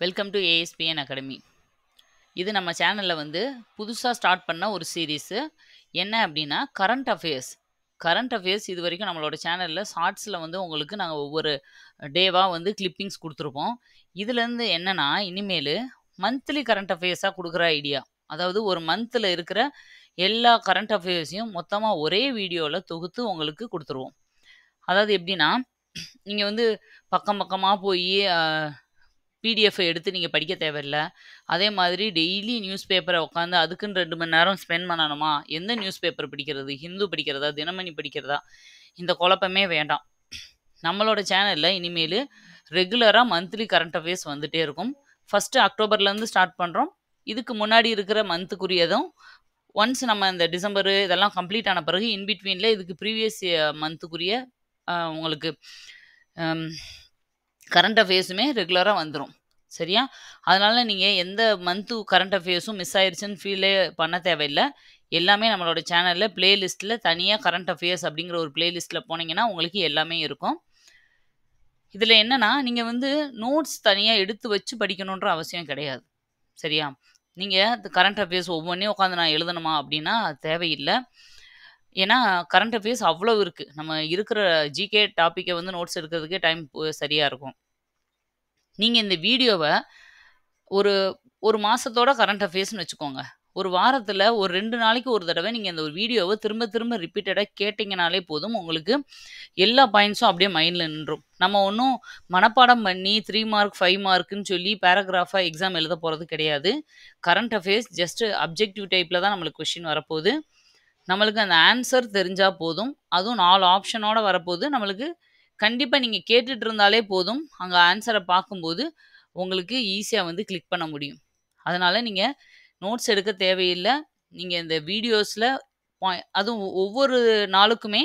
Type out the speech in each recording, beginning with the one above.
Welcome to ASPN academy. இது நம்ம சேனலில் வந்து புதுசாக ஸ்டார்ட் பண்ண ஒரு சீரீஸு. என்ன அப்படின்னா கரண்ட் அஃபேர்ஸ் இது வரைக்கும் நம்மளோட சேனலில் ஷார்ட்ஸில் வந்து உங்களுக்கு நாங்கள் ஒவ்வொரு டேவாக வந்து கிளிப்பிங்ஸ் கொடுத்துருப்போம். இதுலேருந்து என்னென்னா இனிமேல் மந்த்லி கரண்ட் அஃபேர்ஸாக கொடுக்குற ஐடியா. அதாவது ஒரு மந்தில் இருக்கிற எல்லா கரண்ட் அஃபேர்ஸையும் மொத்தமாக ஒரே வீடியோவில் தொகுத்து உங்களுக்கு கொடுத்துருவோம். அதாவது எப்படின்னா, நீங்கள் வந்து பக்கம் பக்கமாக போய் பிடிஎஃப் எடுத்து நீங்கள் படிக்க தேவையில்லை. அதே மாதிரி டெய்லி நியூஸ் பேப்பரை உட்காந்து அதுக்குன்னு 2 மணி நேரம் ஸ்பெண்ட் பண்ணணுமா, எந்த நியூஸ் பேப்பர் படிக்கிறது, ஹிந்து படிக்கிறதா, தினமணி படிக்கிறதா, இந்த குழப்பமே வேண்டாம். நம்மளோட சேனலில் இனிமேல் ரெகுலராக மந்த்லி கரண்ட் அஃபேர்ஸ் வந்துகிட்டே இருக்கும். ஃபஸ்ட்டு அக்டோபர்லேருந்து ஸ்டார்ட் பண்ணுறோம். இதுக்கு முன்னாடி இருக்கிற மந்த்துக்குரியதும் ஒன்ஸ் நம்ம இந்த டிசம்பர் இதெல்லாம் கம்ப்ளீட் ஆன பிறகு இன்பிட்வீனில் இதுக்கு ப்ரீவியஸ் மந்த்துக்குரிய உங்களுக்கு கரண்ட் அஃபேர்ஸுமே ரெகுலராக வந்துடும். சரியா? அதனால் நீங்கள் எந்த மந்த்து கரண்ட் அஃபேர்ஸும் மிஸ் ஆயிடுச்சுன்னு ஃபீலே பண்ண தேவையில்லை. எல்லாமே நம்மளோட சேனலில் பிளேலிஸ்ட்டில் தனியாக கரண்ட் அஃபேர்ஸ் அப்படிங்கிற ஒரு பிளேலிஸ்ட்டில் போனீங்கன்னா உங்களுக்கு எல்லாமே இருக்கும். இதில் என்னென்னா, நீங்கள் வந்து நோட்ஸ் தனியாக எடுத்து வச்சு படிக்கணுன்ற அவசியம் கிடையாது. சரியா? நீங்கள் கரண்ட் அஃபேர்ஸ் ஒவ்வொன்றையும் உட்காந்து நான் எழுதணுமா அப்படின்னா தேவையில்லை. ஏன்னா கரண்ட் அஃபேர்ஸ் அவ்வளோ இருக்குது. நம்ம இருக்கிற ஜிகே டாப்பிக்கை வந்து நோட்ஸ் எடுக்கிறதுக்கே டைம் சரியாக இருக்கும். நீங்கள் இந்த வீடியோவை ஒரு மாதத்தோட கரண்ட் அஃபேர்ஸ்னு வச்சுக்கோங்க. ஒரு வாரத்தில் ஒரு 2 நாளைக்கு ஒரு தடவை நீங்கள் இந்த ஒரு வீடியோவை திரும்ப திரும்ப ரிப்பீட்டடாக கேட்டிங்கனாலே போதும். உங்களுக்கு எல்லா பாயிண்ட்ஸும் அப்படியே மைண்டில் நின்றும். நம்ம ஒன்றும் மனப்பாடம் பண்ணி 3 மார்க் 5 மார்க்குன்னு சொல்லி பேராகிராஃபாக எக்ஸாம் எழுத போகிறது கிடையாது. கரண்ட் அஃபேர்ஸ் ஜஸ்ட்டு அப்ஜெக்டிவ் டைப்பில் தான் நம்மளுக்கு கொஷின் வரப்போகுது. நம்மளுக்கு அந்த ஆன்சர் தெரிஞ்சால் போதும். அதுவும் 4 ஆப்ஷனோட வரப்போகுது. நம்மளுக்கு கண்டிப்பாக நீங்கள் கேட்டுட்டு இருந்தாலே போதும். அங்கே ஆன்சரை பார்க்கும்போது உங்களுக்கு ஈஸியாக வந்து கிளிக் பண்ண முடியும். அதனால் நீங்கள் நோட்ஸ் எடுக்க தேவையில்லை. நீங்கள் இந்த வீடியோஸில் அதுவும் ஒவ்வொரு நாளுக்குமே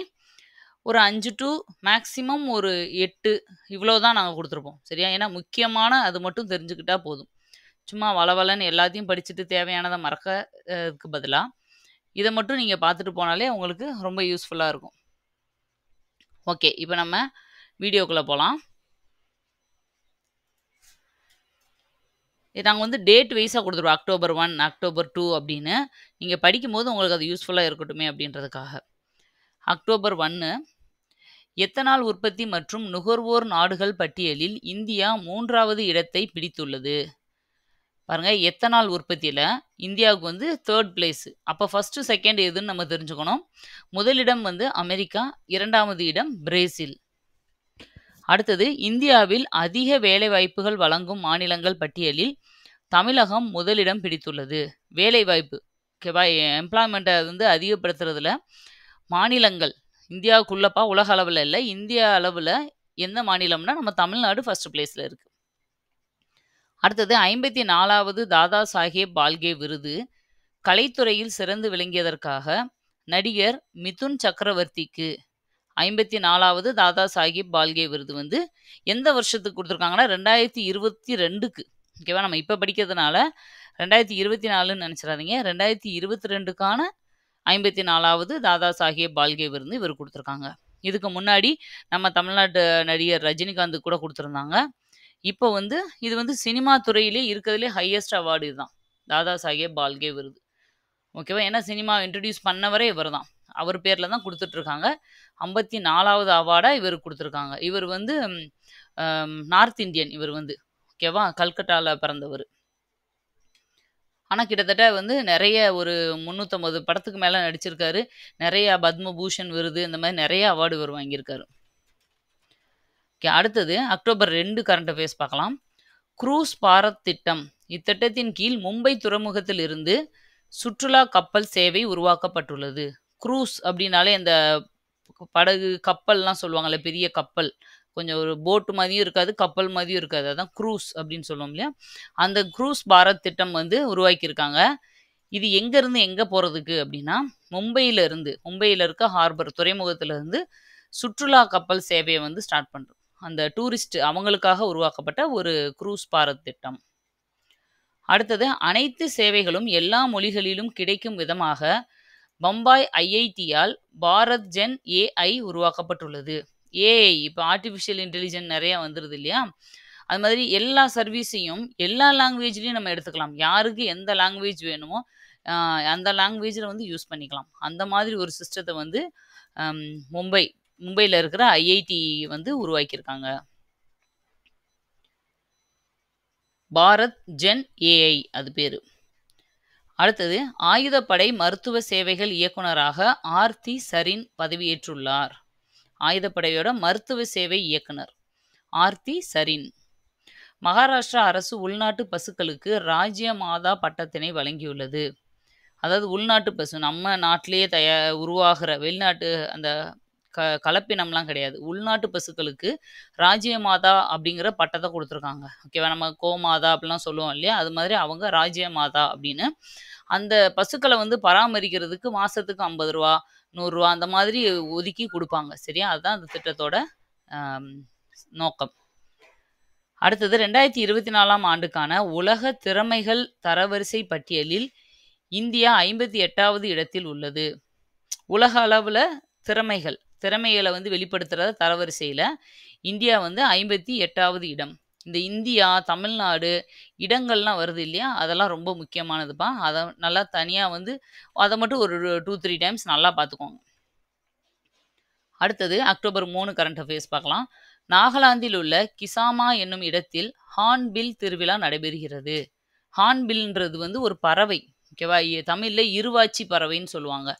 ஒரு 5 டு மேக்ஸிமம் ஒரு 8 இவ்வளோ தான் நாங்கள் கொடுத்துருப்போம். சரியா? ஏன்னா முக்கியமான அது மட்டும் தெரிஞ்சுக்கிட்டால் போதும். சும்மா வளவலன்னு எல்லாத்தையும் படிச்சுட்டு தேவையானதை மறக்கிறதுக்கு பதிலாக இதை மட்டும் நீங்கள் பார்த்துட்டு போனாலே உங்களுக்கு ரொம்ப யூஸ்ஃபுல்லாக இருக்கும். ஓகே, இப்போ நம்ம வீடியோக்குள்ளே போகலாம். நாங்கள் வந்து டேட் வைஸாக கொடுத்துருவோம். அக்டோபர் 1, அக்டோபர் 2 அப்படின்னு. நீங்கள் படிக்கும்போது உங்களுக்கு அது யூஸ்ஃபுல்லாக இருக்கட்டுமே அப்படின்றதுக்காக. அக்டோபர் 1, எத்தனால் உற்பத்தி மற்றும் நுகர்வோர் நாடுகள் பட்டியலில் இந்தியா 3வது இடத்தை பிடித்துள்ளது. பாருங்கள், எத்தனால் உற்பத்தியில் இந்தியாவுக்கு வந்து 3rd பிளேஸு. அப்போ ஃபஸ்ட்டு செகண்ட் எதுன்னு நம்ம தெரிஞ்சுக்கணும். முதலிடம் வந்து அமெரிக்கா, 2வது இடம் பிரேசில். அடுத்தது, இந்தியாவில் அதிக வேலைவாய்ப்புகள் வழங்கும் மாநிலங்கள் பட்டியலில் தமிழகம் முதலிடம் பிடித்துள்ளது. வேலைவாய்ப்பு ஓகேவா, எம்ப்ளாய்மெண்ட்டை வந்து அதிகப்படுத்துறதுல மாநிலங்கள் இந்தியாவுக்குள்ளப்பா, உலக அளவில் இல்லை, இந்தியா அளவில் எந்த மாநிலம்னா நம்ம தமிழ்நாடு ஃபஸ்ட் பிளேஸில் இருக்குது. அடுத்தது, 54வது தாதா சாஹேப் பால்கே விருது கலைத்துறையில் சிறந்து விளங்கியதற்காக நடிகர் மிதுன் சக்கரவர்த்திக்கு 54வது தாதா சாஹேப் பால்கே விருது வந்து எந்த வருஷத்துக்கு கொடுத்துருக்காங்கன்னா 2022க்கு. ஓகேவா? நம்ம இப்போ படிக்கிறதுனால 2024ன்னு நினச்சிடாதீங்க. 2022க்கான 54வது தாதா சாஹேப் பால்கே விருது இவர் கொடுத்துருக்காங்க. இதுக்கு முன்னாடி நம்ம தமிழ்நாட்டு நடிகர் ரஜினிகாந்த் கூட கொடுத்துருந்தாங்க. இப்போ வந்து இது வந்து சினிமா துறையிலே இருக்கிறதுலே ஹையஸ்ட் அவார்டு இதுதான், தாதா சாஹேப் பால்கே விருது. ஓகேவா? ஏன்னா சினிமா இன்ட்ரடியூஸ் பண்ணவரே இவர் தான். அவர் பேரில் தான் கொடுத்துட்ருக்காங்க. 54வது அவார்டாக இவர் கொடுத்துருக்காங்க. இவர் வந்து நார்த் இந்தியன். இவர் வந்து ஓகேவா, கல்கட்டாவில் பிறந்தவர். ஆனால் கிட்டத்தட்ட வந்து நிறைய ஒரு 350 படத்துக்கு மேலே நடிச்சிருக்காரு. நிறைய பத்மபூஷன் விருது, இந்த மாதிரி நிறைய அவார்டு இவர் வாங்கியிருக்காரு. ஓகே, அடுத்தது அக்டோபர் 2 கரண்ட் அஃபேர்ஸ் பார்க்கலாம். க்ரூஸ் பாரத் திட்டம். இத்திட்டத்தின் கீழ் மும்பை துறைமுகத்தில் இருந்து சுற்றுலா கப்பல் சேவை உருவாக்கப்பட்டுள்ளது. க்ரூஸ் அப்படின்னாலே இந்த படகு கப்பல்லாம் சொல்லுவாங்கள்ல, பெரிய கப்பல், கொஞ்சம் ஒரு போட்டு மாதிரியும் இருக்காது, கப்பல் மாதிரியும் இருக்காது, அதான் க்ரூஸ் அப்படின்னு சொல்லுவோம் இல்லையா? அந்த க்ரூஸ் பாரத் திட்டம் வந்து உருவாக்கியிருக்காங்க. இது எங்கேருந்து எங்கே போகிறதுக்கு அப்படின்னா, மும்பையில் இருக்க ஹார்பர் துறைமுகத்திலேருந்து சுற்றுலா கப்பல் சேவையை வந்து ஸ்டார்ட் பண்ணுறோம். அந்த டூரிஸ்ட் அவங்களுக்காக உருவாக்கப்பட்ட ஒரு க்ரூஸ் பாரத் திட்டம். அடுத்தது, அனைத்து சேவைகளும் எல்லா மொழிகளிலும் கிடைக்கும் விதமாக பம்பாய் ஐஐடியால் பாரத் ஜென் ஏஐ உருவாக்கப்பட்டுள்ளது. ஏஐ இப்போ ஆர்டிஃபிஷியல் இன்டெலிஜென்ஸ் நிறையா வந்துடுது இல்லையா? அது மாதிரி எல்லா சர்வீஸையும் எல்லா லாங்குவேஜ்லேயும் நம்ம எடுத்துக்கலாம். யாருக்கு எந்த லாங்குவேஜ் வேணுமோ அந்த லாங்குவேஜில் வந்து யூஸ் பண்ணிக்கலாம். அந்த மாதிரி ஒரு சிஸ்டத்தை வந்து அம், மும்பையில் இருக்கிற ஐஐடி வந்து உருவாக்கியிருக்காங்க. பாரத் ஜென் ஏஐ அது பேர். அடுத்தது ஆயுதப்படை மருத்துவ சேவைகள் இயக்குனராக ஆர்த்தி சரீன் பதவியேற்றுள்ளார். ஆயுதப்படையோட மருத்துவ சேவை இயக்குனர் ஆர்த்தி சரீன். மகாராஷ்டிரா அரசு உள்நாட்டு பசுக்களுக்கு ராஜ்ய மாதா பட்டத்தினை வழங்கியுள்ளது. அதாவது உள்நாட்டு பசு நம்ம நாட்டிலேயே உருவாகிற வெளிநாட்டு அந்த கலப்பினம்லாம் கிடையாது. உள்நாட்டு பசுக்களுக்கு ராஜ்ய மாதா அப்படிங்கிற பட்டத்தை கொடுத்துருக்காங்க. ஓகேவா? நம்ம கோமாதா அப்படிலாம் சொல்லுவோம் இல்லையா? அது மாதிரி அவங்க ராஜ்ய மாதா அப்படின்னு அந்த பசுக்களை வந்து பராமரிக்கிறதுக்கு மாசத்துக்கு 50 ரூபா 100 ரூபா அந்த மாதிரி ஒதுக்கி கொடுப்பாங்க. சரியா? அதுதான் அந்த திட்டத்தோட நோக்கம். அடுத்தது 2024ஆம் ஆண்டுக்கான உலக திறமைகள் தரவரிசை பட்டியலில் இந்தியா 58வது இடத்தில் உள்ளது. உலக அளவில் திறமைகளை வந்து வெளிப்படுத்துகிற தரவரிசையில் இந்தியா வந்து 58வது இடம். இந்த இந்தியா, தமிழ்நாடு இடங்கள்லாம் வருது இல்லையா? அதெல்லாம் ரொம்ப முக்கியமானதுப்பா. அதை நல்லா தனியாக வந்து அதை மட்டும் ஒரு 2-3 டைம்ஸ் நல்லா பார்த்துக்கோங்க. அடுத்தது அக்டோபர் 3 கரண்ட் அஃபேர்ஸ் பார்க்கலாம். நாகாலாந்தில் உள்ள கிசாமா என்னும் இடத்தில் ஹார்ன்பில் திருவிழா நடைபெறுகிறது. ஹார்ன்பில்ன்றது வந்து ஒரு பறவை. ஓகேவா? தமிழில் இருவாச்சி பறவைன்னு சொல்லுவாங்க.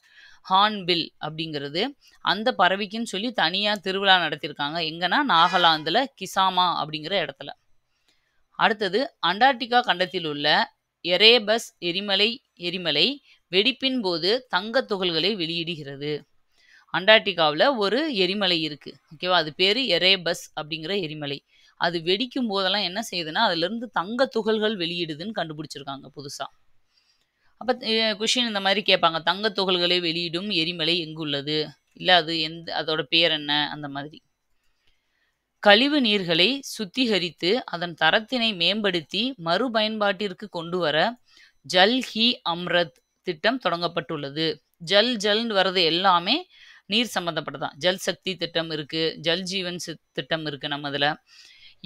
ஹார்ன்பில் அப்படிங்கிறது அந்த பறவைக்குன்னு சொல்லி தனியாக திருவிழா நடத்தியிருக்காங்க. எங்கன்னா நாகாலாந்தில் கிசாமா அப்படிங்கிற இடத்துல. அடுத்தது அண்டார்டிகா கண்டத்தில் உள்ள எரேபஸ் எரிமலை வெடிப்பின் போது தங்கத் துகள்களை வெளியிடுகிறது. அண்டார்டிகாவில் ஒரு எரிமலை இருக்குது. ஓகேவா? அது பேர் எரேபஸ் அப்படிங்கிற எரிமலை. அது வெடிக்கும் போதெல்லாம் என்ன செய்யுதுன்னா அதுலேருந்து தங்க துகள்கள் வெளியிடுதுன்னு கண்டுபிடிச்சிருக்காங்க புதுசாக. அப்போ கொஷின் இந்த மாதிரி கேட்பாங்க, தங்க துகள்களை வெளியிடும் எரிமலை எங்குள்ளது, இல்லை அது அதோட பேர் என்ன, அந்த மாதிரி. கழிவு நீர்களை சுத்திகரித்து அதன் தரத்தினை மேம்படுத்தி மறுபயன்பாட்டிற்கு கொண்டு வர ஜல் ஹி அம்ரத் திட்டம் தொடங்கப்பட்டுள்ளது. ஜல்னு வர்றது எல்லாமே நீர் சம்பந்தப்பட்டதான். ஜல் சக்தி திட்டம் இருக்கு, ஜல் ஜீவன் திட்டம் இருக்கு நம்ம இதில்.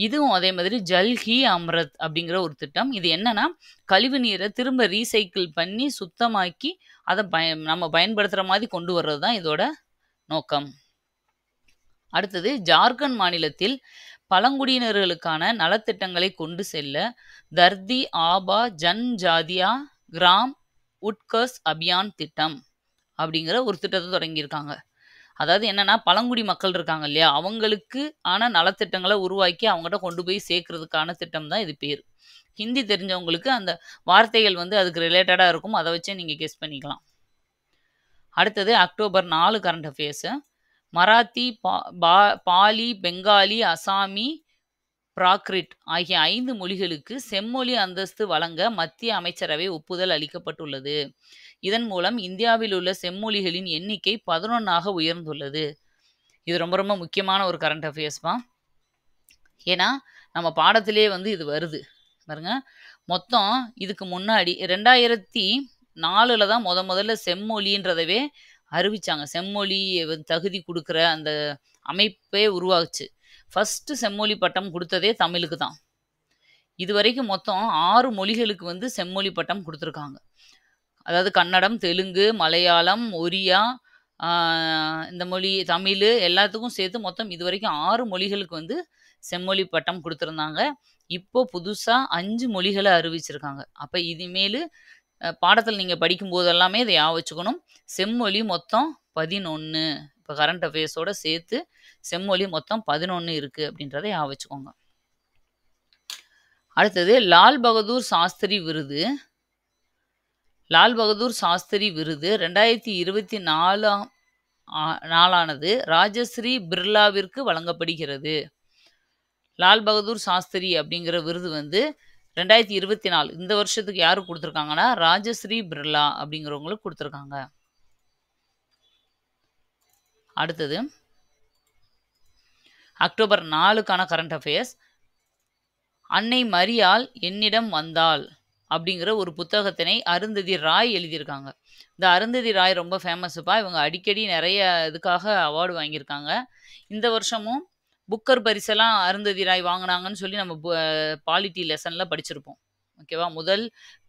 இதுவும் அதே மாதிரி ஜல் ஹி அம்ரத் அப்படிங்கிற ஒரு திட்டம். இது என்னன்னா கழிவு நீரை திரும்ப ரீசைக்கிள் பண்ணி சுத்தமாக்கி அதை நம்ம பயன்படுத்துகிற மாதிரி கொண்டு வர்றது தான் இதோட நோக்கம். அடுத்தது ஜார்க்கண்ட் மாநிலத்தில் பழங்குடியினர்களுக்கான நலத்திட்டங்களை கொண்டு செல்ல தர்தி ஆபா ஜன் ஜாதியா கிராம் உட்கர்ஸ் அபியான் திட்டம் அப்படிங்கிற ஒரு திட்டத்தை தொடங்கியிருக்காங்க. அதாவது என்னன்னா பழங்குடி மக்கள் இருக்காங்க இல்லையா, அவங்களுக்கு ஆன நலத்திட்டங்களை உருவாக்கி அவங்ககிட்ட கொண்டு போய் சேர்க்கறதுக்கான திட்டம் தான் இது பேர். ஹிந்தி தெரிஞ்சவங்களுக்கு அந்த வார்த்தைகள் வந்து அதுக்கு ரிலேட்டடாக இருக்கும். அதை வச்சே நீங்கள் கெஸ் பண்ணிக்கலாம். அடுத்தது October 4 current affairs. Marathi, Pali, Bengali, Assamese, Prakrit ஆகிய 5 மொழிகளுக்கு செம்மொழி அந்தஸ்து வழங்க மத்திய அமைச்சரவை ஒப்புதல் அளிக்கப்பட்டுள்ளது. இதன் மூலம் இந்தியாவில் உள்ள செம்மொழிகளின் எண்ணிக்கை 11ஆக உயர்ந்துள்ளது. இது ரொம்ப ரொம்ப முக்கியமான ஒரு கரண்ட் அஃபேர்ஸ்பா. ஏன்னா நம்ம பாடத்திலே வந்து இது வருது பாருங்க. மொத்தம் இதுக்கு முன்னாடி 2004 தான் முதல்ல செம்மொழின்றதவே அறிவிச்சாங்க. செம்மொழி தகுதி கொடுக்குற அந்த அமைப்பே உருவாச்சு. ஃபர்ஸ்ட் செம்மொழி பட்டம் கொடுத்ததே தமிழுக்கு தான். இது வரைக்கும் மொத்தம் 6 மொழிகளுக்கு வந்து செம்மொழி பட்டம் கொடுத்துருக்காங்க. அதாவது கன்னடம், தெலுங்கு, மலையாளம், ஒரியா, இந்த மொழி, தமிழ் எல்லாத்துக்கும் சேர்த்து மொத்தம் இது வரைக்கும் 6 மொழிகளுக்கு வந்து செம்மொழி பட்டம் கொடுத்துருந்தாங்க. இப்போ புதுசாக 5 மொழிகளை அறிவிச்சிருக்காங்க. அப்போ இனிமேல் பாடத்தில் நீங்கள் படிக்கும்போது எல்லாமே இதை ஞாபகம் வச்சுக்கணும். செம்மொழி மொத்தம் 11. இப்போ கரண்ட் அஃபேர்ஸோட சேர்த்து செம்மொழி மொத்தம் 11 இருக்குது அப்படின்றத ஞாபகம் வச்சுக்கோங்க. அடுத்தது லால் பகதூர் சாஸ்திரி விருது. லால் பகதூர் சாஸ்திரி விருது 2024 ராஜஸ்ரீ பிர்லாவிற்கு வழங்கப்படுகிறது. லால் பகதூர் சாஸ்திரி அப்படிங்கிற விருது வந்து 2024 இந்த வருஷத்துக்கு யாரு கொடுத்துருக்காங்கன்னா ராஜஸ்ரீ பிர்லா அப்படிங்கிறவங்களுக்கு கொடுத்துருக்காங்க. அடுத்தது அக்டோபர் 4க்கான கரண்ட் அஃபேர்ஸ். அன்னை மரியாள் என்னிடம் வந்தாள் அப்படிங்கிற ஒரு புத்தகத்தினை அருந்ததி ராய் எழுதியிருக்காங்க. இந்த அருந்ததி ராய் ரொம்ப ஃபேமஸுப்பா. இவங்க அடிக்கடி நிறைய இதுக்காக அவார்டு வாங்கியிருக்காங்க. இந்த வருஷமும் புக்கர் பரிசெல்லாம் அருந்ததி ராய் வாங்குனாங்கன்னு சொல்லி நம்ம பாலிட்டி லெசன்ல படிச்சிருப்போம். ஓகேவா? முதல்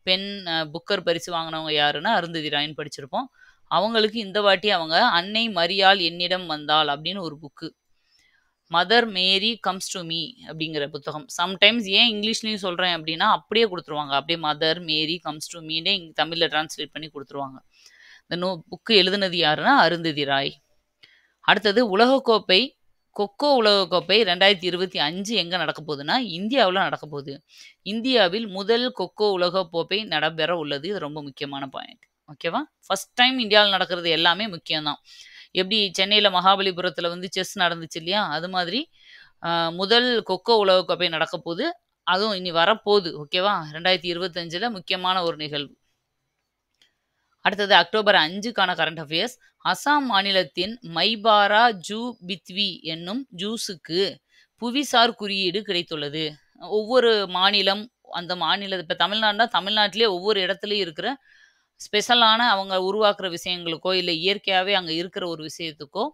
பெண் புக்கர் பரிசு வாங்குனவங்க யாருன்னா அருந்ததி ராய்ன்னு படிச்சிருப்போம். அவங்களுக்கு இந்த வாட்டி அவங்க "அன்னை மரியாள் என்னிடம் வந்தாள்" அப்படின்னு ஒரு book. Mother Mary comes to me அப்படிங்கிற புத்தகம். சம்டைம்ஸ் ஏன் இங்கிலீஷ்லயும் சொல்றேன் அப்படின்னா, அப்படியே குடுத்துருவாங்க. அப்படியே மதர் மேரி கம்ஸ் டு மீன்னே தமிழ்ல டிரான்ஸ்லேட் பண்ணி குடுத்துருவாங்க. இந்த புக்கு எழுதுனது யாருன்னா அருந்ததி ராய். அடுத்தது உலகக்கோப்பை கொக்கோ உலகக்கோப்பை 2025 எங்க நடக்க போகுதுன்னா, இந்தியாவுல நடக்க போகுது. இந்தியாவில் முதல் கொக்கோ உலகக்கோப்பை நடைபெற உள்ளது. இது ரொம்ப முக்கியமான பாயிண்ட். ஓகேவா? ஃபர்ஸ்ட் டைம் இந்தியாவுல நடக்கிறது எல்லாமே முக்கியம் தான். எப்படி சென்னையில மகாபலிபுரத்துல வந்து செஸ் நடந்துச்சு இல்லையா? அது மாதிரி முதல் கொக்கோ உலகக்கோப்பை நடக்க போகுது. அதுவும் இனி வரப்போகுது. ஓகேவா? 2025ல முக்கியமான ஒரு நிகழ்வு. அடுத்தது அக்டோபர் 5க்கான கரண்ட் அஃபேர்ஸ். அசாம் மாநிலத்தின் மைபாரா ஜூ பித்வி என்னும் ஜூஸுக்கு புவிசார் குறியீடு கிடைத்துள்ளது. ஒவ்வொரு மாநிலம் அந்த மாநில இப்ப தமிழ்நாடுனா தமிழ்நாட்டிலே ஒவ்வொரு இடத்துலயும் இருக்கிற ஸ்பெஷலான அவங்க உருவாக்குற விஷயங்களுக்கோ, இல்ல இயற்கையாவே அங்க இருக்கிற ஒரு விஷயத்துக்கோ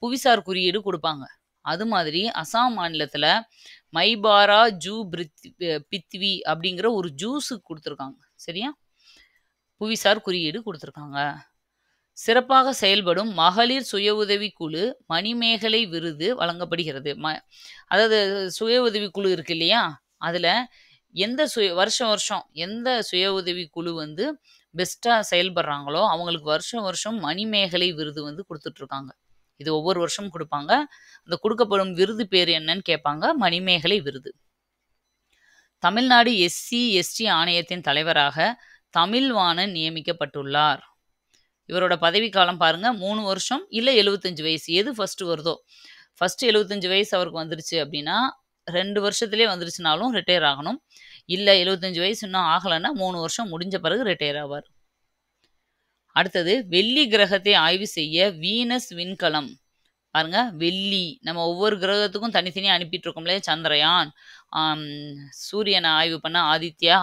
புவிசார் குறியீடு குடுப்பாங்க. அது மாதிரி அசாம் மாநிலத்தில மைபாரா ஜூ பித்வி அப்படிங்கிற ஒரு ஜூஸுக்கு குடுத்துருக்காங்க. சரியா? புவிசார் குறியீடு குடுத்துருக்காங்க. சிறப்பாக செயல்படும் மகளிர் சுய உதவிக் குழு மணிமேகலை விருது வழங்கப்படுகிறது. அதாவது சுய உதவிக் குழு இருக்கு இல்லையா? அதுல எந்த வருஷம் வருஷம் எந்த சுய உதவிக் குழு வந்து பெஸ்ட்டா செயல்படுறாங்களோ, அவங்களுக்கு வருஷம் வருஷம் மணிமேகலை விருது வந்து குடுத்துட்டுருக்காங்க. இது ஒவ்வொரு வருஷமும் குடுப்பாங்க. அந்த குடுக்கப்படும் விருது பேரு என்னன்னு கேட்பாங்க. மணிமேகலை விருது. தமிழ்நாடு எஸ்சி, எஸ்டி ஆணையத்தின் தலைவராக தமிழ்வாணன் நியமிக்கப்பட்டுள்ளார். இவரோட பதவிக்காலம் பாருங்க 3 வருஷம் இல்ல 75 வயசு. எது ஃபர்ஸ்ட் வருதோ. ஃபர்ஸ்ட் 75 வயசு அவருக்கு வந்துருச்சு அப்படின்னா, 2 வருஷத்திலே வந்துருச்சுனாலும் ரிட்டயர் ஆகணும். இல்ல 75 வயசு இன்னும் ஆகலன்னா 3 வருஷம் முடிஞ்ச பிறகு ரிட்டயர் ஆவார். அடுத்தது வெள்ளி கிரகத்தை ஆய்வு செய்ய வீனஸ் விண்கலம். பாருங்க வெள்ளி நம்ம ஒவ்வொரு கிரகத்துக்கும் தனித்தனியா அனுப்பிட்டு இருக்கோம்ல. சந்திரயான், சூரியனை ஆய்வு பண்ண ஆதித்யா.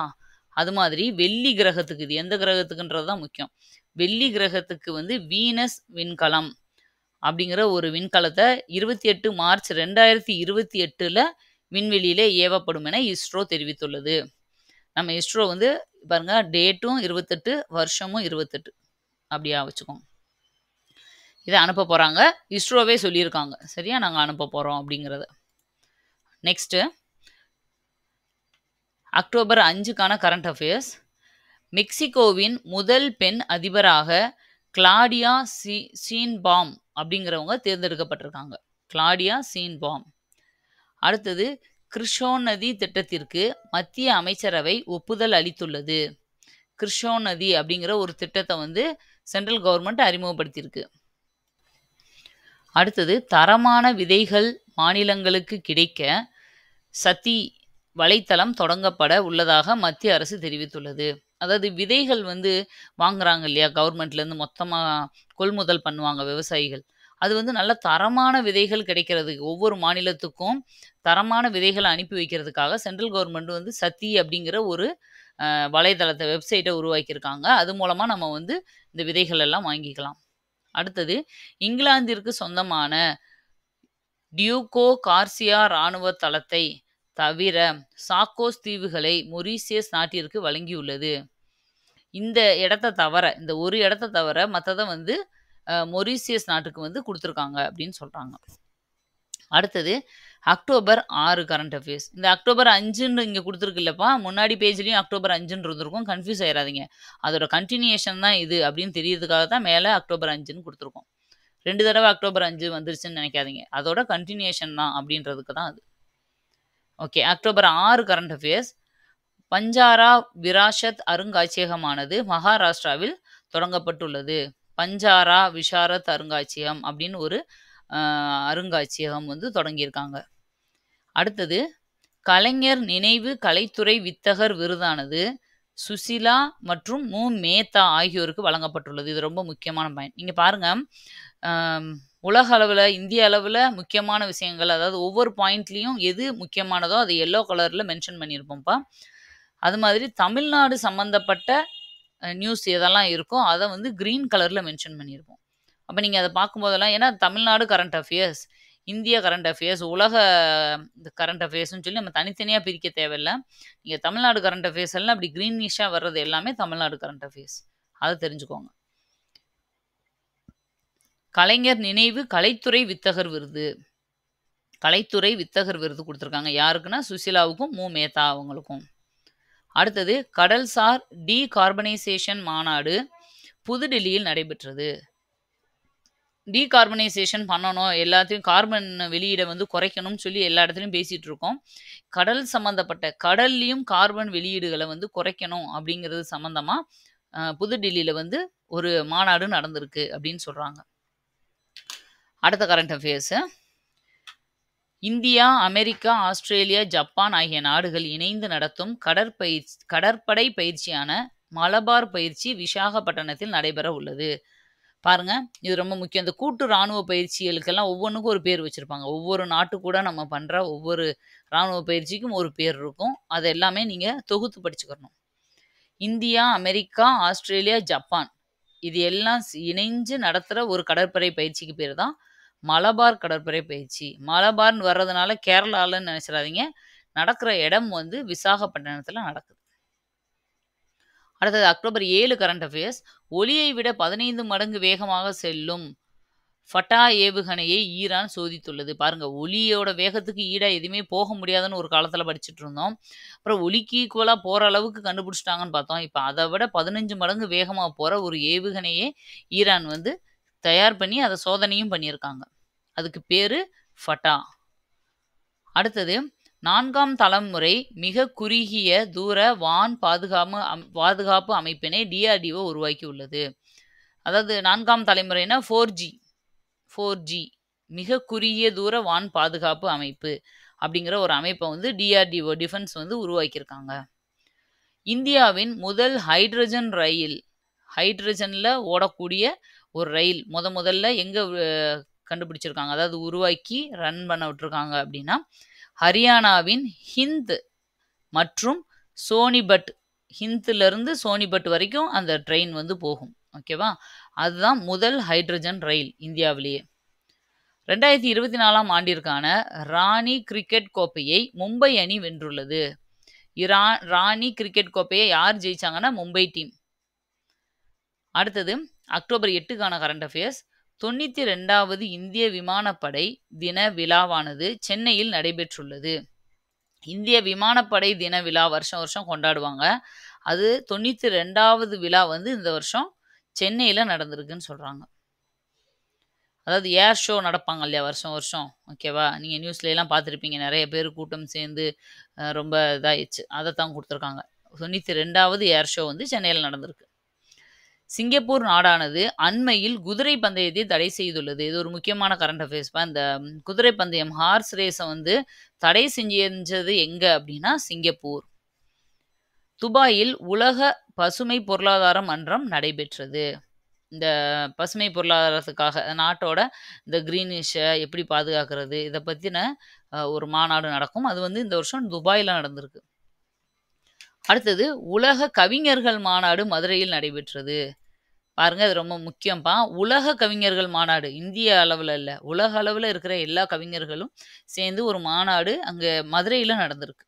அது மாதிரி வெள்ளி கிரகத்துக்கு இது எந்த கிரகத்துக்குன்றது தான் முக்கியம். வெள்ளி கிரகத்துக்கு வந்து வீனஸ் விண்கலம் அப்படிங்கிற ஒரு விண்கலத்தை 28 மார்ச் 2028ல விண்வெளியிலே ஏவப்படும் என இஸ்ரோ தெரிவித்துள்ளது. நம்ம இஸ்ரோ வந்து பாருங்க டேட்டும் 28 வருஷமும் 28 அப்படியா வச்சுக்கோங்க. இதை அனுப்ப போறாங்க. இஸ்ரோவே சொல்லியிருக்காங்க. சரியா? நாங்க அனுப்ப போறோம் அப்படிங்கிறத. நெக்ஸ்ட் அக்டோபர் 5க்கான கரண்ட் அஃபேர்ஸ். மெக்சிகோவின் முதல் பெண் அதிபராக கிளாடியா ஷீன்பாம் அப்படிங்கிறவங்க தேர்ந்தெடுக்கப்பட்டிருக்காங்க. கிளாடியா ஷீன்பாம். அடுத்தது கிருஷ்ணோநதி திட்டத்திற்கு மத்திய அமைச்சரவை ஒப்புதல் அளித்துள்ளது. கிருஷ்ணோநதி அப்படிங்கிற ஒரு திட்டத்தை வந்து சென்ட்ரல் கவர்மெண்ட் அறிமுகப்படுத்தியிருக்கு. அடுத்தது தரமான விதைகள் மாநிலங்களுக்கு கிடைக்க சதி வலைத்தளம் தொடங்கப்பட உள்ளதாக மத்திய அரசு தெரிவித்துள்ளது. அதாவது விதைகள் வந்து வாங்குறாங்க இல்லையா? கவர்மெண்ட்லேருந்து மொத்தமாக கொள்முதல் பண்ணுவாங்க விவசாயிகள். அது வந்து நல்ல தரமான விதைகள் கிடைக்கிறதுக்கு ஒவ்வொரு மாநிலத்துக்கும் தரமான விதைகளை அனுப்பி வைக்கிறதுக்காக சென்ட்ரல் கவர்மெண்ட் வந்து சதி அப்படிங்கிற ஒரு வலைதளத்தை வெப்சைட்டை உருவாக்கியிருக்காங்க. அது மூலமாக நம்ம வந்து இந்த விதைகள் எல்லாம் வாங்கிக்கலாம். அடுத்தது இங்கிலாந்திற்கு சொந்தமான டியூகோ கார்சியா இராணுவ தளத்தை தவிர சாக்கோஸ் தீவுகளை மொரீசியஸ் நாட்டிற்கு வழங்கியுள்ளது. இந்த இடத்த தவிர இந்த ஒரு இடத்த தவிர மற்றதை வந்து மொரீசியஸ் நாட்டுக்கு வந்து கொடுத்துருக்காங்க அப்படின்னு சொல்றாங்க. அடுத்தது அக்டோபர் 6 கரண்ட் அஃபேர்ஸ். இந்த அக்டோபர் 5ன்னு இங்கே கொடுத்துருக்குல்லப்பா, முன்னாடி பேஜ்லேயும் அக்டோபர் 5ன்னு இருந்திருக்கும். கன்ஃபியூஸ் ஆயிடாதீங்க. அதோட கண்டினியூஷன் தான் இது அப்படின்னு தெரியறதுக்காக தான் மேலே அக்டோபர் 5ன்னு கொடுத்துருக்கோம். 2 தடவை அக்டோபர் 5 வந்துருச்சுன்னு நினைக்காதீங்க. அதோட கண்டினியூஷன் தான் அப்படின்றதுக்கு தான் அது. Okay, October 6 current affairs. Banjara Virasat அருங்காட்சியகமானது மகாராஷ்டிராவில் தொடங்கப்பட்டுள்ளது. பஞ்சாரா விஷாரத் அருங்காட்சியகம் அப்படின்னு ஒரு அருங்காட்சியகம் வந்து தொடங்கியிருக்காங்க. அடுத்தது கலைஞர் நினைவு கலைத்துறை வித்தகர் விருதானது சுசிலா மற்றும் மு மேத்தா ஆகியோருக்கு வழங்கப்பட்டுள்ளது. இது ரொம்ப முக்கியமான பாயிண்ட். நீங்கள் பாருங்க, உலக அளவில் இந்திய அளவில் முக்கியமான விஷயங்கள், அதாவது ஒவ்வொரு பாயிண்ட்லேயும் எது முக்கியமானதோ அதை எல்லோ கலரில் மென்ஷன் பண்ணியிருப்போம்ப்பா. அது மாதிரி தமிழ்நாடு சம்மந்தப்பட்ட நியூஸ் எதெல்லாம் இருக்கோ அதை வந்து க்ரீன் கலரில் மென்ஷன் பண்ணியிருப்போம். அப்போ நீங்கள் அதை பார்க்கும்போதெல்லாம், ஏன்னா தமிழ்நாடு கரண்ட் அஃபேர்ஸ், இந்திய கரண்ட் அஃபேர்ஸ், உலக கரண்ட் அஃபேர்ஸ்ன்னு சொல்லி நம்ம தனித்தனியா பிரிக்க தேவையில்ல. நீங்க தமிழ்நாடு கரண்ட் அஃபேர்ஸ் எல்லாம் அப்படி கிரீனிஷா வர்றது எல்லாமே தமிழ்நாடு கரண்ட் அஃபேர்ஸ். அத தெரிஞ்சுக்கோங்க. கலைஞர் நினைவு கலைத்துறை வித்தகர் விருது. கலைத்துறை வித்தகர் விருது குடுத்துருக்காங்க. யாருக்குன்னா, சுசீலாவுக்கும், மு. மேத்தா அவங்களுக்கும். அடுத்தது கடல்சார் டீகார்பனைசேஷன் மாநாடு புதுடில்லியில் நடைபெற்றது. டீகார்பனைசேஷன் பண்ணணும், எல்லாத்தையும் கார்பன் வெளியீட வந்து குறைக்கணும்னு சொல்லி எல்லா இடத்துலயும் பேசிட்டு இருக்கோம். கடல் சம்பந்தப்பட்ட கடல்லயும் கார்பன் வெளியீடுகள வந்து குறைக்கணும் அப்படிங்கிறது சம்பந்தமா புதுடில்லியில வந்து ஒரு மாநாடு நடந்திருக்கு அப்படின்னு சொல்றாங்க. அடுத்த current affairs. India, America, Australia, Japan ஆகிய நாடுகள் இணைந்து நடத்தும் கடற்படை பயிற்சியான மலபார் பயிற்சி விசாகப்பட்டினத்தில் நடைபெற உள்ளது. பாருங்க, இது ரொம்ப முக்கியம். இந்த கூட்டு ராணுவ பயிற்சிகளுக்கெல்லாம் ஒவ்வொன்றுக்கும் ஒரு பேர் வச்சிருப்பாங்க. ஒவ்வொரு நாட்டு கூட நம்ம பண்ற ஒவ்வொரு ராணுவ பயிற்சிக்கும் ஒரு பேர் இருக்கும். அது எல்லாமே நீங்க தொகுத்து படிச்சுக்கணும். இந்தியா, அமெரிக்கா, ஆஸ்திரேலியா, ஜப்பான் இது எல்லாம் இணைஞ்சு நடத்துற ஒரு கடற்படை பயிற்சிக்கு பேர் தான் மலபார் கடற்படை பயிற்சி. மலபார்னு வர்றதுனால கேரளாலன்னு நினைச்சிடாதீங்க. நடக்கிற இடம் வந்து விசாகப்பட்டினத்துல நடக்குது. அடுத்தது அக்டோபர் 7 கரண்ட் அஃபேர்ஸ். ஒலியை விட 15 மடங்கு வேகமாக செல்லும் ஃபட்டா ஏவுகணையை ஈரான் சோதித்துள்ளது. பாருங்க, ஒலியோட வேகத்துக்கு ஈடா எதுவுமே போக முடியாதுன்னு ஒரு காலத்துல படிச்சுட்டு இருந்தோம். அப்புறம் ஒலிக்கு ஈக்குவலா போற அளவுக்கு கண்டுபிடிச்சிட்டாங்கன்னு பார்த்தோம். இப்ப அதை விட 15 மடங்கு வேகமா போற ஒரு ஏவுகணையே ஈரான் வந்து தயார் பண்ணி அதை சோதனையும் பண்ணியிருக்காங்க. அதுக்கு பேரு ஃபட்டா. அடுத்தது 4ஆம் தலைமுறை மிக குறுகிய தூர வான் பாதுகாப்பு அமைப்பினை DRDO உருவாக்கி உள்ளது. அதாவது 4ஆம் தலைமுறைனா 4G மிக குறுகிய தூர வான் பாதுகாப்பு அமைப்பு அப்படிங்கிற ஒரு அமைப்பை வந்து DRDO டிஃபென்ஸ் வந்து உருவாக்கியிருக்காங்க. இந்தியாவின் முதல் ஹைட்ரஜன் ரயில், ஹைட்ரஜன்ல ஓடக்கூடிய ஒரு ரயில் முதல்ல எங்க கண்டுபிடிச்சிருக்காங்க, அதாவது உருவாக்கி ரன் பண்ண விட்டுருக்காங்க அப்படின்னா, ஹரியானாவின் ஹிந்த் மற்றும் சோனிபட், ஹிந்த்ல இருந்து சோனிபட் வரைக்கும் அந்த ட்ரெயின் வந்து போகும். ஓகேவா? அதுதான் முதல் ஹைட்ரஜன் ரயில் இந்தியாவிலேயே. 2024ஆம் ஆண்டிற்கான ராணி கிரிக்கெட் கோப்பையை மும்பை அணி வென்றுள்ளது. ராணி கிரிக்கெட் கோப்பையை யார் ஜெயிச்சாங்கன்னா, மும்பை டீம். அடுத்தது அக்டோபர் 8க்கான கரண்ட் அஃபேர்ஸ். 92வது இந்திய விமானப்படை தின விழாவானது சென்னையில் நடைபெற்றுள்ளது. இந்திய விமானப்படை தின விழா வருஷம் கொண்டாடுவாங்க. அது 92வது விழா வந்து இந்த வருஷம் சென்னையில் நடந்திருக்குன்னு சொல்கிறாங்க. அதாவது ஏர் ஷோ நடப்பாங்க இல்லையா வருஷம். ஓகேவா? நீங்கள் நியூஸ்ல எல்லாம் பார்த்துருப்பீங்க, நிறைய பேர் கூட்டம் சேர்ந்து ரொம்ப இதாகிடுச்சு. அதை தான் கொடுத்துருக்காங்க. 92வது ஏர் ஷோ வந்து சென்னையில் நடந்திருக்கு. சிங்கப்பூர் நாடானது அண்மையில் குதிரை பந்தயத்தை தடை செய்துள்ளது. இது ஒரு முக்கியமான கரண்ட் அஃபேர்ஸ். இந்த குதிரை பந்தயம் ஹார்ஸ் ரேஸை வந்து தடை செஞ்சது எங்க அப்படின்னா சிங்கப்பூர். துபாயில் உலக பசுமை பொருளாதார மன்றம் நடைபெற்றது. இந்த பசுமை பொருளாதாரத்துக்காக நாட்டோட இந்த கிரீனிஷை எப்படி பாதுகாக்கிறது இதை பற்றின ஒரு மாநாடு நடக்கும். அது வந்து இந்த வருஷம் துபாயில் நடந்திருக்கு. அடுத்தது உலக கவிஞர்கள் மாநாடு மதுரையில் நடைபெற்றது. பாருங்க, அது ரொம்ப முக்கியம்ப்பா. உலக கவிஞர்கள் மாநாடு இந்திய அளவில் இல்லை, உலக அளவில் இருக்கிற எல்லா கவிஞர்களும் சேர்ந்து ஒரு மாநாடு அங்கே மதுரையில் நடந்திருக்கு.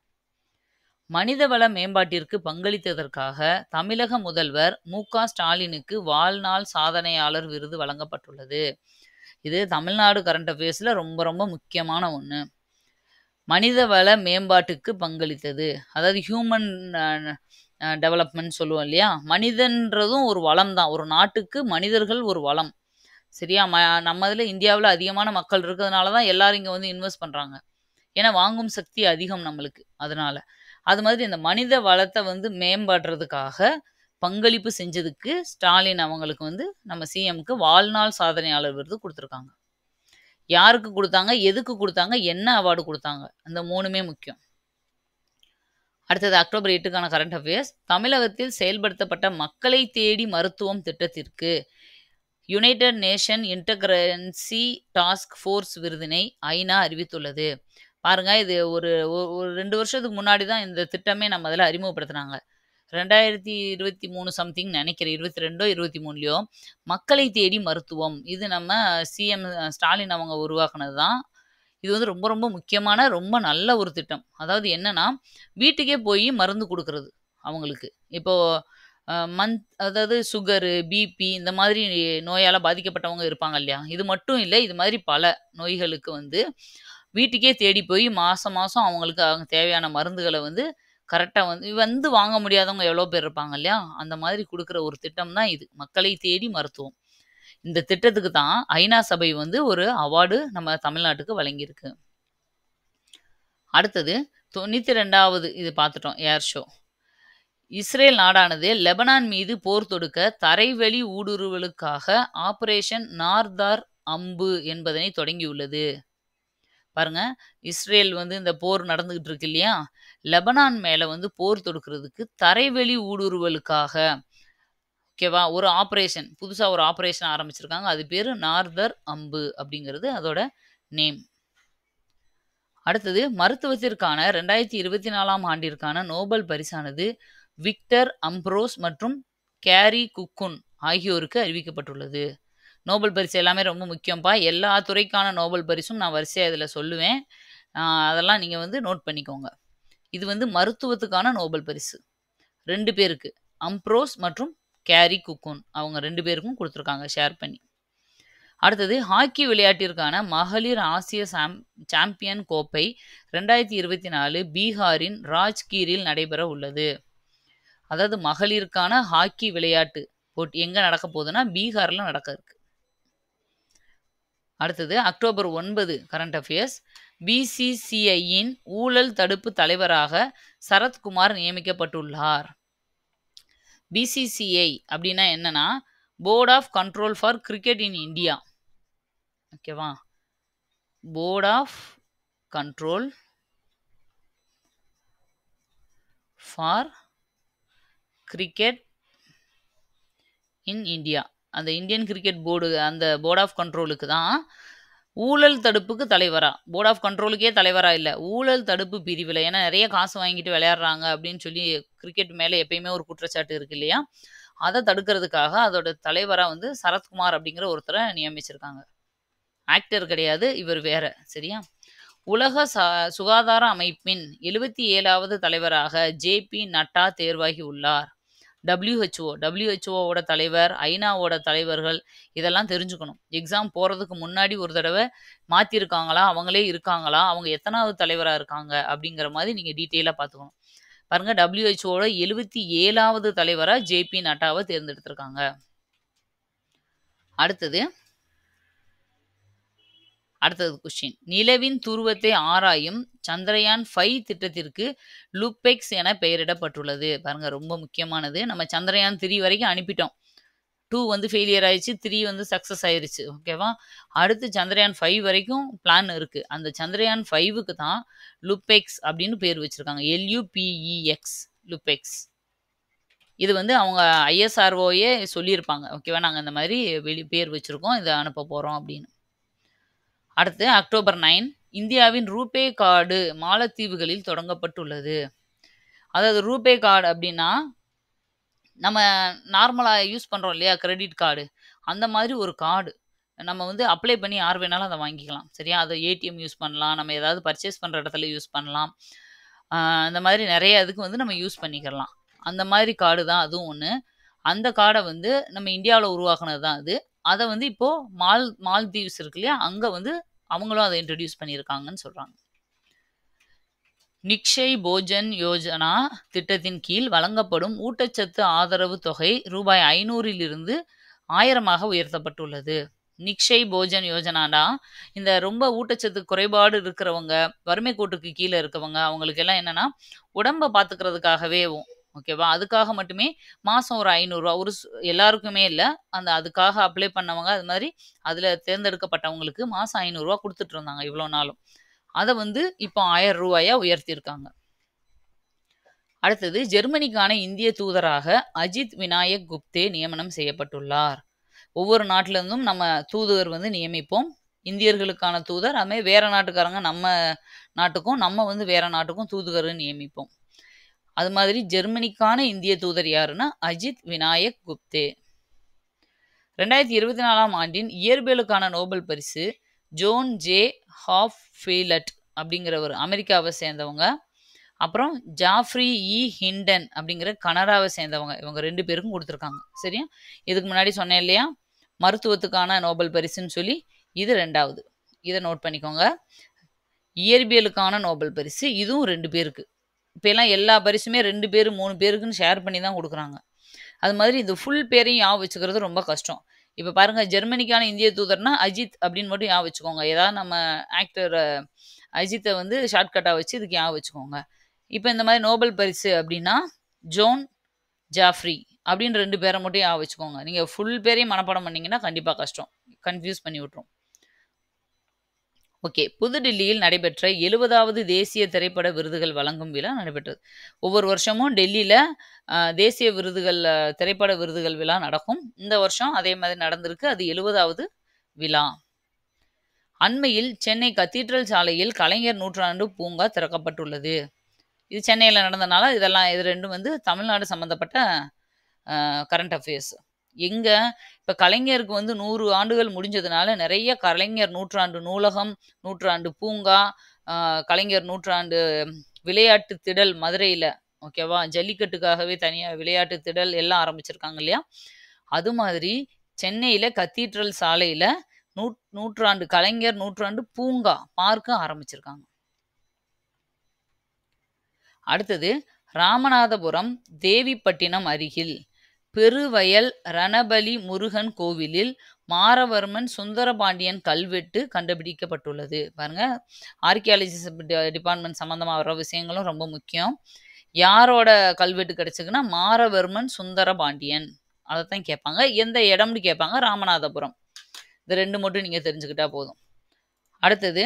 மனிதவள மேம்பாட்டிற்கு பங்களித்ததற்காக தமிழக முதல்வர் மு.க. ஸ்டாலினுக்கு வாழ்நாள் சாதனையாளர் விருது வழங்கப்பட்டுள்ளது. இது தமிழ்நாடு கரண்ட் அஃபேர்ஸில் ரொம்ப ரொம்ப முக்கியமான ஒன்று. மனிதவள மேம்பாட்டுக்கு பங்களித்தது, அதாவது ஹியூமன் டெவலப்மெண்ட் சொல்லுவோம் இல்லையா? மனிதன்றதும் ஒரு வளம் தான். ஒரு நாட்டுக்கு மனிதர்கள் ஒரு வளம். சரியா? நம்ம இதில் இந்தியாவில் அதிகமான மக்கள் இருக்கிறதுனால தான் எல்லாரும் இங்கே வந்து இன்வெஸ்ட் பண்ணுறாங்க. ஏன்னா வாங்கும் சக்தி அதிகம் நம்மளுக்கு. அதனால அது மாதிரி இந்த மனித வளத்தை வந்து மேம்படுறதுக்காக பங்களிப்பு செஞ்சதுக்கு ஸ்டாலின் அவங்களுக்கு வந்து நம்ம சிஎம்க்கு வாழ்நாள் சாதனையாளர் விருது கொடுத்துருக்காங்க. யாருக்கு கொடுத்தாங்க, எதுக்கு கொடுத்தாங்க, என்ன அவார்டு கொடுத்தாங்க, அந்த 3மே முக்கியம். அடுத்தது அக்டோபர் 8க்கான கரண்ட் அஃபேர்ஸ். தமிழகத்தில் செயல்படுத்தப்பட்ட மக்களை தேடி மருத்துவம் திட்டத்திற்கு யுனைடெட் நேஷன் இன்டகிரன்சி டாஸ்க் ஃபோர்ஸ் விருதினை ஐநா அறிவித்துள்ளது. பாருங்க, இது ஒரு 2 வருஷத்துக்கு முன்னாடி தான் இந்த திட்டமே நம்ம அதில் அறிமுகப்படுத்தினாங்க. 2023 சம்திங் நினைக்கிறேன், 22 23 மக்களை தேடி மருத்துவம். இது நம்ம சிஎம் ஸ்டாலின் அவங்க உருவாக்குனது தான். இது வந்து ரொம்ப ரொம்ப முக்கியமான ரொம்ப நல்ல ஒரு திட்டம். அதாவது என்னன்னா, வீட்டுக்கே போய் மருந்து குடுக்குறது அவங்களுக்கு. இப்போ அதாவது சுகரு, பிபி இந்த மாதிரி நோயால பாதிக்கப்பட்டவங்க இருப்பாங்க இல்லையா? இது மட்டும் இல்ல, இது மாதிரி பல நோய்களுக்கு வந்து வீட்டுக்கே தேடி போய் மாசம் மாசம் அவங்களுக்கு தேவையான மருந்துகள வந்து கரெக்ட்டா வந்து வந்து வாங்க முடியாதவங்க எவ்வளோ பேர் இருப்பாங்க இல்லையா? அந்த மாதிரி குடுக்குற ஒரு திட்டம் தான் இது. மக்களை தேடி மருத்துவம். இந்த திட்டத்துக்கு தான் ஐநா சபை வந்து ஒரு அவார்டு நம்ம தமிழ்நாட்டுக்கு வழங்கியிருக்கு. அடுத்தது 92வது இது பார்த்துட்டோம் ஏர் ஷோ. இஸ்ரேல் நாடானது லெபனான் மீது போர் தொடுக்க தரைவழி ஊடுருவலுக்காக ஆபரேஷன் நார்தார் அம்பு என்பதனை தொடங்கியுள்ளது. பாருங்க, இஸ்ரேல் வந்து இந்த போர் நடந்துகிட்டு இருக்கு இல்லையா? லெபனான் மேல வந்து போர் தொடுக்கிறதுக்கு தரைவழி ஊடுருவலுக்காக ஓகேவா? ஒரு ஆப்பரேஷன் புதுசா ஒரு ஆப்பரேஷன் ஆரம்பிச்சிருக்காங்க. அது பேரு நார்தர் அம்பு அப்படிங்கிறது அதோட நேம். அடுத்தது மருத்துவத்திற்கான 2024ஆம் ஆண்டிற்கான நோபல் பரிசானது விக்டர் அம்ப்ரோஸ் மற்றும் கேரி குக்குன் ஆகியோருக்கு அறிவிக்கப்பட்டுள்ளது. நோபல் பரிசு எல்லாமே ரொம்ப முக்கியம்ப்பா. எல்லா துறைக்கான நோபல் பரிசும் நான் வரிசையா இதில சொல்லுவேன். அதெல்லாம் நீங்க வந்து நோட் பண்ணிக்கோங்க. இது வந்து மருத்துவத்துக்கான நோபல் பரிசு. 2 பேருக்கு. அம்ப்ரோஸ் மற்றும் கேரி குக்குன். அவங்க 2 பேருக்கும் குடுத்துருக்காங்க ஷேர் பண்ணி. அடுத்தது ஹாக்கி விளையாட்டிற்கான மகளிர் ஆசிய சாம்பியன் கோப்பை 2024 பீகாரின் ராஜ்கீரில் நடைபெற உள்ளது. அதாவது மகளிருக்கான ஹாக்கி விளையாட்டு போட்டி எங்க நடக்க போகுதுன்னா, பீகார்ல நடக்க இருக்கு. அடுத்தது அக்டோபர் 9 கரண்ட் அஃபேர்ஸ். பிசிசிஐயின் ஊழல் தடுப்பு தலைவராக சரத்குமார் நியமிக்கப்பட்டுள்ளார். பிசிசிஐ அப்படின்னா என்னன்னா, board of control for cricket in India. ஓகேவா? Board of control for cricket in India. அந்த இந்தியன் கிரிக்கெட் போர்டு அந்த போர்ட் ஆஃப் கண்ட்ரோலுக்கு தான் ஊழல் தடுப்புக்கு தலைவரா. போர்ட் ஆஃப் கண்ட்ரோலுக்கே தலைவரா இல்ல. ஊழல் தடுப்பு பிரிவுல. ஏன்னா நெறைய காசு வாங்கிட்டு விளையாடுறாங்க அப்படின்னு சொல்லி கிரிக்கெட் மேல எப்பயுமே ஒரு குற்றச்சாட்டு இருக்கு இல்லையா? அத தடுக்கிறதுக்காக அதோட தலைவரா வந்து சரத்குமார் அப்படிங்கிற ஒருத்தர நியமிச்சிருக்காங்க. ஆக்டர் கிடையாது. இவர் வேற. சரியா? உலக சுகாதார அமைப்பின் 77வது தலைவராக ஜே.பி. நட்டா தேர்வாகி உள்ளார். WHO தலைவர், ஐநாவோட தலைவர்கள் இதெல்லாம் தெரிஞ்சுக்கணும். எக்ஸாம் போறதுக்கு முன்னாடி ஒரு தடவை மாத்திருக்காங்களா? அவங்களே இருக்காங்களா? அவங்க எத்தனாவது தலைவரா இருக்காங்க? அப்படிங்கிற மாதிரி நீங்க டீட்டெயிலா பார்த்துக்கணும். பாருங்க WHOட 77வது தலைவரா ஜே.பி. நட்டாவ தேர்ந்தெடுத்திருக்காங்க. அடுத்தது கொஸ்டின். நிலவின் துருவத்தை ஆராயும் சந்திரயான் 5 திட்டத்திற்கு லுபெக்ஸ் என பெயரிடப்பட்டுள்ளது. பாருங்க ரொம்ப முக்கியமானது. நம்ம சந்திரயான் 3 வரைக்கும் அனுப்பிட்டோம். 2 வந்து ஃபெயிலியர் ஆயிடுச்சு. 3 வந்து சக்சஸ் ஆயிருச்சு. ஓகேவா? அடுத்து சந்திரயான் 5 வரைக்கும் பிளான் இருக்கு. அந்த சந்திரயான் 5க்கு தான் லுபெக்ஸ் அப்படின்னு பேர் வச்சிருக்காங்க. LUPEX லுபெக்ஸ். இது வந்து அவங்க ISROயே சொல்லியிருப்பாங்க. ஓகேவா? நாங்க இந்த மாதிரி பேர் வச்சிருக்கோம். இத அனுப்ப போறோம் அப்படின்னு. அடுத்து அக்டோபர் 9 இந்தியாவின் ரூபே கார்டு மாலத்தீவுகளில் தொடங்கப்பட்டுள்ளது. அதாவது ரூபே கார்டு அப்படின்னா, நம்ம நார்மலா யூஸ் பண்றோம் இல்லையா? Credit card. அந்த மாதிரி ஒரு கார்டு. நம்ம வந்து அப்ளை பண்ணி யார் வேணாலும் அத வாங்கிக்கலாம். சரியா? அத ஏடிஎம் யூஸ் பண்ணலாம். நம்ம ஏதாவது பர்ச்சேஸ் பண்ற இடத்துல யூஸ் பண்ணலாம். இந்த மாதிரி நெறைய இதுக்கு வந்து நம்ம யூஸ் பண்ணிக்கலாம். அந்த மாதிரி கார்டு தான் அதுவும் ஒண்ணு. அந்த கார்ட வந்து நம்ம இந்தியாவுல உருவாக்குனது தான் அது. அத வந்து இப்போ மால்தீவ்ஸ் இருக்கு இல்லையா? அங்க வந்து அவங்களும் அத இன்ட்ரோடியூஸ் பண்ணியிருக்காங்கன்னு சொல்றாங்க. நிக்ஷய் போஜன் யோஜனா திட்டத்தின் கீழ் வழங்கப்படும் ஊட்டச்சத்து ஆதரவு தொகை ரூபாய் 500லிருந்து 1000ஆக உயர்த்தப்பட்டுள்ளது. நிக்ஷய் போஜன் யோஜனானா இந்த ரொம்ப ஊட்டச்சத்து குறைபாடு இருக்கிறவங்க, வறுமை கோட்டுக்கு கீழ இருக்கவங்க, அவங்களுக்கெல்லாம் என்னன்னா உடம்ப பார்த்துக்கிறதுக்காகவே ஓகேவா? அதுக்காக மட்டுமே மாசம் ஒரு ரூ. 500 ஒரு எல்லாருக்குமே இல்ல. அதுக்காக அப்ளை பண்ணவங்க, அது மாரி அதுல தேர்ந்தெடுக்கப்பட்டவங்களுக்கு மாசம் ரூ. 500 குடுத்துட்டு இருந்தாங்க இவ்வளோ நாளும். அத வந்து இப்போ ரூ. 1000 உயர்த்தியிருக்காங்க. அடுத்தது ஜெர்மனிக்கான இந்திய தூதராக அஜித் விநாயக் குப்தே நியமனம் செய்யப்பட்டுள்ளார். ஒவ்வொரு நாட்டுல இருந்தும் நம்ம தூதுவர் வந்து நியமிப்போம். இந்தியர்களுக்கான தூதர், அது மாரி வேற நாட்டுக்காரங்க நம்ம நாட்டுக்கும், நம்ம வந்து வேற நாட்டுக்கும் தூதுவர் நியமிப்போம். அது மாதிரி ஜெர்மனிக்கான இந்திய தூதர் யாருன்னா அஜித் விநாயக் குப்தே. 2024ஆம் ஆண்டின் இயற்பியலுக்கான நோபல் பரிசு ஜோன் ஜே ஹாஃப்ஃபீலட் அப்படிங்கிறவர் அமெரிக்காவை சேர்ந்தவங்க. அப்புறம் ஜாஃப்ரி ஹிண்டன் அப்படிங்கிற கனடாவை சேர்ந்தவங்க. இவங்க 2 பேருக்கும் கொடுத்துருக்காங்க. சரியா? இதுக்கு முன்னாடி சொன்னேன் இல்லையா? மருத்துவத்துக்கான நோபல் பரிசுன்னு சொல்லி, இது 2வது. இதை நோட் பண்ணிக்கோங்க. இயற்பியலுக்கான நோபல் பரிசு இதுவும் 2 பேருக்கு. இப்போலாம் எல்லா பரிசுமே 2 பேர் 3 பேருக்குன்னு ஷேர் பண்ணி தான் கொடுக்குறாங்க. அது மாதிரி இந்த ஃபுல் பேரையும் ஞாபகம் வச்சுக்கிறது ரொம்ப கஷ்டம். இப்போ பாருங்க, ஜெர்மனிக்கான இந்திய தூதர்னா அஜித் அப்படின்னு மட்டும் ஞாபகம் வச்சுக்கோங்க. ஏதாவது நம்ம ஆக்டர் அஜித்தை வந்து ஷார்ட்கட்டாக வச்சு இதுக்கு ஞாபகம் வச்சுக்கோங்க. இப்போ இந்த மாதிரி நோபல் பரிசு அப்படின்னா ஜோன் ஜாஃப்ரி அப்படின்னு 2 பேரை மட்டும் ஞாபகம் வச்சுக்கோங்க. நீங்கள் ஃபுல் பேரையும் மனப்பாடம் பண்ணீங்கன்னா கண்டிப்பாக கஷ்டம், கன்ஃபியூஸ் பண்ணி விட்டுரும். ஓகே. புதுடில்லியில் நடைபெற்ற 70வது தேசிய திரைப்பட விருதுகள் வழங்கும் விழா நடைபெற்றது. ஒவ்வொரு வருஷமும் டெல்லியில் தேசிய விருதுகள் திரைப்பட விருதுகள் விழா நடக்கும். இந்த வருஷம் அதே மாதிரி நடந்திருக்கு. அது 70வது விழா. அண்மையில் சென்னை கத்தீட்ரல் சாலையில் கலைஞர் நூற்றாண்டு பூங்கா திறக்கப்பட்டுள்ளது. இது சென்னையில் நடந்தனால இதெல்லாம் இது 2ம் வந்து தமிழ்நாடு சம்மந்தப்பட்ட கரண்ட் அஃபேர்ஸ். எங்க இப்போ கலைஞருக்கு வந்து 100 ஆண்டுகள் முடிஞ்சதுனால நிறைய கலைஞர் நூற்றாண்டு நூலகம், நூற்றாண்டு பூங்கா, கலைஞர் நூற்றாண்டு விளையாட்டு திடல் மதுரையில், ஓகேவா? ஜல்லிக்கட்டுக்காகவே தனியாக விளையாட்டு திடல் எல்லாம் ஆரம்பிச்சிருக்காங்க இல்லையா? அது மாதிரி சென்னையில் கத்தீட்ரல் சாலையில் நூற்றாண்டு கலைஞர் நூற்றாண்டு பூங்கா பார்க்க ஆரம்பிச்சிருக்காங்க. அடுத்தது ராமநாதபுரம் தேவிப்பட்டினம் அருகில் பெருவயல் ரணபலி முருகன் கோவிலில் மாரவர்மன் சுந்தரபாண்டியன் கல்வெட்டு கண்டுபிடிக்கப்பட்டுள்ளது. பாருங்க, ஆர்கியாலஜி டிபார்ட்மெண்ட் சம்பந்தமாக வர விஷயங்களும் ரொம்ப முக்கியம். யாரோட கல்வெட்டு கிடைச்சதுன்னா மாரவர்மன் சுந்தரபாண்டியன். அதைத்தான் கேட்பாங்க. எந்த இடம்னு கேட்பாங்க. ராமநாதபுரம். இது 2 மட்டும் நீங்கள் தெரிஞ்சுக்கிட்டா போதும். அடுத்தது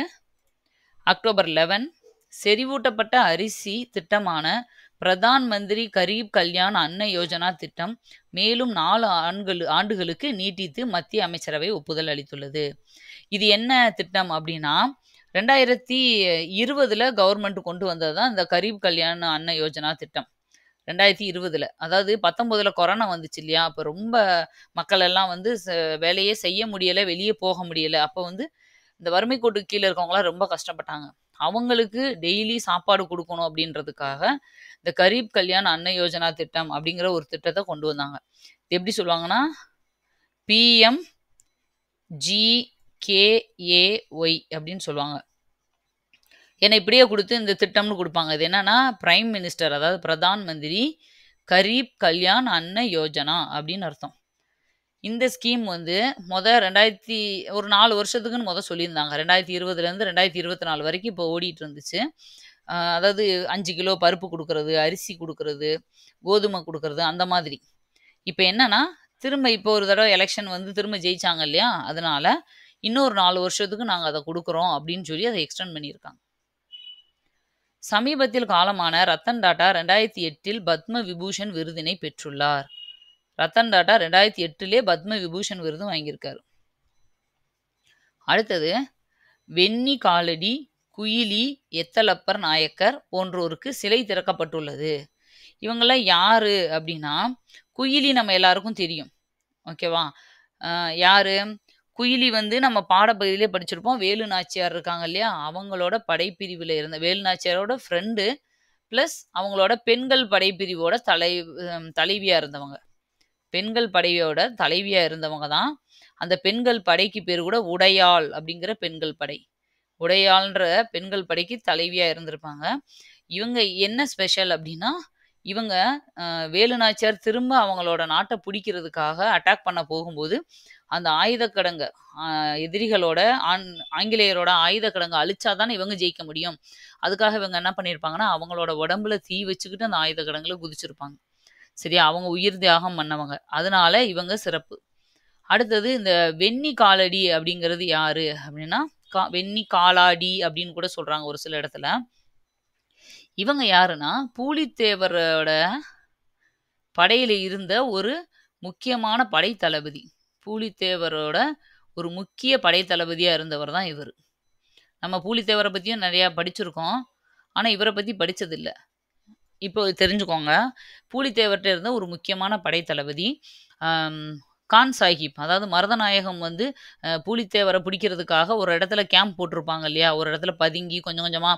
அக்டோபர் 11 செறிவூட்டப்பட்ட அரிசி திட்டமான பிரதான் மந்திரி கரீப் கல்யாண் அன்ன யோஜனா திட்டம் மேலும் 4 ஆண்டுகளுக்கு நீட்டித்து மத்திய அமைச்சரவை ஒப்புதல் அளித்துள்ளது. இது என்ன திட்டம் அப்படின்னா 2020 கவர்மெண்ட் கொண்டு வந்தது தான் இந்த கரீப் கல்யாண் அன்ன யோஜனா திட்டம். 2020 அதாவது 19 கொரோனா வந்துச்சு இல்லையா? அப்போ ரொம்ப மக்கள் எல்லாம் வந்து வேலையே செய்ய முடியலை, வெளியே போக முடியலை. அப்போ வந்து இந்த வறுமை கோட்டுக்கு கீழே இருக்கவங்களாம் ரொம்ப கஷ்டப்பட்டாங்க. அவங்களுக்கு டெய்லி சாப்பாடு கொடுக்கணும் அப்படின்றதுக்காக இந்த கரீப் கல்யாண் அன்ன யோஜனா திட்டம் அப்படிங்கிற ஒரு திட்டத்தை கொண்டு வந்தாங்க. இது எப்படி சொல்லுவாங்கன்னா PMGKAY அப்படின்னு சொல்லுவாங்க. ஏன்னா இப்படியே கொடுத்து இந்த திட்டம்னு கொடுப்பாங்க. இது என்னன்னா பிரைம் மினிஸ்டர், அதாவது பிரதான் மந்திரி கரீப் கல்யாண் அன்ன யோஜனா அப்படின்னு அர்த்தம். இந்த ஸ்கீம் வந்து ஒரு 4 வருஷத்துக்குன்னு சொல்லியிருந்தாங்க. 2020லேருந்து 2024 வரைக்கும் இப்போ ஓடிட்டு இருந்துச்சு. அதாவது 5 கிலோ பருப்பு கொடுக்கறது, அரிசி கொடுக்கறது, கோதுமை கொடுக்கறது, அந்த மாதிரி. இப்போ என்னன்னா திரும்ப இப்போ ஒரு தடவை எலெக்ஷன் வந்து திரும்ப ஜெயிச்சாங்க இல்லையா? அதனால இன்னொரு 4 வருஷத்துக்கு நாங்கள் அதை கொடுக்குறோம் அப்படின்னு சொல்லி அதை எக்ஸ்டெண்ட் பண்ணியிருக்காங்க. சமீபத்தில் காலமான ரத்தன் டாடா 2008 பத்ம விபூஷன் விருதினை பெற்றுள்ளார். ரத்தன் டாடா 2008 பத்ம விபூஷன் விருது வாங்கியிருக்காரு. அடுத்தது வெண்ணி காலடி, குயிலி, எத்தலப்பர் நாயக்கர் போன்றோருக்கு சிலை திறக்கப்பட்டுள்ளது. இவங்கெல்லாம் யாரு அப்படின்னா குயிலி நம்ம எல்லாருக்கும் தெரியும், ஓகேவா? யாரு குயிலி வந்து நம்ம பாடப்பகுதியிலே படிச்சிருப்போம். வேலு நாச்சியார் இருக்காங்க இல்லையா? அவங்களோட படைப்பிரிவில் இருந்த வேலு நாச்சியாரோட ஃப்ரெண்டு ப்ளஸ் அவங்களோட பெண்கள் படைப்பிரிவோட தலைவியாக இருந்தவங்க. பெண்கள் படையோட தலைவியாக இருந்தவங்க தான். அந்த பெண்கள் படைக்கு பேர் கூட உடையாள் அப்படிங்கிற பெண்கள் படை. உடையாள்ன்ற பெண்கள் படைக்கு தலைவியாக இருந்திருப்பாங்க. இவங்க என்ன ஸ்பெஷல் அப்படின்னா இவங்க வேலுநாச்சியார் திரும்ப அவங்களோட நாட்டை பிடிக்கிறதுக்காக அட்டாக் பண்ண போகும்போது அந்த ஆயுதக்கடங்க எதிரிகளோட ஆங்கிலேயரோட ஆயுதக்கடங்கை அழிச்சாதானே இவங்க ஜெயிக்க முடியும். அதுக்காக இவங்க என்ன பண்ணியிருப்பாங்கன்னா அவங்களோட உடம்புல தீ வச்சுக்கிட்டு அந்த ஆயுதக்கடங்களை குதிச்சிருப்பாங்க. சரியா? அவங்க உயிர் தியாகம் பண்ணவங்க. அதனால இவங்க சிறப்பு. அடுத்தது இந்த வெண்ணி காலடி அப்படிங்கிறது யாரு அப்படின்னா வெண்ணி காலாடி அப்படின்னு கூட சொல்றாங்க ஒரு சில இடத்துல. இவங்க யாருன்னா பூலித்தேவரோட படையில இருந்த ஒரு முக்கியமான படை தளபதி. பூலித்தேவரோட ஒரு முக்கிய படை தளபதியா இருந்தவர் தான் இவர். நம்ம பூலித்தேவரை பத்தியும் நிறைய படிச்சிருக்கோம், ஆனா இவரை பத்தி படிச்சதில்லை. இப்போ தெரிஞ்சுக்கோங்க, பூலித்தேவர்கிட்ட இருந்த ஒரு முக்கியமான படை தளபதி. கான் சாஹிப் அதாவது மருதநாயகம் வந்து பூலித்தேவரை பிடிக்கிறதுக்காக ஒரு இடத்துல கேம்ப் போட்டிருப்பாங்க இல்லையா? ஒரு இடத்துல பதுங்கி கொஞ்சம் கொஞ்சமா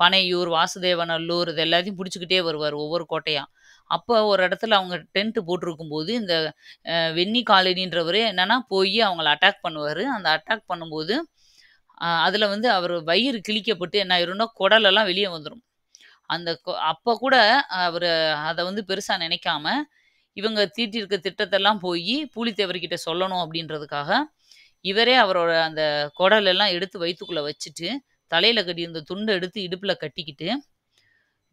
பனையூர், வாசுதேவநல்லூர் இது எல்லாத்தையும் பிடிச்சுக்கிட்டே வருவாரு ஒவ்வொரு கோட்டையா. அப்போ ஒரு இடத்துல அவங்க டென்ட் போட்டிருக்கும்போது, இந்த வெண்ணி காலனின்றவரு என்னன்னா போயி அவங்கள அட்டாக் பண்ணுவாரு. அந்த அட்டாக் பண்ணும்போது, அதுல வந்து அவரு வயிறு கிழிக்கப்பட்டு என்ன ஆயிரும்னா, குடலெல்லாம் வெளிய வந்துரும். அந்த அப்ப கூட அவரு அத வந்து பெருசா நினைக்காம, இவங்க தீட்டியிருக்க திட்டத்தெல்லாம் போயி பூலித்தேவர்கிட்ட சொல்லணும் அப்படின்றதுக்காக, இவரே அவரோட அந்த குடல் எல்லாம் எடுத்து வயித்துக்குள்ள வச்சுட்டு, தலையில கட்டியிருந்த துண்ட எடுத்து இடுப்புல கட்டிக்கிட்டு,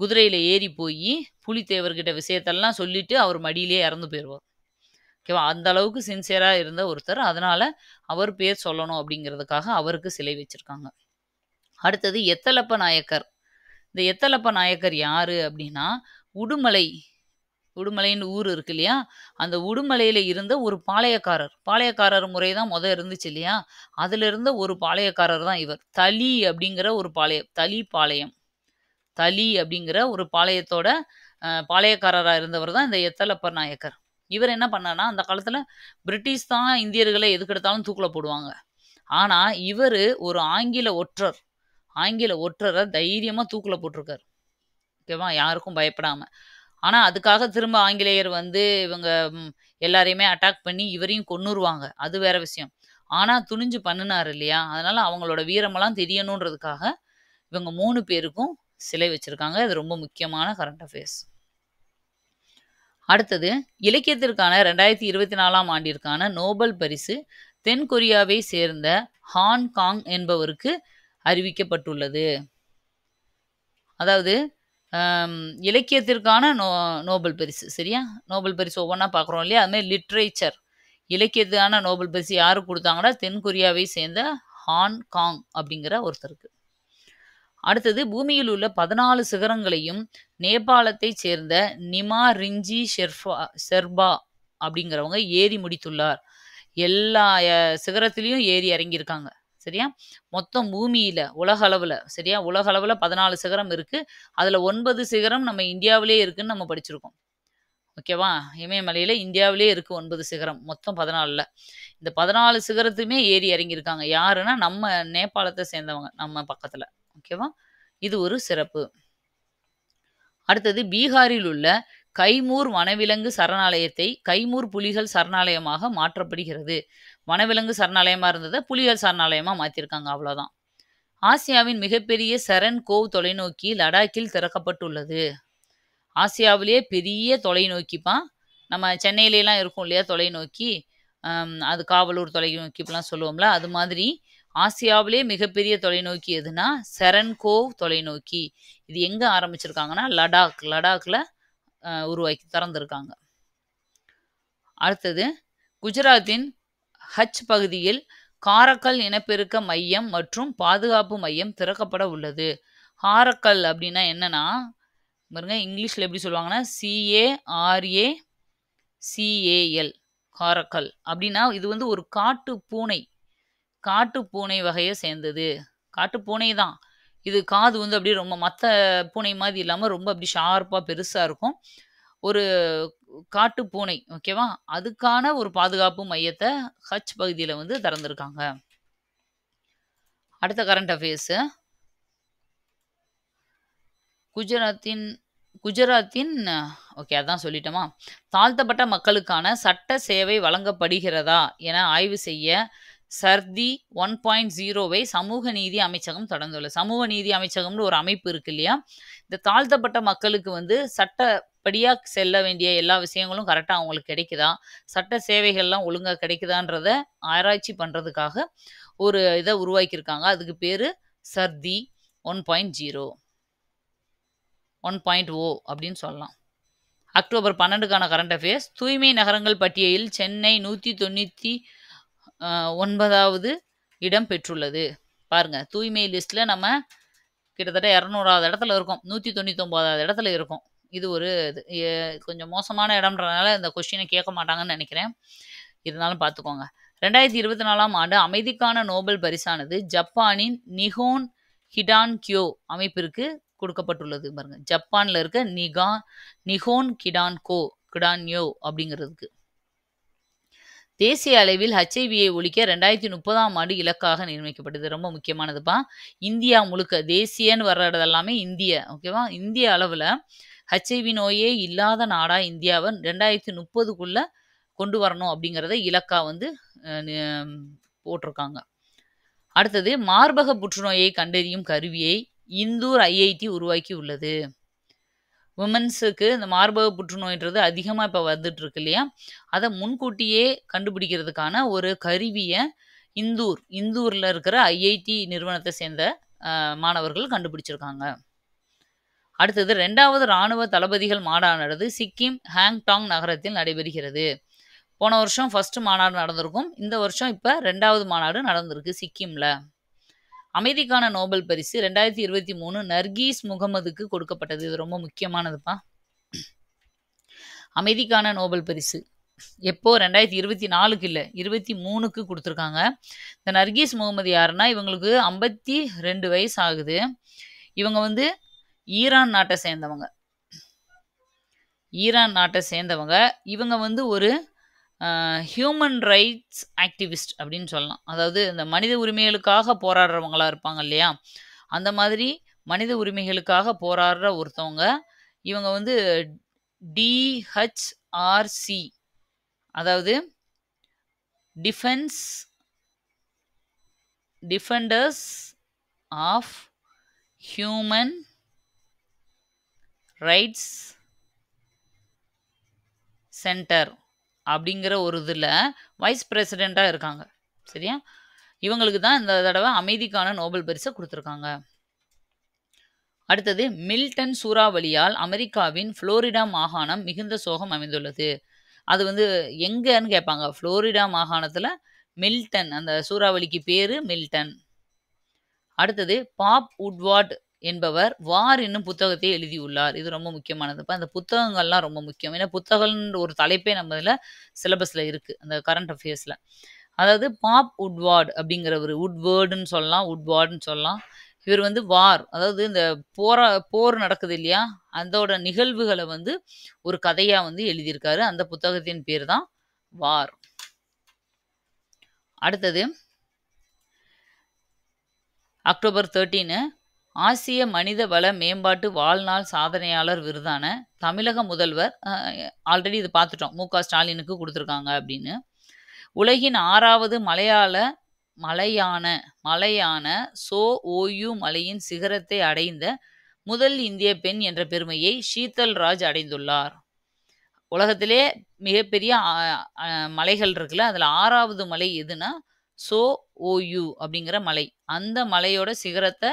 குதிரையில ஏறி போயி பூலித்தேவர்கிட்ட விஷயத்தெல்லாம் சொல்லிட்டு, அவர் மடியிலேயே இறந்து போயிருவார். ஓகேவா? அந்த அளவுக்கு சின்சியரா இருந்த ஒருத்தர். அதனால அவர் பேர் சொல்லணும் அப்படிங்கிறதுக்காக அவருக்கு சிலை வச்சிருக்காங்க. அடுத்தது எத்தலப்ப நாயக்கர். இந்த எத்தலப்ப நாயக்கர் யாரு அப்படின்னா, உடுமலை உடுமலைன்னு ஊர் இருக்கு இல்லையா? அந்த உடுமலையில இருந்த ஒரு பாளையக்காரர். பாளையக்காரர் முறை தான் இருந்துச்சு இல்லையா? அதுல இருந்த ஒரு பாளையக்காரர் தான் இவர். தளி அப்படிங்கிற ஒரு பாளையம். தளி பாளையம். தளி அப்படிங்கிற ஒரு பாளையத்தோட பாளையக்காரரா இருந்தவர் தான் இந்த எத்தலப்பர் நாயக்கர். இவர் என்ன பண்ணார்னா, அந்த காலத்துல பிரிட்டிஷ் தான் இந்தியர்கள எதுக்கெடுத்தாலும் தூக்குல போடுவாங்க. ஆனா, இவரு ஒரு ஆங்கில ஒற்றர். ஆங்கில ஒற்றர தைரியமா தூக்குல போட்டுருக்காரு. ஓகேவா? யாருக்கும் பயப்படாம. ஆனா, அதுக்காக திரும்ப ஆங்கிலேயர் வந்து இவங்க எல்லாரையுமே அட்டாக் பண்ணி இவரையும் கொன்னுருவாங்க. அது வேற விஷயம். ஆனா, துணிஞ்சு பண்ணுனாரு இல்லையா? அதனால அவங்களோட வீரமெல்லாம் தெரியணுன்றதுக்காக, இவங்க 3 பேருக்கும் சிலை வச்சிருக்காங்க. இது ரொம்ப முக்கியமான கரண்ட் அஃபேர்ஸ். அடுத்தது, இலக்கியத்திற்கான 2024ஆம் ஆண்டிற்கான நோபல் பரிசு தென் கொரியாவை சேர்ந்த ஹான் காங் என்பவருக்கு அறிவிக்கப்பட்டுள்ளது. அதாவது இலக்கியத்திற்கான நோபல் பரிசு சரியா? நோபல் பரிசு ஒவ்வொன்றா பார்க்குறோம் இல்லையா? அதுமாதிரி லிட்ரேச்சர் இலக்கியத்துக்கான நோபல் பரிசு யாருக்கு கொடுத்தாங்கன்னா தென் கொரியாவை சேர்ந்த ஹான் காங் அப்படிங்கிற ஒருத்தருக்கு. அடுத்தது பூமியில் உள்ள 14 சிகரங்களையும் நேபாளத்தைச் சேர்ந்த நிமா ரிஞ்சி ஷெர்பா அப்படிங்கிறவங்க ஏறி முடித்துள்ளார். எல்லா சிகரத்திலையும் ஏறி இறங்கியிருக்காங்க. சரியா? மொத்தம் பூமியில உலக அளவுல சரியா? உலக அளவுல 14 சிகரம் இருக்கு. அதுல 9 சிகரம் நம்ம இந்தியாவிலேயே இருக்குன்னு நம்ம படிச்சிருக்கோம். ஓகேவா? இமயமலையில இந்தியாவிலேயே இருக்கு 9 சிகரம். மொத்தம் 14ல. இந்த 14 சிகரத்துமே ஏறி இறங்கியிருக்காங்க. யாருன்னா நம்ம நேபாளத்த சேர்ந்தவங்க. நம்ம பக்கத்துல. ஓகேவா? இது ஒரு சிறப்பு. அடுத்தது பீகாரில் உள்ள கைமூர் வனவிலங்கு சரணாலயத்தை கைமூர் புலிகள் சரணாலயமாக மாற்றப்படுகிறது. வனவிலங்கு சரணாலயமா இருந்தத புலிகள் சரணாலயமா மாத்திருக்காங்க அவ்வளோதான். ஆசியாவின் மிகப்பெரிய செரன் கோவ் தொலைநோக்கி லடாக்கில் திறக்கப்பட்டுள்ளது. ஆசியாவிலேயே பெரிய தொலைநோக்கிப்பா. நம்ம சென்னையிலலாம் இருக்கும் இல்லையா தொலைநோக்கி? அது காவலூர் தொலைநோக்கி இப்படிலாம் சொல்லுவோம்ல. அது மாதிரி ஆசியாவிலே மிகப்பெரிய தொலைநோக்கி எதுனா செரன் கோவ் தொலைநோக்கி. இது எங்க ஆரம்பிச்சிருக்காங்கன்னா லடாக்ல உருவாக்கி திறந்திருக்காங்க. அடுத்தது குஜராத்தின் ஹஜ் பகுதியில் காரக்கல் இனப்பெருக்க மையம் மற்றும் பாதுகாப்பு மையம் திறக்கப்பட உள்ளது. காரக்கல் அப்படின்னா என்னன்னா பாருங்க இங்கிலீஷ்ல எப்படி சொல்லுவாங்கன்னா CARACAL காரக்கல் அப்படின்னா இது வந்து ஒரு காட்டு பூனை வகையை சேர்ந்தது. காட்டு பூனை தான். இது காது வந்து அப்படியே ரொம்ப மற்ற பூனை மாதிரி இல்லாமல் ரொம்ப அப்படி ஷார்ப்பாக பெருசாக இருக்கும். ஒரு காட்டு பூனை ஓகேவா? அதுக்கான ஒரு பாதுகாப்பு மையத்தை ஹஜ் பகுதியில் வந்து திறந்திருக்காங்க. அடுத்த கரண்ட் அஃபேர்ஸு குஜராத்தின் ஓகே அதான் சொல்லிட்டோமா? தாழ்த்தப்பட்ட மக்களுக்கான சட்ட சேவை வழங்கப்படுகிறதா என ஆய்வு செய்ய சர்தி 1.0வை சமூக நீதி அமைச்சகம் தொடர்ந்துள்ளது. சமூக நீதி அமைச்சகம்னு ஒரு அமைப்பு இருக்கு இல்லையா? இந்த தாழ்த்தப்பட்ட மக்களுக்கு வந்து சட்டப்படியா செல்ல வேண்டிய எல்லா விஷயங்களும் கரெக்டாக அவங்களுக்கு கிடைக்குதா? சட்ட சேவைகள்லாம் ஒழுங்காக கிடைக்குதான்றத ஆராய்ச்சி பண்ணுறதுக்காக ஒரு இதை உருவாக்கியிருக்காங்க. அதுக்கு பேர் சர்தி 1.0 1.0 அப்படின்னு சொல்லலாம். அக்டோபர் 12க்கான கரண்ட் அஃபேர்ஸ் தூய்மை நகரங்கள் பட்டியலில் சென்னை 199வது இடம் பெற்றுள்ளது. பாருங்க தூய்மை லிஸ்ட்ல நம்ம கிட்டத்தட்ட 200வது இடத்துல இருக்கோம். 199வது இடத்துல இருக்கோம். இது ஒரு கொஞ்சம் மோசமான இடம்ன்றனால இந்த கொஸ்டினை கேட்க மாட்டாங்கன்னு நினைக்கிறேன். இருந்தாலும் பார்த்துக்கோங்க. 2024ஆம் ஆண்டு அமைதிக்கான நோபல் பரிசானது ஜப்பானின் நிஹோன் ஹிடான்கியோ அமைப்பிற்கு கொடுக்கப்பட்டுள்ளது. பாருங்க ஜப்பான்ல இருக்க நிஹோன் கிடான்யோ அப்படிங்கிறதுக்கு. தேசிய அளவில் ஹெச்ஐவியை ஒழிக்க 2030ஆம் ஆண்டு இலக்காக நிர்ணயிக்கப்பட்டது. ரொம்ப முக்கியமானதுப்பா. இந்தியா முழுக்க தேசியன்னு வர்றது எல்லாமே இந்திய. ஓகேவா? இந்திய அளவுல ஹெச்ஐவி நோயே இல்லாத நாடா இந்தியாவ 2030க்குள்ள கொண்டு வரணும் அப்படிங்கிறத இலக்கா வந்து போட்டிருக்காங்க. அடுத்தது மார்பக புற்றுநோயை கண்டறியும் கருவியை இந்தூர் ஐஐடி உருவாக்கி உள்ளது. உமன்ஸுக்கு இந்த மார்பக புற்றுநோய்ன்றது அதிகமாக இப்போ வந்துட்டு இருக்கு இல்லையா? அதை முன்கூட்டியே கண்டுபிடிக்கிறதுக்கான ஒரு கருவியை இந்தூரில் இருக்கிற ஐஐடி நிறுவனத்தை சேர்ந்த மாணவர்கள் கண்டுபிடிச்சிருக்காங்க. அடுத்தது 2வது இராணுவ தளபதிகள் மாநாடு சிக்கிம் ஹாங்டாங் நகரத்தில் நடைபெறுகிறது. போன வருஷம் ஃபர்ஸ்ட் மாநாடு நடந்திருக்கும். இந்த வருஷம் இப்போ 2வது மாநாடு நடந்திருக்கு சிக்கிம்ல. அமைதிக்கான நோபல் பரிசு 2023 நர்கீஸ் முகமதுக்கு கொடுக்கப்பட்டது. இது ரொம்ப முக்கியமானதுப்பா. அமைதிக்கான நோபல் பரிசு எப்போ 2024க்கு இல்லை 23க்கு கொடுத்துருக்காங்க. இந்த நர்கீஸ் முகமது யாருன்னா, இவங்களுக்கு 52 வயசு ஆகுது. இவங்க வந்து ஈரான் நாட்டை சேர்ந்தவங்க. இவங்க வந்து ஒரு ஹியூமன் ரைட்ஸ் ஆக்டிவிஸ்ட் அப்படின்னு சொல்லலாம். அதாவது இந்த மனித உரிமைகளுக்காக போராடுறவங்களா இருப்பாங்க இல்லையா? அந்த மாதிரி மனித உரிமைகளுக்காக போராடுற ஒருத்தவங்க. இவங்க வந்து டிஹெச்ஆர்சி, அதாவது defenders of human rights centre அப்படிங்கிற ஒரு இதில் வைஸ் பிரசிடெண்ட்டாக இருக்காங்க. சரியா? இவங்களுக்கு தான் இந்த தடவை அமைதிக்கான நோபல் பரிசை கொடுத்துருக்காங்க. அடுத்தது மில்டன் சூறாவளியால் அமெரிக்காவின் புளோரிடா மாகாணம் மிகுந்த சோகம் அமைந்துள்ளது. அது வந்து எங்கன்னு கேட்பாங்க. புளோரிடா மாகாணத்தில் மில்டன், அந்த சூறாவளிக்கு பேரு மில்டன். அடுத்தது பாப் உட்வார்ட் என்பவர் வார் என்னும் புத்தகத்தை எழுதியுள்ளார். இது ரொம்ப முக்கியமானது. அந்த புத்தகங்கள்லாம் ரொம்ப முக்கியம். ஏன்னா புத்தகம்ன்ற ஒரு தலைப்பே நம்ம இதில் சிலபஸில் இருக்குது, அந்த கரண்ட் அஃபேர்ஸில். அதாவது பாப் உட்வார்ட் அப்படிங்கிறவர், உட்வேர்டுன்னு சொல்லலாம். இவர் வந்து வார், அதாவது இந்த போர் நடக்குது இல்லையா, அதோட நிகழ்வுகளை வந்து ஒரு கதையாக வந்து எழுதியிருக்காரு. அந்த புத்தகத்தின் பேர் தான் வார். அடுத்தது அக்டோபர் 13 ஆசிய மனித வள மேம்பாட்டு வாழ்நாள் சாதனையாளர் விருதான தமிழக முதல்வர், ஆல்ரெடி இது பார்த்துட்டோம், மு.க. ஸ்டாலினுக்கு கொடுத்துருக்காங்க அப்படின்னு. உலகின் 6வது மலையான சோ-ஓயு மலையின் சிகரத்தை அடைந்த முதல் இந்திய பெண் என்ற பெருமையை ஷீதல் ராஜ் அடைந்துள்ளார். உலகத்திலே மிகப்பெரிய மலைகள் இருக்குல்ல, அதில் 6வது மலை எதுனா சோ-ஓயு அப்படிங்கிற மலை. அந்த மலையோட சிகரத்தை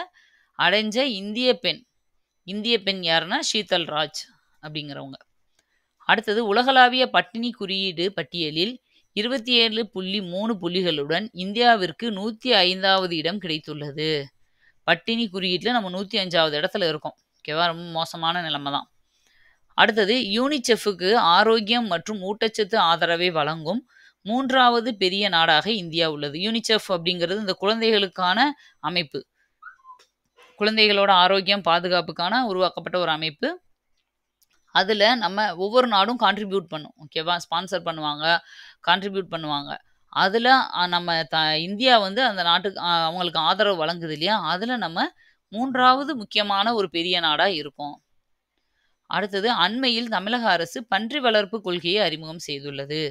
அடைஞ்ச இந்திய பெண் யாருன்னா ஷீதல் ராஜ் அப்படிங்கிறவங்க. அடுத்தது உலகளாவிய பட்டினி குறியீடு பட்டியலில் 27.3 புள்ளிகளுடன் இந்தியாவிற்கு 105வது இடம் கிடைத்துள்ளது. பட்டினி குறியீட்டில் நம்ம 105வது இடத்துல இருக்கோம். ஓகேவா? ரொம்ப மோசமான நிலைமை தான். அடுத்தது யூனிசெஃப்க்கு ஆரோக்கியம் மற்றும் ஊட்டச்சத்து ஆதரவை வழங்கும் 3வது பெரிய நாடாக இந்தியா உள்ளது. யூனிசெஃப் அப்படிங்கிறது இந்த குழந்தைகளுக்கான அமைப்பு, குழந்தைகளோட ஆரோக்கியம் பாதுகாப்புக்கான உருவாக்கப்பட்ட ஒரு அமைப்பு. அதில் நம்ம ஒவ்வொரு நாடும் கான்ட்ரிபியூட் பண்ணும். ஓகேவா? ஸ்பான்சர் பண்ணுவாங்க, கான்ட்ரிபியூட் பண்ணுவாங்க. அதில் நம்ம இந்தியா வந்து அந்த நாட்டுக்கு அவங்களுக்கு ஆதரவு வழங்குது இல்லையா, அதில் நம்ம 3வது முக்கியமான ஒரு பெரிய நாடாக இருக்கும். அடுத்தது அண்மையில் தமிழக அரசு பன்றி வளர்ப்பு கொள்கையை அறிமுகம் செய்துள்ளது.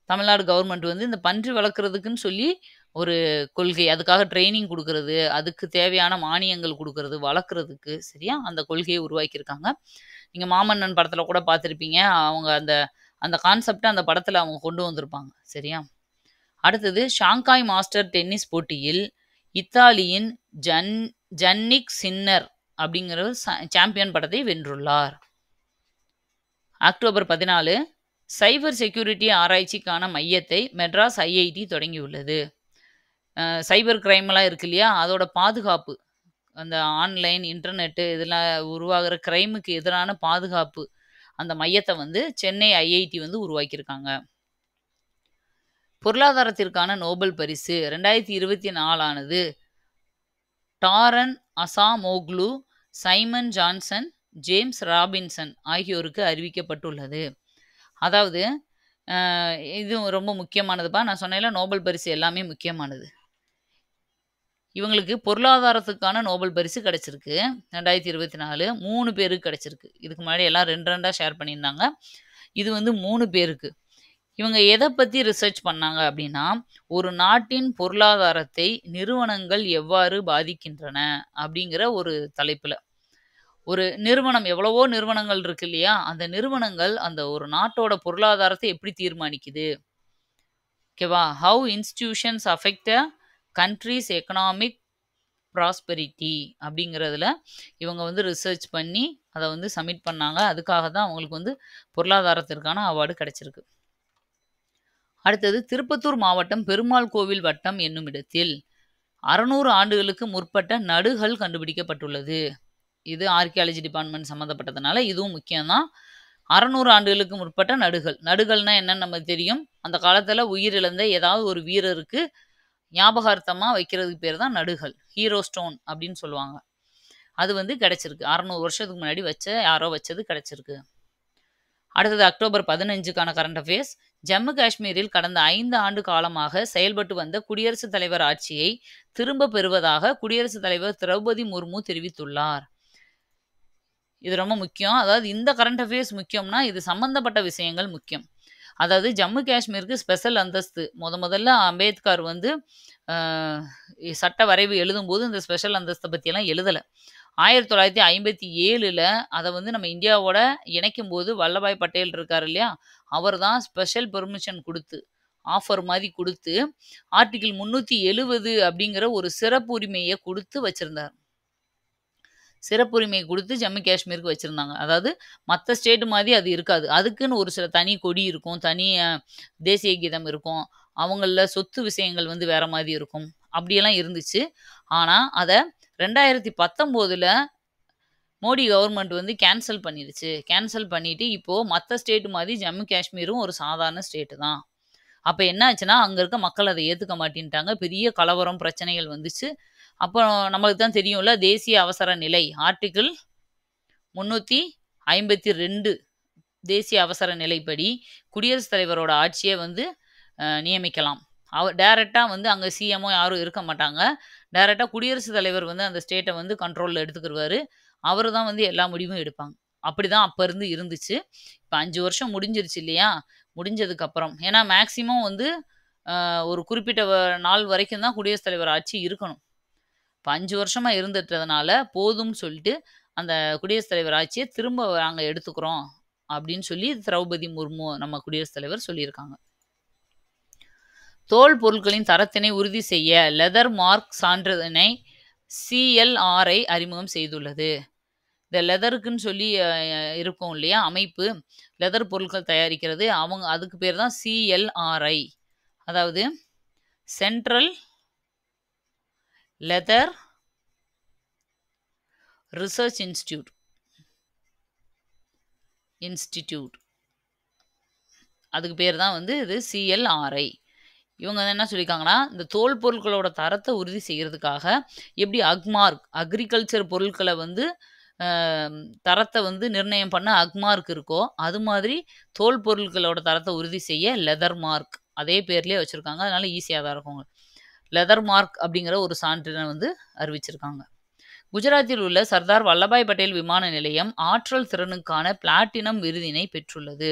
தமிழ்நாடு கவர்மெண்ட் வந்து இந்த பன்றி வளர்க்குறதுக்குன்னு சொல்லி ஒரு கொள்கை, அதுக்காக ட்ரைனிங் கொடுக்கறது, அதுக்கு தேவையான மானியங்கள் கொடுக்கறது, வளர்க்குறதுக்கு, சரியா, அந்த கொள்கையை உருவாக்கியிருக்காங்க. நீங்கள் மாமன்னன் படத்தில் கூட பார்த்துருப்பீங்க. அவங்க அந்த கான்செப்டை அந்த படத்தில் அவங்க கொண்டு வந்திருப்பாங்க. சரியா? அடுத்தது ஷாங்காய் மாஸ்டர் டென்னிஸ் போட்டியில் இத்தாலியின் ஜன்னிக் சின்னர் அப்படிங்கிற சாம்பியன் பட்டத்தை வென்றுள்ளார். அக்டோபர் 14 சைபர் செக்யூரிட்டி ஆராய்ச்சிக்கான மையத்தை மெட்ராஸ் ஐஐடி தொடங்கியுள்ளது. சைபர் கிரைம்லாம் இருக்கு இல்லையா, அதோட பாதுகாப்பு, அந்த ஆன்லைன் இன்டர்நெட்டு இதில் உருவாகிற கிரைமுக்கு எதிரான பாதுகாப்பு, அந்த மையத்தை வந்து சென்னை ஐஐடி வந்து உருவாக்கியிருக்காங்க. பொருளாதாரத்திற்கான நோபல் பரிசு 2024 டாரன் அசாமோக்லு, சைமன் ஜான்சன், ஜேம்ஸ் ராபின்சன் ஆகியோருக்கு அறிவிக்கப்பட்டுள்ளது. அதாவது அ இதுவும் ரொம்ப முக்கியமானதுப்பா. நான் சொன்னேன்ல நோபல் பரிசு எல்லாமே முக்கியமானது. இவங்களுக்கு பொருளாதாரத்துக்கான நோபல் பரிசு கிடைச்சிருக்கு. 2024 3 பேருக்கு கிடைச்சிருக்கு. இதுக்கு முன்னாடி எல்லாம் 2, 2 ஷேர் பண்ணியிருந்தாங்க. இது வந்து 3 பேருக்கு. இவங்க எத பத்தி ரிசர்ச் பண்ணாங்க அப்டின்னா, ஒரு நாட்டின் பொருளாதாரத்தை நிறுவனங்கள் எவ்வாறு பாதிக்கின்றன? அப்டிங்கிற ஒரு தலைப்புல. ஒரு நிறுவனம் எவ்வளவோ நிறுவனங்கள் இருக்கு இல்லையா? அந்த நிறுவனங்கள் அந்த ஒரு நாட்டோட பொருளாதாரத்த எப்படி தீர்மானிக்குது? ஓகேவா? How institutions affect a countries economic prosperity அப்படிங்கிறதுல இவங்க வந்து ரிசர்ச் பண்ணி அத வந்து சப்மிட் பண்ணாங்க. அதுக்காக தான் அவங்களுக்கு வந்து பொருளாதாரத்திற்கான அவார்டு கிடைச்சிருக்கு. அடுத்தது திருப்பத்தூர் மாவட்டம் பெருமாள் கோவில் வட்டம் என்னும் இடத்தில் 600 ஆண்டுகளுக்கு முற்பட்ட நடுகள் கண்டுபிடிக்கப்பட்டுள்ளது. இது ஆர்க்கியாலஜி டிபார்ட்மெண்ட் சம்மந்தப்பட்டதுனால இதுவும் முக்கியம் தான். 600 ஆண்டுகளுக்கு முற்பட்ட நடுகள். நடுகள்னா என்னன்னு நமக்கு தெரியும். அந்த காலத்துல உயிரிழந்த ஏதாவது ஒரு வீரருக்கு ஞாபகார்த்தமா வைக்கிறதுக்கு பேர் தான் நடுகள். ஹீரோ ஸ்டோன் அப்படின்னு சொல்லுவாங்க. அது வந்து கிடைச்சிருக்கு. 600 வருஷத்துக்கு முன்னாடி யாரோ வச்சது கிடைச்சிருக்கு. அடுத்தது அக்டோபர் 15க்கான கரண்ட் அஃபேர்ஸ். ஜம்மு காஷ்மீரில் கடந்த 5 ஆண்டு காலமாக செயல்பட்டு வந்த குடியரசுத் தலைவர் ஆட்சியை திரும்ப பெறுவதாக குடியரசுத் தலைவர் திரௌபதி முர்மு தெரிவித்துள்ளார். இது ரொம்ப முக்கியம். அதாவது இந்த கரண்ட் அஃபேர்ஸ் முக்கியம்னா, இது சம்மந்தப்பட்ட விஷயங்கள் முக்கியம். அதாவது ஜம்மு காஷ்மீருக்கு ஸ்பெஷல் அந்தஸ்து. முதல்ல அம்பேத்கர் வந்து அ சட்ட வரைவு எழுதும்போது இந்த ஸ்பெஷல் அந்தஸ்த பத்தியெல்லாம் எழுதல. 1957ல அத வந்து நம்ம இந்தியாவோட இணைக்கும்போது வல்லபாய் பட்டேல் இருக்காரு இல்லையா? அவர் தான் ஸ்பெஷல் பெர்மிஷன் குடுத்து, ஆஃபர் மாரி குடுத்து, ஆர்டிகிள் 370 அப்படிங்கிற ஒரு சிறப்பு உரிமைய குடுத்து வச்சிருந்தார். சிறப்புரிமை குடுத்து ஜம்மு காஷ்மீருக்கு வச்சிருந்தாங்க. அதாவது மத்த ஸ்டேட் மாரி அது இருக்காது. அதுக்குன்னு ஒரு சில தனி கொடி இருக்கும். தனி தேசிய கீதம் இருக்கும். அவங்கள்ல சொத்து விஷயங்கள் வந்து வேற மாரி இருக்கும். அப்படியெல்லாம் இருந்துச்சு. ஆனா, அத 2019ல மோடி கவர்மெண்ட் வந்து கேன்சல் பண்ணிருச்சு. கேன்சல் பண்ணிட்டு இப்போ மத்த ஸ்டேட் மாரி ஜம்மு காஷ்மீரும் ஒரு சாதாரண ஸ்டேட் தான். அப்ப என்ன ஆச்சுன்னா, அங்க இருக்க மக்கள் அத ஏத்துக்க மாட்டேன்ட்டாங்க. பெரிய கலவரம், பிரச்சனைகள் வந்துச்சு. அப்போ நமக்கு தான் தெரியும்ல, தேசிய அவசர நிலை ஆர்டிகிள் 352 தேசிய அவசர நிலைப்படி குடியரசுத் தலைவரோட ஆட்சிய வந்து நியமிக்கலாம். டைரக்ட்டா வந்து அங்க சிஎம்மோ யாரும் இருக்க மாட்டாங்க. டைரக்ட்டா குடியரசுத் தலைவர் வந்து அந்த ஸ்டேட்ட வந்து கண்ட்ரோல்ல எடுத்துக்கிருவாரு. அவரு தான் வந்து எல்லா முடிவும் எடுப்பாங்க. அப்படிதான் அப்ப இருந்து இருந்துச்சு. இப்ப 5 வருஷம் முடிஞ்சிருச்சு இல்லையா? முடிஞ்சதுக்கு அப்புறம் ஏன்னா மேக்ஸிமம் வந்து ஒரு குறிப்பிட்ட நாள் வரைக்கும் தான் குடியரசுத் தலைவர் ஆட்சி இருக்கணும். இப்ப 5 வருஷமா இருந்துட்டதுனால போதும்னு சொல்லிட்டு, அந்த குடியரசுத் தலைவர் ஆட்சிய திரும்ப நாங்க எடுத்துக்கிறோம். அப்படின்னு சொல்லி திரௌபதி முர்மு நம்ம குடியரசுத் தலைவர் சொல்லியிருக்காங்க. தோல் பொருட்களின் தரத்தினை உறுதி செய்ய லெதர் மார்க் சான்றிதழை CLRI அறிமுகம் செய்துள்ளது. இந்த லெதருக்குன்னு சொல்லி இருக்கும் இல்லையா அமைப்பு, லெதர் பொருட்கள் தயாரிக்கிறது. அதுக்கு பேர் தான் CLRI. அதாவது சென்ட்ரல் லெதர் ரிசர்ச் இன்ஸ்டிடியூட். அதுக்கு பேர் தான் வந்து இது CLRI. இவங்க என்ன சொல்லியிருக்காங்கன்னா, இந்த தோல் பொருட்களோட தரத்த உறுதி செய்யறதுக்காக எப்படி அக்மார்க் அக்ரிகல்ச்சர் பொருட்கள வந்து அ தரத்த வந்து நிர்ணயம் பண்ண அக்மார்க் இருக்கோ, அது மாதிரி தோல் பொருட்களோட தரத்த உறுதி செய்ய லெதர் மார்க் அதே பேர்லயே வச்சிருக்காங்க. அதனால ஈஸியா தான் இருக்கும். லெதர் மார்க் அப்படிங்கிற ஒரு சான்றிதழ வந்து அறிவிச்சிருக்காங்க. குஜராத்தில் உள்ள சர்தார் வல்லபாய் பட்டேல் விமான நிலையம் ஆற்றல் திறனுக்கான பிளாட்டினம் விருதினை பெற்றுள்ளது.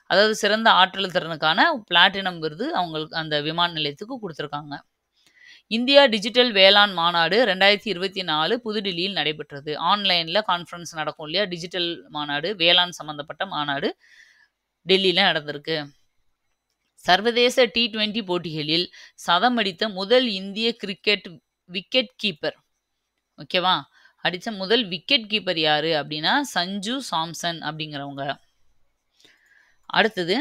அதாவது சிறந்த ஆற்றல் திறனுக்கான பிளாட்டினம் விருது அவங்களுக்கு அந்த விமான நிலையத்துக்கு குடுத்துருக்காங்க. இந்தியா டிஜிட்டல் வேளாண் மாநாடு 2024 புதுடில்லியில் நடைபெற்றது. ஆன்லைன்ல கான்ஃபரன்ஸ் நடக்கும் இல்லையா? டிஜிட்டல் மாநாடு, வேளாண் சம்பந்தப்பட்ட மாநாடு டெல்லியில நடந்திருக்கு. சர்வதேச T20 போட்டிகளில் சதம் அடித்த முதல் இந்திய கிரிக்கெட் விக்கெட் கீப்பர். ஓகேவா? அடிச்ச முதல் விக்கெட் கீப்பர் யாரு அப்படின்னா, சஞ்சு சாம்சன் அப்படிங்கிறவங்க. அடுத்தது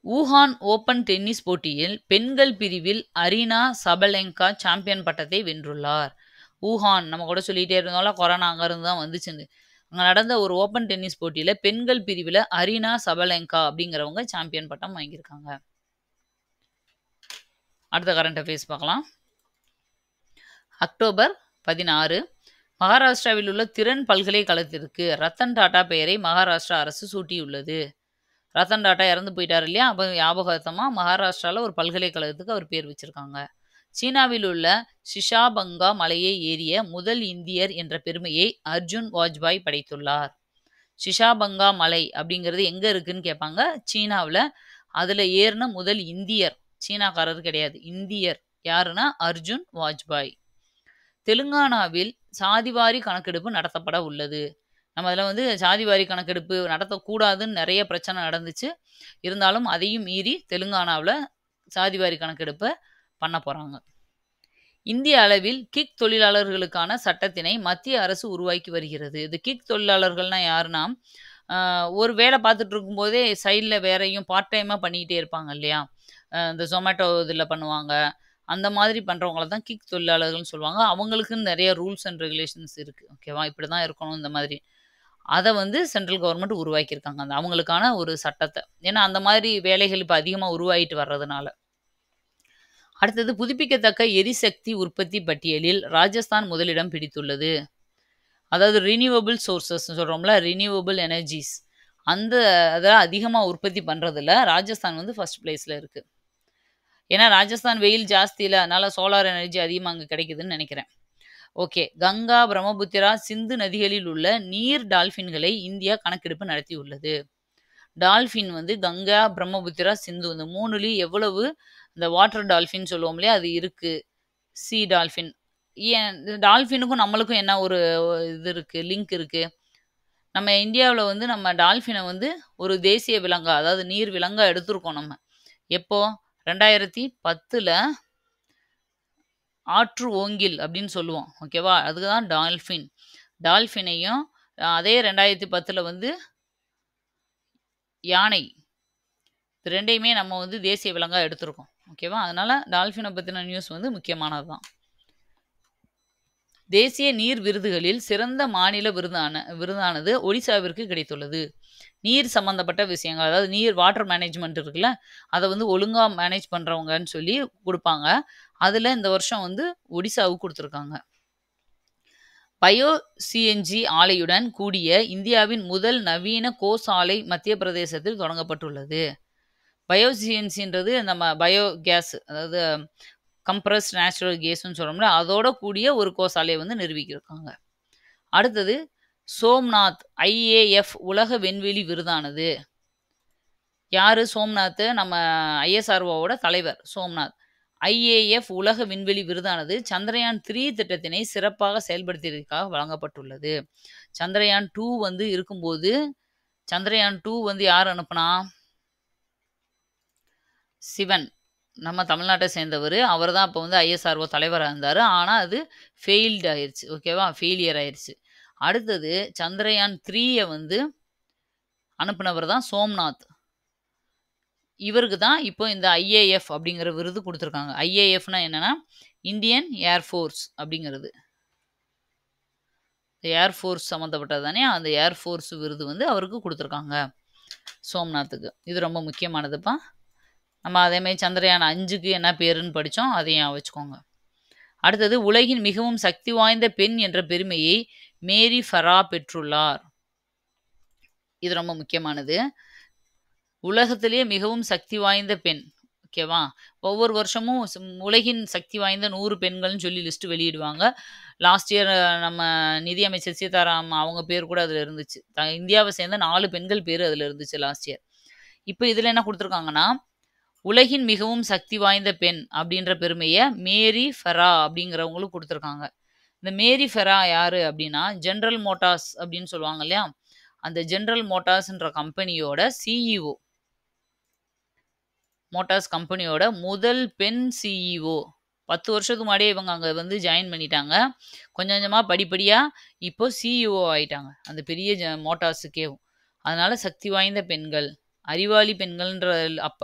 வூஹான் ஓபன் டென்னிஸ் போட்டியில் பெண்கள் பிரிவில் அரீனா சபலெங்கா சாம்பியன் பட்டத்தை வென்றுள்ளார். வூஹான் நம்ம கூட சொல்லிட்டே இருந்தோம்ல, கொரோனா அங்க இருந்து தான் வந்துச்சுன்னு. அங்க நடந்த ஒரு ஓபன் டென்னிஸ் போட்டியில பெண்கள் பிரிவில் அரீனா சபலெங்கா அப்படிங்கிறவங்க சாம்பியன் பட்டம் வாங்கியிருக்காங்க. அடுத்த கரண்ட் அஃபேர்ஸ் பார்க்கலாம். அக்டோபர் 16 மகாராஷ்டிராவில் உள்ள திறன் பல்கலைக்கழகத்திற்கு ரத்தன் டாடா பெயரை மகாராஷ்டிரா அரசு சூட்டியுள்ளது. ரத்தன் டாட்டா இறந்து போயிட்டார் இல்லையா? அப்போ ஞாபகார்த்தமா மகாராஷ்டிரால ஒரு பல்கலைக்கழகத்துக்கு அவர் பேர் வச்சிருக்காங்க. சீனாவில் உள்ள ஷிஷாபங்கா மலையை ஏறிய முதல் இந்தியர் என்ற பெருமையை அர்ஜுன் வாஜ்பாய் படைத்துள்ளார். ஷிஷாபங்கா மலை அப்படிங்கிறது எங்க இருக்குன்னு கேட்பாங்க. சீனாவில். அதுல ஏறின முதல் இந்தியர், சீனாக்காரர் கிடையாது, இந்தியர் யாருன்னா அர்ஜுன் வாஜ்பாய். தெலுங்கானாவில் சாதிவாரி கணக்கெடுப்பு நடத்தப்பட உள்ளது. நம்ம அதில் வந்து சாதிவாரி கணக்கெடுப்பு நடத்தக்கூடாதுன்னு நிறைய பிரச்சனை நடந்துச்சு. இருந்தாலும் அதையும் மீறி தெலுங்கானாவில் சாதிவாரி கணக்கெடுப்பை பண்ண போகிறாங்க. இந்திய அளவில் கிக் தொழிலாளர்களுக்கான சட்டத்தினை மத்திய அரசு உருவாக்கி வருகிறது. இது கிக் தொழிலாளர்கள்னா யாருன்னா, ஒரு வேலை பார்த்துட்டு இருக்கும்போதே சைடில் வேறையும் பார்ட் டைமாக பண்ணிக்கிட்டே இருப்பாங்க இல்லையா? இந்த ஜொமேட்டோ இதில் பண்ணுவாங்க. அந்த மாதிரி பண்ணுறவங்கள தான் கிக் தொழிலாளர்கள்னு சொல்லுவாங்க. அவங்களுக்குன்னு நிறைய ரூல்ஸ் அண்ட் ரெகுலேஷன்ஸ் இருக்குது. ஓகேவா? இப்படி தான் இருக்கணும் இந்த மாதிரி. அதை வந்து சென்ட்ரல் கவர்மெண்ட் உருவாக்கியிருக்காங்க. அந்த அவங்களுக்கான ஒரு சட்டத்தை. ஏன்னா அந்த மாதிரி வேலைகள் இப்போ அதிகமாக உருவாகிட்டு வர்றதுனால. அடுத்தது புதுப்பிக்கத்தக்க எரிசக்தி உற்பத்தி பட்டியலில் ராஜஸ்தான் முதலிடம் பிடித்துள்ளது. அதாவது ரினியூவபிள் சோர்சஸ் சொல்கிறோம்ல, ரினியூவபிள் எனர்ஜிஸ், அந்த அதை அதிகமாக உற்பத்தி பண்ணுறதுல ராஜஸ்தான் வந்து ஃபர்ஸ்ட் பிளேஸில் இருக்குது. ஏன்னா ராஜஸ்தான் வெயில் ஜாஸ்தி இல்லை, அதனால சோலார் எனர்ஜி அதிகமாக அங்கே கிடைக்குதுன்னு நினைக்கிறேன். ஓகே. கங்கா, பிரம்மபுத்திரா, சிந்து நதிகளில் உள்ள நீர் டால்ஃபின்களை இந்தியா கணக்கெடுப்பு நடத்தியுள்ளது. டால்ஃபின் வந்து கங்கா, பிரம்மபுத்திரா, சிந்து இந்த மூணுலேயும் எவ்வளவு இந்த வாட்டர் டால்ஃபின் சொல்லுவோம் இல்லையா, அது இருக்கு. C dolphin. ஏன் டால்ஃபினுக்கும் நம்மளுக்கும் என்ன ஒரு இது இருக்கு, லிங்க் இருக்கு? நம்ம இந்தியாவில் வந்து நம்ம டால்ஃபினை வந்து ஒரு தேசிய விலங்கா, அதாவது நீர் விலங்கா எடுத்திருக்கோம் நம்ம. எப்போ? 2010ல் ஆற்று ஓங்கில் அப்படின்னு சொல்லுவோம். ஓகேவா? அதுதான் டால்ஃபின். டால்ஃபினையும் அதே 2010ல் வந்து யானை, இது ரெண்டையுமே நம்ம வந்து தேசிய விலங்கா எடுத்திருக்கோம். ஓகேவா? அதனால டால்ஃபினை பற்றின நியூஸ் வந்து முக்கியமானது தான். தேசிய நீர் விருதுகளில் சிறந்த மாநில விருதானது ஒடிசாவிற்கு கிடைத்துள்ளது. நீர் சம்பந்தப்பட்ட விஷயங்கள், அதாவது நீர் வாட்டர் மேனேஜ்மெண்ட் இருக்குல்ல, அதை வந்து ஒழுங்காக மேனேஜ் பண்ணுறவங்கன்னு சொல்லி கொடுப்பாங்க. அதில் இந்த வருஷம் வந்து ஒடிசாவுக்கு கொடுத்துருக்காங்க. பயோ சிஎன்ஜி ஆலையுடன் கூடிய இந்தியாவின் முதல் நவீன கோஸ் ஆலை மத்திய பிரதேசத்தில் தொடங்கப்பட்டுள்ளது. பயோ சிஎன்சின்றது நம்ம பயோ கேஸ், அதாவது கம்ப்ரஸ் நேச்சுரல் கேஸ்ன்னு சொல்கிறோம்ல, அதோட கூடிய ஒரு கோஸ் ஆலையை வந்து நிறுவிக்கிருக்காங்க. அடுத்தது சோம்நாத் ஐஏஎஃப் உலக விண்வெளி விருதானது. யாரு சோம்நாத்? நம்ம ஐஎஸ்ஆர்ஓவோட தலைவர் சோம்நாத். ஐஏஎஃப் உலக விண்வெளி விருதானது சந்திரயான் 3 திட்டத்தினை சிறப்பாக செயல்படுத்தியதற்காக வழங்கப்பட்டுள்ளது. சந்திரயான் 2 வந்து இருக்கும்போது, சந்திரயான் 2 வந்து யார் அனுப்புனா? சிவன், நம்ம தமிழ்நாட்டை சேர்ந்தவர். அவர் தான் இப்போ வந்து ஐஎஸ்ஆர்ஓ தலைவராக இருந்தார். ஆனால் அது ஃபெயில்டு ஆயிடுச்சு. ஓகேவா? ஃபெயிலியர் ஆயிடுச்சு. அடுத்தது சந்திரயான் 3 வந்து அனுப்புனவர் தான் சோம்நாத். இவருக்கு தான் இப்போ இந்த ஐஏஎஃப் அப்படிங்கிற விருது கொடுத்துருக்காங்க. ஐஏஎஃப்னா என்னன்னா இந்தியன் ஏர்ஃபோர்ஸ் அப்படிங்கிறது. ஏர்ஃபோர்ஸ் சம்மந்தப்பட்டது தானே, அந்த ஏர்ஃபோர்ஸ் விருது வந்து அவருக்கு கொடுத்துருக்காங்க சோம்நாத்துக்கு. இது ரொம்ப முக்கியமானதுப்பா. நம்ம அதேமாதிரி சந்திரயான் 5க்கு என்ன பேருன்னு படித்தோம், அதையும் வச்சுக்கோங்க. அடுத்தது உலகின் மிகவும் சக்தி வாய்ந்த பெண் என்ற பெருமையை மேரி ஃபரா பெற்றுள்ளார். இது ரொம்ப முக்கியமானது. உலகத்திலேயே மிகவும் சக்தி வாய்ந்த பெண். ஓகேவா? ஒவ்வொரு வருஷமும் உலகின் சக்தி வாய்ந்த 100 பெண்கள்னு சொல்லி லிஸ்ட் வெளியிடுவாங்க. லாஸ்ட் இயர் நம்ம நிதியமைச்சர் சீதாராம் அவங்க பேர் கூட அதில் இருந்துச்சு. இந்தியாவை சேர்ந்த 4 பெண்கள் பேர் அதில் இருந்துச்சு லாஸ்ட் இயர். இப்போ இதில் என்ன கொடுத்துருக்காங்கன்னா, உலகின் மிகவும் சக்தி வாய்ந்த பெண் அப்படின்ற பெருமையை மேரி ஃபெரா அப்படிங்கிறவங்களுக்கு கொடுத்துருக்காங்க. இந்த மேரி ஃபெரா யாரு அப்படின்னா, ஜென்ரல் மோட்டார்ஸ் அப்படின்னு சொல்லுவாங்க இல்லையா, அந்த ஜென்ரல் மோட்டார்ஸ்ன்ற கம்பெனியோட சிஇஓ, மோட்டார்ஸ் கம்பெனியோட முதல் பெண் சிஇஓ. 10 வருஷத்துக்கு முன்னாடியே இவங்க அங்கே வந்து ஜாயின் பண்ணிட்டாங்க. கொஞ்சம் கொஞ்சமாக படிப்படியாக இப்போ சிஇஓ ஆயிட்டாங்க அந்த பெரிய மோட்டார்ஸுக்கேவும். அதனால சக்தி வாய்ந்த பெண்கள், அறிவாளி பெண்கள்ன்ற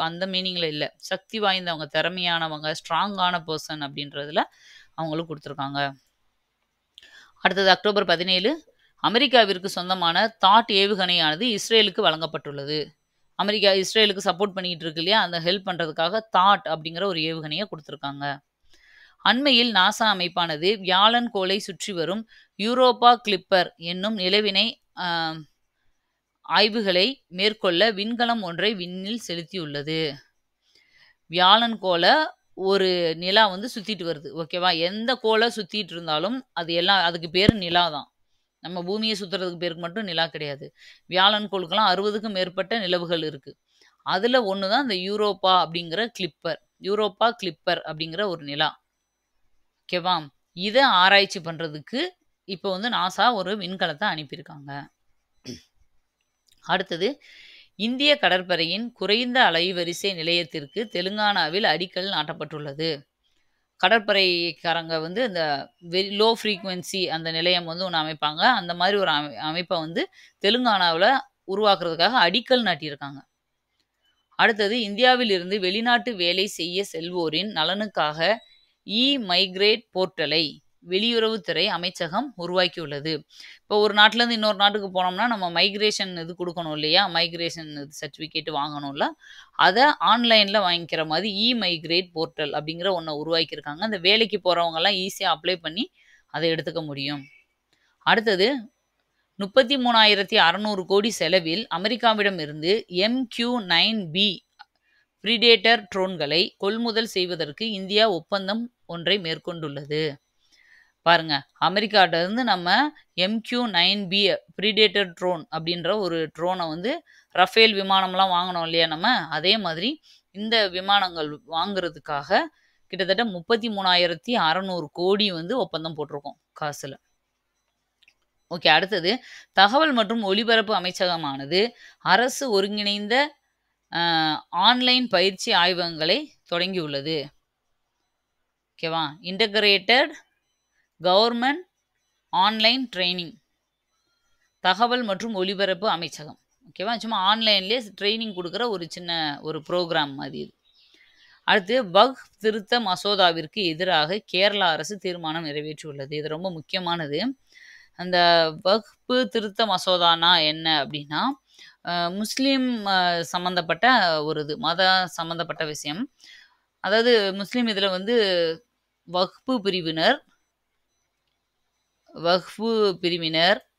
அந்த மீனிங்கில் இல்லை, சக்தி வாய்ந்தவங்க, திறமையானவங்க, ஸ்ட்ராங்கான பர்சன் அப்படின்றதுல அவங்களுக்கு கொடுத்துருக்காங்க. அடுத்தது அக்டோபர் 17 அமெரிக்காவிற்கு சொந்தமான தாட் ஏவுகணையானது இஸ்ரேலுக்கு வழங்கப்பட்டுள்ளது. அமெரிக்கா இஸ்ரேலுக்கு சப்போர்ட் பண்ணிட்டு இருக்கு இல்லையா, அந்த ஹெல்ப் பண்ணுறதுக்காக தாட் அப்படிங்கிற ஒரு ஏவுகணையை கொடுத்துருக்காங்க. அண்மையில் நாசா அமைப்பானது வியாழன் கோளை சுற்றி வரும் யூரோப்பா கிளிப்பர் என்னும் நிலவினை ஆய்வுகளை மேற்கொள்ள விண்கலம் ஒன்றை விண்ணில் செலுத்தியுள்ளது. வியாழன் கோளை ஒரு நிலா வந்து சுத்திட்டு வருது. ஓகேவா? எந்த கோளை சுத்திட்டு இருந்தாலும் அது எல்லாம் அதுக்கு பேரு நிலா தான். நம்ம பூமியை சுத்துறதுக்கு பேருக்கு மட்டும் நிலா கிடையாது. வியாழன் கோளுக்கெல்லாம் 60க்கும் மேற்பட்ட நிலவுகள் இருக்கு. அதுல ஒண்ணு தான் இந்த யூரோப்பா அப்படிங்கிற யூரோப்பா கிளிப்பர் அப்படிங்கிற ஒரு நிலா. ஓகேவா? இத ஆராய்ச்சி பண்றதுக்கு இப்போ வந்து நாசா ஒரு விண்கலத்தை அனுப்பியிருக்காங்க. அடுத்தது, இந்திய கடற்படையின் குறைந்த அலைவரிசை நிலையத்திற்கு தெலுங்கானாவில் அடிக்கல் நாட்டப்பட்டுள்ளது. கடற்படைக்காரங்க வந்து இந்த லோ ஃப்ரீக்வன்சி அந்த நிலையம் வந்து ஒன்று அமைப்பாங்க. அந்த மாதிரி ஒரு அமைப்பை வந்து தெலுங்கானாவில் உருவாக்குறதுக்காக அடிக்கல் நாட்டியிருக்காங்க. அடுத்தது, இந்தியாவில் இருந்து வெளிநாட்டு வேலை செய்ய செல்வோரின் நலனுக்காக மைக்ரேட் போர்ட்டலை வெளியுறவுத்துறை அமைச்சகம் உருவாக்கியுள்ளது. இப்போ ஒரு நாட்டிலேருந்து இன்னொரு நாட்டுக்கு போனோம்னா நம்ம மைக்ரேஷன் இது கொடுக்கணும் இல்லையா? மைக்ரேஷன் இது சர்டிஃபிகேட் வாங்கணும்ல. அதை ஆன்லைனில் வாங்கிக்கிற மாதிரி மைக்ரேட் போர்ட்டல் அப்படிங்கிற ஒன்றை உருவாக்கியிருக்காங்க. அந்த வேலைக்கு போகிறவங்கலாம் ஈஸியாக அப்ளை பண்ணி அதை எடுத்துக்க முடியும். அடுத்தது, 33,600 கோடி செலவில் அமெரிக்காவிடம் இருந்து MQ-9B பிரிடேட்டர் ட்ரோன்களை கொள்முதல் செய்வதற்கு இந்தியா ஒப்பந்தம் ஒன்றை மேற்கொண்டுள்ளது. பாருங்க, அமெரிக்காட்ட இருந்து நம்ம MQ-9B பிரிடேட்டர் ட்ரோன் அப்படின்ற ஒரு ட்ரோனை வந்து ரஃபேல் விமானம்லாம் வாங்கினோம் இல்லையா நம்ம, அதே மாதிரி இந்த விமானங்கள் வாங்குறதுக்காக கிட்டத்தட்ட 33,600 கோடி வந்து ஒப்பந்தம் போட்டிருக்கோம் காசுல. ஓகே, அடுத்தது, தகவல் மற்றும் ஒலிபரப்பு அமைச்சகமானது அரசு ஒருங்கிணைந்த ஆன்லைன் பயிற்சி ஆய்வகங்களை தொடங்கியுள்ளது. ஓகேவா? இன்டகிரேட்டட் கவர்மெண்ட் ஆன்லைன் ட்ரைனிங், தகவல் மற்றும் ஒலிபரப்பு அமைச்சகம். ஓகேவா? சும்மா ஆன்லைன்லேயே ட்ரைனிங் கொடுக்குற ஒரு சின்ன ஒரு ப்ரோக்ராம் மாதிரி இது. அடுத்து, வக்ஃப் திருத்த மசோதாவிற்கு எதிராக கேரளா அரசு தீர்மானம் நிறைவேற்றியுள்ளது. இது ரொம்ப முக்கியமானது. அந்த வக்ஃபு திருத்த மசோதானா என்ன அப்படின்னா, முஸ்லீம் சம்மந்தப்பட்ட ஒரு இது, மத சம்மந்தப்பட்ட விஷயம். அதாவது முஸ்லீம் இதில் வந்து வக்ஃபு பிரிவினர்,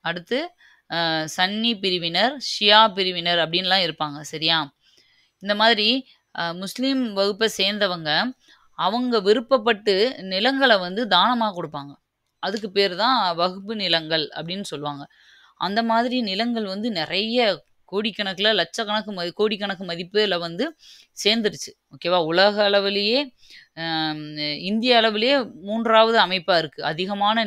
அடுத்து சன்னி பிரிவினர், ஷியா பிரிவினர் அப்படின்லாம் இருப்பாங்க. சரியா? இந்த மாதிரி முஸ்லீம் வகுப்பை சேர்ந்தவங்க அவங்க விருப்பப்பட்டு நிலங்களை வந்து தானமாக கொடுப்பாங்க. அதுக்கு பேர் தான் வக்ஃபு நிலங்கள் அப்படின்னு சொல்லுவாங்க. அந்த மாதிரி நிலங்கள் வந்து நிறைய கோடிக்கணக்கில் கோடிக்கணக்கு மதிப்பில் வந்து சேர்ந்துருச்சு. ஓகேவா? உலக அளவிலேயே இந்திய அளவிலேயே 3வது அமைப்பாக இருக்குது. அதிகமான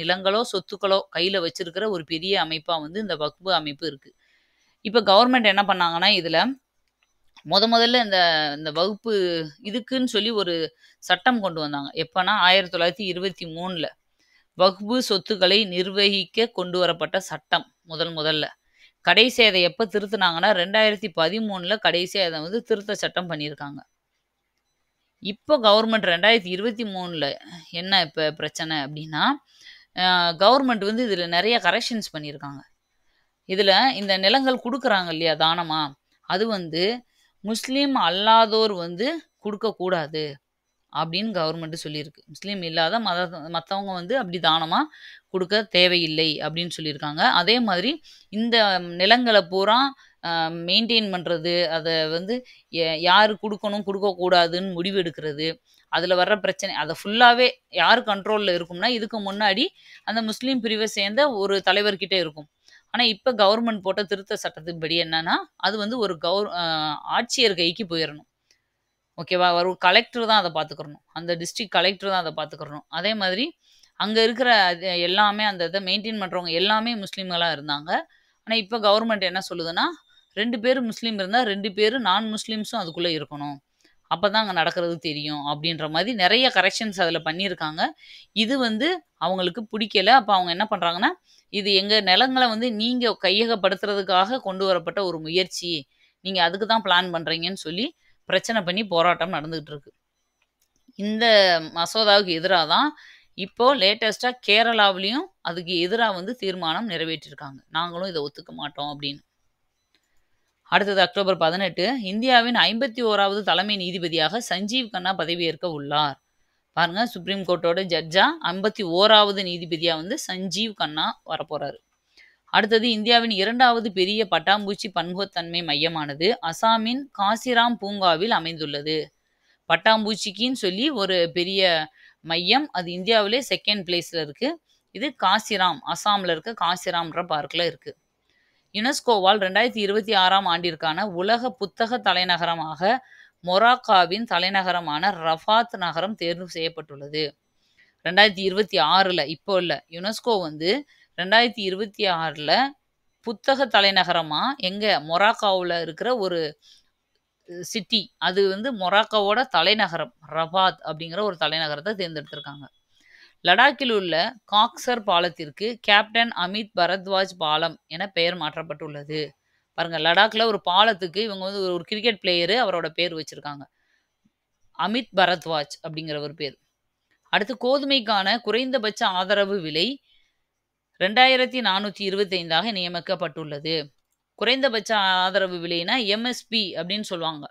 நிலங்களோ சொத்துக்களோ கையில் வச்சிருக்கிற ஒரு பெரிய அமைப்பாக வந்து இந்த வக்ஃபு அமைப்பு இருக்குது. இப்போ கவர்மெண்ட் என்ன பண்ணாங்கன்னா, இதில் முதல்ல இந்த வகுப்பு இதுக்குன்னு சொல்லி ஒரு சட்டம் கொண்டு வந்தாங்க. எப்போனா 1923 வக்ஃபு சொத்துக்களை நிர்வகிக்க கொண்டு வரப்பட்ட சட்டம் முதல்ல. கடைசி அதை எப்போ திருத்தினாங்கன்னா 2013 கடைசியாக அதை வந்து திருத்த சட்டம் பண்ணியிருக்காங்க. இப்போ கவர்மெண்ட் 2023 என்ன இப்போ பிரச்சனை அப்படின்னா, கவர்மெண்ட் வந்து இதில் நிறைய கரெக்ஷன்ஸ் பண்ணியிருக்காங்க. இதில் இந்த நிலங்கள் கொடுக்குறாங்க இல்லையா தானமா, அது வந்து முஸ்லீம் அல்லாதோர் வந்து கொடுக்கக்கூடாது அப்படின்னு கவர்மெண்ட் சொல்லியிருக்கு. முஸ்லீம் இல்லாத மற்றவங்க வந்து அப்படி தானமாக கொடுக்க தேவையில்லை அப்படின்னு சொல்லியிருக்காங்க. அதே மாதிரி இந்த நிலங்களை பூரா மெயின்டைன் பண்ணுறது, அதை வந்து யார் கொடுக்கணும் கொடுக்கக்கூடாதுன்னு முடிவு எடுக்கிறது, அதில் வர்ற பிரச்சனை அதை ஃபுல்லாகவே யார் கண்ட்ரோலில் இருக்கும்னா, இதுக்கு முன்னாடி அந்த முஸ்லீம் பிரிவை சேர்ந்த ஒரு தலைவர்கிட்ட இருக்கும். ஆனால் இப்போ கவர்மெண்ட் போட்ட திருத்த சட்டத்தின்படி என்னன்னா, அது வந்து ஒரு ஆட்சியர் கைக்கு போயிடணும். ஓகேவா? ஒரு கலெக்டர் தான் அதை பார்த்துக்கிறணும். அந்த டிஸ்ட்ரிக்ட் கலெக்டர் தான் அதை பார்த்துக்கிறணும். அதே மாதிரி அங்கே இருக்கிற எல்லாமே அந்த இதை மெயின்டைன் பண்ணுறவங்க எல்லாமே முஸ்லீம்களாக இருந்தாங்க. ஆனால் இப்போ கவர்மெண்ட் என்ன சொல்லுதுன்னா, 2 பேர் முஸ்லீம் இருந்தால் 2 பேர் நான் முஸ்லீம்ஸும் அதுக்குள்ளே இருக்கணும். அப்போ தான் அங்கே நடக்கிறது தெரியும் அப்படின்ற மாதிரி நிறைய கரெக்ஷன்ஸ் அதில் பண்ணியிருக்காங்க. இது வந்து அவங்களுக்கு பிடிக்கல. அப்போ அவங்க என்ன பண்ணுறாங்கன்னா, இது எங்கள் நிலங்களை வந்து நீங்கள் கையகப்படுத்துறதுக்காக கொண்டு வரப்பட்ட ஒரு முயற்சி, நீங்கள் அதுக்கு தான் பிளான் பண்ணுறீங்கன்னு சொல்லி பிரச்சனை பண்ணி போராட்டம் நடந்துகிட்டு இருக்கு. இந்த மசோதாவுக்கு எதிராக தான் இப்போ லேட்டஸ்ட்டாக கேரளாவிலையும் அதுக்கு எதிராக வந்து தீர்மானம் நிறைவேற்றிருக்காங்க. நாங்களும் இதை ஒத்துக்க மாட்டோம் அப்படின்னு. அடுத்தது, அக்டோபர் 18 இந்தியாவின் 51வது தலைமை நீதிபதியாக சஞ்சீவ் கண்ணா பதவியேற்க உள்ளார். பாருங்க, சுப்ரீம் கோர்ட்டோட ஜட்ஜா 51வது நீதிபதியாக வந்து சஞ்சீவ் கண்ணா வரப்போறாரு. அடுத்தது இந்தியாவின் 2வது பெரிய பட்டாம்பூச்சி பன்முகத்தன்மை மையமானது அசாமின் காசிராம் பூங்காவில் அமைந்துள்ளது. பட்டாம்பூச்சிக்குன்னு சொல்லி ஒரு பெரிய மையம், அது இந்தியாவிலே 2nd பிளேஸ்ல இருக்கு. இது காசிராம், அசாம்ல இருக்க காசிராம்ன்ற பார்க்ல இருக்கு. யுனெஸ்கோவால் 2026ஆம் ஆண்டிற்கான உலக புத்தக தலைநகரமாக மொராக்காவின் தலைநகரமான ரஃபாத் நகரம் தேர்வு செய்யப்பட்டுள்ளது. 2026ல, இப்போ இல்ல, யுனெஸ்கோ வந்து 2026ல புத்தக தலைநகரமா எங்க மொராக்காவுல இருக்கிற ஒரு சிட்டி, அது வந்து மொராக்கோவோட தலைநகரம் ரபாத் அப்படிங்கிற ஒரு தலைநகரத்தை தேர்ந்தெடுத்திருக்காங்க. லடாக்கில் உள்ள காக்சர் பாலத்திற்கு கேப்டன் அமித் பரத்வாஜ் பாலம் என பெயர் மாற்றப்பட்டுள்ளது. பாருங்க, லடாக்ல ஒரு பாலத்துக்கு இவங்க வந்து ஒரு கிரிக்கெட் பிளேயரு அவரோட பேர் வச்சிருக்காங்க, அமித் பரத்வாஜ் அப்படிங்கிற ஒரு பேர். அடுத்து கோதுமைக்கான குறைந்தபட்ச ஆதரவு விலை 2425ஆக நியமிக்கப்பட்டுள்ளது. குறைந்தபட்ச ஆதரவு விலைனா எம்எஸ்பி அப்படின்னு சொல்லுவாங்க.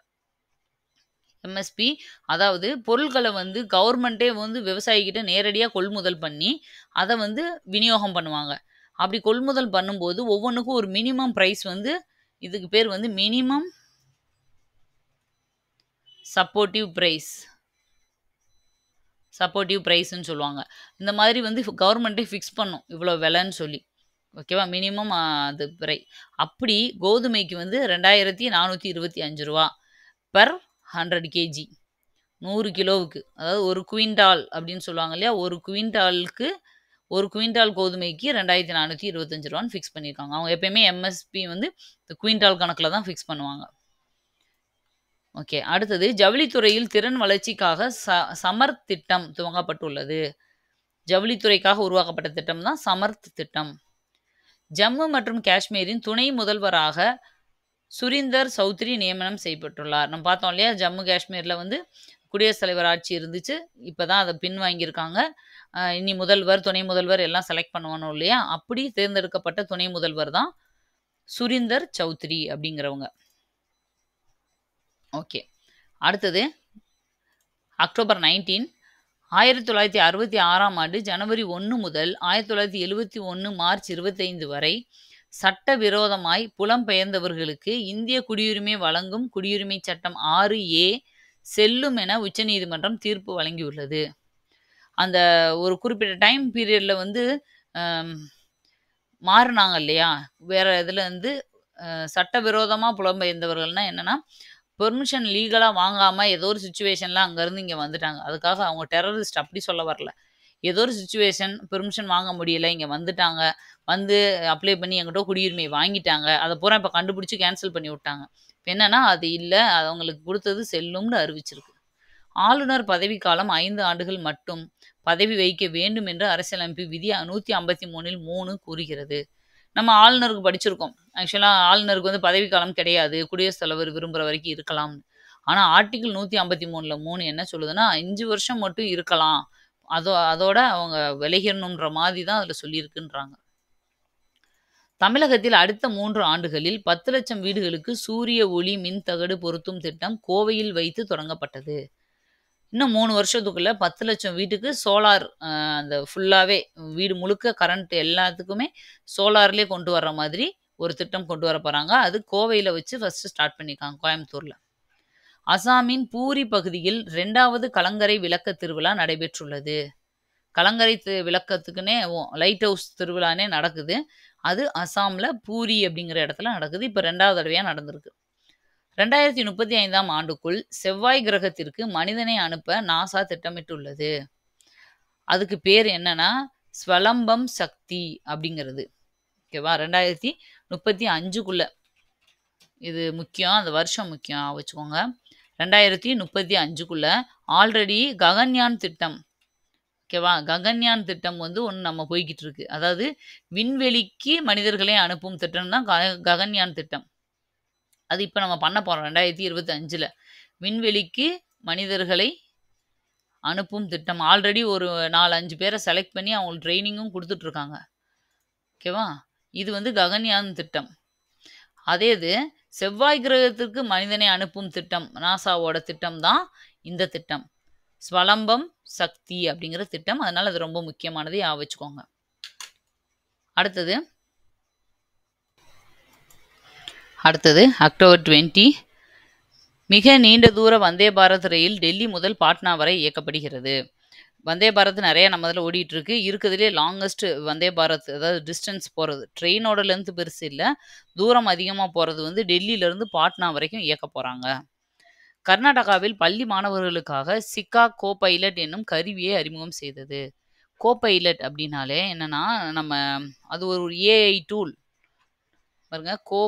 எம்எஸ்பி, அதாவது பொருட்களை வந்து கவர்மெண்ட்டே வந்து விவசாயிகிட்ட நேரடியாக கொள்முதல் பண்ணி அதை வந்து விநியோகம் பண்ணுவாங்க. அப்படி கொள்முதல் பண்ணும்போது ஒவ்வொன்றுக்கும் ஒரு மினிமம் ப்ரைஸ் வந்து, இதுக்கு பேர் வந்து மினிமம் சப்போர்ட்டிவ் ப்ரைஸ்ன்னு சொல்லுவாங்க. இந்த மாதிரி வந்து கவர்மெண்ட்டே ஃபிக்ஸ் பண்ணும் இவ்வளோ விலைன்னு சொல்லி. ஓகேவா, மினிமம் அது விலை. அப்படி கோதுமைக்கு வந்து 2425 ரூபா பர் 100 கேஜி, 100 கிலோவுக்கு, அதாவது ஒரு குவிண்டால் அப்படின்னு சொல்லுவாங்க இல்லையா, ஒரு குவிண்டாலுக்கு, ஒரு குவிண்டால் கோதுமைக்கு 2425 ரூபான்னு ஃபிக்ஸ் பண்ணியிருக்காங்க. அவங்க எப்பயுமே எம்எஸ்பி வந்து குவிண்டால் கணக்கில் தான் ஃபிக்ஸ் பண்ணுவாங்க. ஓகே, அடுத்தது ஜவுளித்துறையில் திறன் வளர்ச்சிக்காக சமர்த் திட்டம் துவங்கப்பட்டுள்ளது. ஜவுளித்துறைக்காக உருவாக்கப்பட்ட திட்டம் தான் சமர்த் திட்டம். ஜம்மு மற்றும் காஷ்மீரின் துணை முதல்வராக சுரீந்தர் சௌத்ரி நியமனம் செய்யப்பட்டுள்ளார். நம்ம பார்த்தோம் இல்லையா, ஜம்மு காஷ்மீரில் வந்து குடியரசுத் தலைவர் ஆட்சி இருந்துச்சு, இப்போ தான் அதை பின் வாங்கியிருக்காங்க. இனி முதல்வர், துணை முதல்வர் எல்லாம் செலக்ட் பண்ணுவானோ இல்லையா, அப்படி தேர்ந்தெடுக்கப்பட்ட துணை முதல்வர் தான் சுரீந்தர் சௌத்ரி அப்படிங்கிறவங்க. ஓகே, அடுத்தது அக்டோபர் 19, 1966ஆம் ஆண்டு ஜனவரி 1 முதல் 1971 மார்ச் 25 வரை சட்டவிரோதமாய் புலம்பெயர்ந்தவர்களுக்கு இந்திய குடியுரிமை வழங்கும் குடியுரிமை சட்டம் 6A செல்லும் என உச்சநீதிமன்றம் தீர்ப்பு வழங்கியுள்ளது. அந்த ஒரு குறிப்பிட்ட டைம் பீரியட்ல வந்து மாறினாங்க இல்லையா, வேற இதில் வந்து சட்டவிரோதமாக புலம்பெயர்ந்தவர்கள்னா என்னன்னா, பெர்மிஷன் லீகலாக வாங்காமல் ஏதோ ஒரு சுச்சுவேஷனில் அங்கேருந்து இங்கே வந்துட்டாங்க. அதுக்காக அவங்க டெரரிஸ்ட் அப்படி சொல்ல வரல. ஏதோ ஒரு சுச்சுவேஷன், பெர்மிஷன் வாங்க முடியலை, இங்கே வந்துட்டாங்க, வந்து அப்ளை பண்ணி எங்கிட்ட குடியுரிமை வாங்கிட்டாங்க, அதை பூரா இப்போ கண்டுபிடிச்சி கேன்சல் பண்ணி விட்டாங்க. இப்போ என்னென்னா, அது இல்லை, அது அவங்களுக்கு கொடுத்தது செல்லும்னு அறிவிச்சிருக்கு. ஆளுநர் பதவிக்காலம் 5 ஆண்டுகள் மட்டும் பதவி வகிக்க வேண்டும் என்று அரசியலமைப்பு விதி 153 3 கூறுகிறது. நம்ம ஆளுநருக்கு படிச்சிருக்கோம். ஆக்சுவலாக ஆளுநருக்கு வந்து பதவிக்காலம் கிடையாது, குடியரசுத் தலைவர் விரும்புகிற வரைக்கும் இருக்கலாம்னு. ஆனால் ஆர்டிகிள் 153 3 என்ன சொல்லுதுன்னா, 5 வருஷம் மட்டும் இருக்கலாம், அதோட அவங்க விலகிடணுன்ற மாதிரி தான் அதில் சொல்லியிருக்குன்றாங்க. தமிழகத்தில் அடுத்த 3 ஆண்டுகளில் 10 லட்சம் வீடுகளுக்கு சூரிய ஒளி மின் தகடு பொருத்தும் திட்டம் கோவையில் வைத்து தொடங்கப்பட்டது. இன்னும் 3 வருஷத்துக்குள்ள 10 லட்சம் வீட்டுக்கு சோலார், அந்த ஃபுல்லாகவே வீடு முழுக்க கரண்ட் எல்லாத்துக்குமே சோலார்லேயே கொண்டு வர்ற மாதிரி ஒரு திட்டம் கொண்டு வர போகிறாங்க. அது கோவையில் வச்சு ஃபஸ்ட்டு ஸ்டார்ட் பண்ணியிருக்காங்க, கோயம்புத்தூரில். அசாமின் பூரி பகுதியில் 2வது கலங்கரை விளக்க திருவிழா நடைபெற்றுள்ளது. கலங்கரை விளக்கத்துக்குன்னே லைட் ஹவுஸ் திருவிழானே நடக்குது. அது அசாமில் பூரி அப்படிங்கிற இடத்துல நடக்குது. இப்போ 2வது தடவையாக நடந்திருக்கு. 2035ஆம் ஆண்டுக்குள் செவ்வாய் கிரகத்திற்கு மனிதனை அனுப்ப நாசா திட்டமிட்டுள்ளது. அதுக்கு பேர் என்னன்னா ஸ்வலம்பம் சக்தி அப்படிங்கிறது. ஓகேவா, 2035க்குள்ள, இது முக்கியம், அந்த வருஷம் முக்கியம் வச்சுக்கோங்க. 2035க்குள்ள ஆல்ரெடி ககன்யான் திட்டம், ஓகேவா, ககன்யான் திட்டம் வந்து ஒன்று நம்ம போய்கிட்டு இருக்கு. அதாவது விண்வெளிக்கு மனிதர்களை அனுப்பும் திட்டம் தான் ககன்யான் திட்டம். அது இப்போ நம்ம பண்ண போகிறோம் 2025. விண்வெளிக்கு மனிதர்களை அனுப்பும் திட்டம். ஆல்ரெடி ஒரு 4-5 பேரை செலக்ட் பண்ணி அவங்களுக்கு ட்ரைனிங்கும் கொடுத்துட்ருக்காங்க. ஓகேவா, இது வந்து ககன்யான் திட்டம். அதே இது செவ்வாய் கிரகத்திற்கு மனிதனை அனுப்பும் திட்டம், நாசாவோட திட்டம் தான் இந்த திட்டம், ஸ்வலம்பம் சக்தி அப்படிங்கிற திட்டம். அதனால் அது ரொம்ப முக்கியமானதை வச்சுக்கோங்க. அடுத்தது அடுத்தது அக்டோபர் 20 மிக நீண்ட தூர வந்தே பாரத் ரயில் டெல்லி முதல் பாட்னா வரை இயக்கப்படுகிறது. வந்தே பாரத் நிறைய நம்ம இதில் ஓடிட்டு இருக்கு. இருக்கிறதுலே லாங்கஸ்ட் வந்தே பாரத், அதாவது டிஸ்டன்ஸ் போகிறது, ட்ரெயினோட லென்த் பெருசு இல்லை, தூரம் அதிகமாக போகிறது வந்து டெல்லியிலேருந்து பாட்னா வரைக்கும் இயக்க போகிறாங்க. கர்நாடகாவில் பள்ளி மாணவர்களுக்காக சிக்கா கோ பைலட் என்னும் கருவியை அறிமுகம் செய்தது. கோ பைலட் அப்படின்னாலே என்னன்னா, நம்ம அது ஒரு ஏஐ டூல் பாருங்க. கோ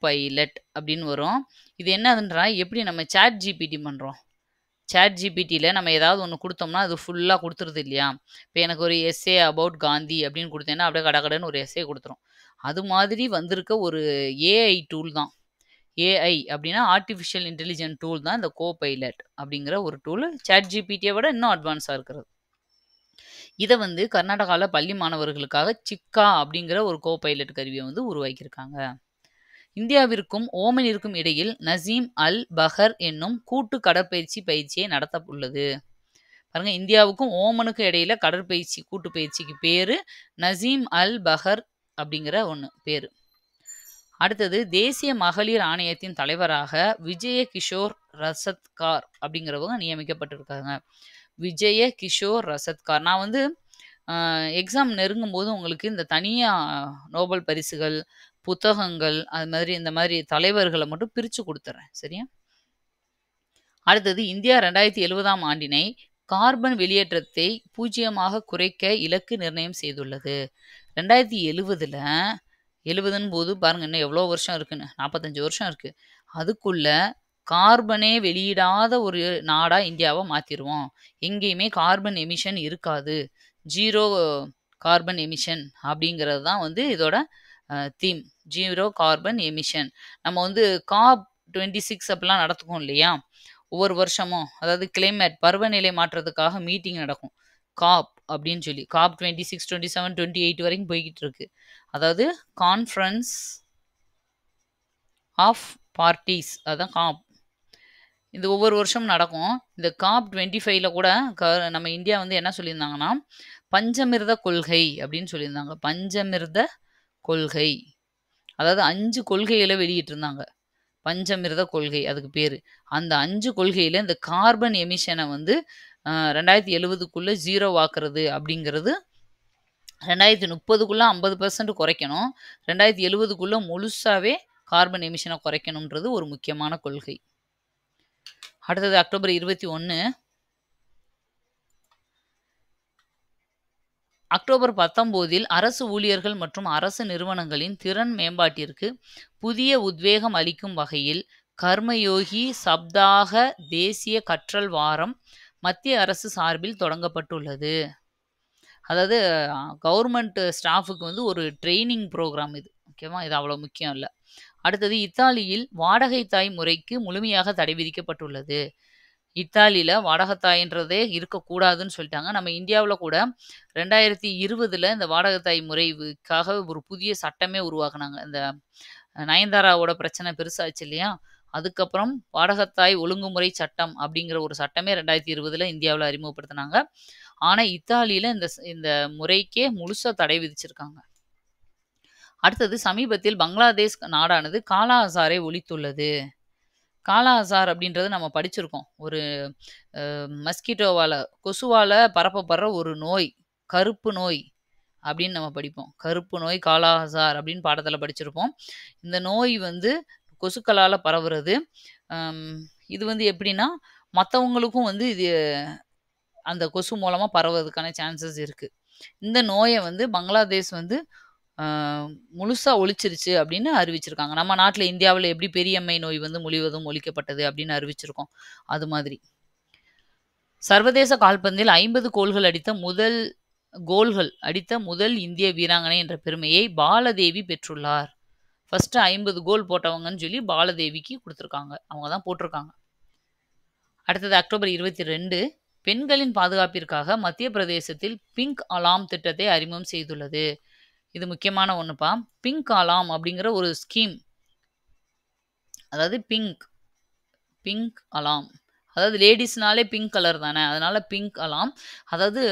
பைலட் அப்படின்னு வரும். இது என்னதுன்றா, எப்படி நம்ம சேட் ஜிபிடி பண்ணுறோம், சேட் ஜிபிடியில் நம்ம ஏதாவது ஒன்று கொடுத்தோம்னா அது ஃபுல்லாக கொடுத்துருது இல்லையா? இப்போ எனக்கு ஒரு எஸ்ஏ அபவுட் காந்தி அப்படின்னு கொடுத்தேன்னா அப்படியே கடகடன்னு ஒரு எஸ்ஏ கொடுத்துரும். அது மாதிரி வந்திருக்க ஒரு ஏஐ டூல் தான். ஏஐ அப்படின்னா ஆர்டிஃபிஷியல் இன்டெலிஜென்ட் டூல் தான் இந்த கோ பைலட் அப்படிங்கிற ஒரு டூல். சேட் ஜிபிடியை விட இன்னும் அட்வான்ஸாக இருக்கிறது. இதை வந்து கர்நாடகாவில் பள்ளி மாணவர்களுக்காக சிக்கா அப்படிங்கிற ஒரு கோ பைலட் கருவியை வந்து உருவாக்கியிருக்காங்க. இந்தியாவிற்கும் ஓமனிற்கும் இடையில் நசீம் அல் பஹர் என்னும் கூட்டு பயிற்சியை நடத்த உள்ளது. பாருங்க, இந்தியாவுக்கும் ஓமனுக்கும் இடையில கடற்பயிற்சி கூட்டு பயிற்சிக்கு பேரு நசீம் அல் பஹர் அப்படிங்கிற ஒன்று பேரு. அடுத்தது தேசிய மகளிர் ஆணையத்தின் தலைவராக விஜய கிஷோர் ரசத்கார் அப்படிங்கிறவங்க நியமிக்கப்பட்டிருக்காங்க. விஜய கிஷோர் ரசத்கார். நான் வந்து எக்ஸாம் நெருங்கும் போது உங்களுக்கு இந்த தனியாக நோபல் பரிசுகள், புத்தகங்கள், அது மாதிரி இந்த மாதிரி தலைவர்களை மட்டும் பிரித்து கொடுத்துட்றேன், சரியா? அடுத்தது இந்தியா 2070ஆம் ஆண்டினை கார்பன் வெளியேற்றத்தை 0 குறைக்க இலக்கு நிர்ணயம் செய்துள்ளது. 2070ல் 70ன்னு போது பாருங்க, இன்னும் எவ்வளோ வருஷம் இருக்குன்னு, 45 வருஷம் இருக்குது. அதுக்குள்ள கார்பனே வெளியிடாத ஒரு நாடாக இந்தியாவை மாற்றிடுவோம். எங்கேயுமே கார்பன் எமிஷன் இருக்காது, 0 கார்பன் எமிஷன் அப்படிங்கிறது தான் வந்து இதோட தீம். 0 carbon emission. நம்ம வந்து COP26 அப்படிலாம் நடத்துக்கோம் இல்லையா ஒவ்வொரு வருஷமும், அதாவது கிளைமேட் பருவநிலை மாற்றத்துக்காக மீட்டிங் நடக்கும் காப் அப்படின்னு சொல்லி. COP 26, 27, 28 வரைக்கும் போய்கிட்டு இருக்கு. அதாவது கான்ஃபரன்ஸ் ஆஃப் பார்ட்டிஸ், அதுதான் காப். இது ஒவ்வொரு வருஷமும் நடக்கும். இந்த COP 25ல கூட நம்ம இந்தியா வந்து என்ன சொல்லியிருந்தாங்கன்னா, பஞ்சமிர்த கொள்கை அப்படின்னு சொல்லியிருந்தாங்க. பஞ்சமிர்த கொள்கை, அதாவது 5 கொள்கைகளை வெளியிட்டிருந்தாங்க. பஞ்சமிர்த கொள்கை அதுக்கு பேர். அந்த 5 கொள்கையில் இந்த கார்பன் எமிஷனை வந்து 2070க்குள்ளே 0 ஆக்குறது அப்படிங்கிறது, 2030க்குள்ளே 50% குறைக்கணும், 2070க்குள்ளே முழுசாகவே கார்பன் எமிஷனை குறைக்கணுன்றது ஒரு முக்கியமான கொள்கை. அடுத்தது அக்டோபர் 21. அக்டோபர் 19 அரசு ஊழியர்கள் மற்றும் அரசு நிறுவனங்களின் திறன் மேம்பாட்டிற்கு புதிய உத்வேகம் அளிக்கும் வகையில் கர்மயோகி சப்தாக தேசிய கற்றல் வாரம் மத்திய அரசு சார்பில் தொடங்கப்பட்டுள்ளது. அதாவது கவர்மெண்ட் ஸ்டாஃபுக்கு வந்து ஒரு ட்ரைனிங் ப்ரோக்ராம் இது, ஓகேவா? இது அவ்வளோ முக்கியம் இல்லை. அடுத்தது இத்தாலியில் வாடகை தாய் முறைக்கு முழுமையாக தடை விதிக்கப்பட்டுள்ளது. இத்தாலியில் வாடகத்தாயின்றதே இருக்கக்கூடாதுன்னு சொல்லிட்டாங்க. நம்ம இந்தியாவில் கூட 2020ல் இந்த வாடகத்தாய் முறைக்காக ஒரு புதிய சட்டமே உருவாக்குனாங்க. இந்த நயன்தாராவோட பிரச்சனை பெருசாச்சு இல்லையா? அதுக்கப்புறம் வாடகத்தாய் ஒழுங்குமுறை சட்டம் அப்படிங்கிற ஒரு சட்டமே 2020ல் இந்தியாவில் அறிமுகப்படுத்தினாங்க. ஆனால் இத்தாலியில் இந்த முறைக்கே முழுசாக தடை விதிச்சிருக்காங்க. அடுத்தது சமீபத்தில் பங்களாதேஷ் நாடானது காலா அசாரை ஒழித்துள்ளது. காலா அசார் அப்படின்றது நம்ம படிச்சிருக்கோம். ஒரு மஸ்கிட்டோவால், கொசுவால் பரப்பப்படுற ஒரு நோய், கருப்பு நோய் அப்படின்னு நம்ம படிப்போம். கருப்பு நோய் காலா அசார் அப்படின்னு பாடத்தில் படிச்சிருப்போம். இந்த நோய் வந்து கொசுக்களால் பரவுறது. இது வந்து எப்படின்னா, மற்றவங்களுக்கும் வந்து இது அந்த கொசு மூலமாக பரவுறதுக்கான சான்சஸ் இருக்குது. இந்த நோயை வந்து பங்களாதேஷ் வந்து முழுசாக ஒழிச்சிருச்சு அப்படின்னு அறிவிச்சிருக்காங்க. நம்ம நாட்டில் இந்தியாவில் எப்படி பெரியம்மை நோய் வந்து முழுவதும் ஒழிக்கப்பட்டது அப்படின்னு அறிவிச்சிருக்கோம், அது மாதிரி. சர்வதேச கால்பந்தில் 50 கோல்கள் அடித்த முதல் இந்திய வீராங்கனை என்ற பெருமையை பாலதேவி பெற்றுள்ளார். ஃபர்ஸ்ட் 50 கோல் போட்டவங்கன்னு சொல்லி பாலதேவிக்கு கொடுத்துருக்காங்க, அவங்க தான் போட்டிருக்காங்க. அடுத்தது அக்டோபர் 22. பெண்களின் பாதுகாப்பிற்காக மத்திய பிரதேசத்தில் பிங்க் அலாம் திட்டத்தை அறிமுகம் செய்துள்ளது. இது முக்கியமான ஒன்றுப்பா. பிங்க் அலாம் அப்படிங்கிற ஒரு ஸ்கீம், அதாவது பிங்க் அலாம், அதாவது லேடிஸ்னாலே பிங்க் கலர் தானே, அதனால பிங்க் அலாம். அதாவது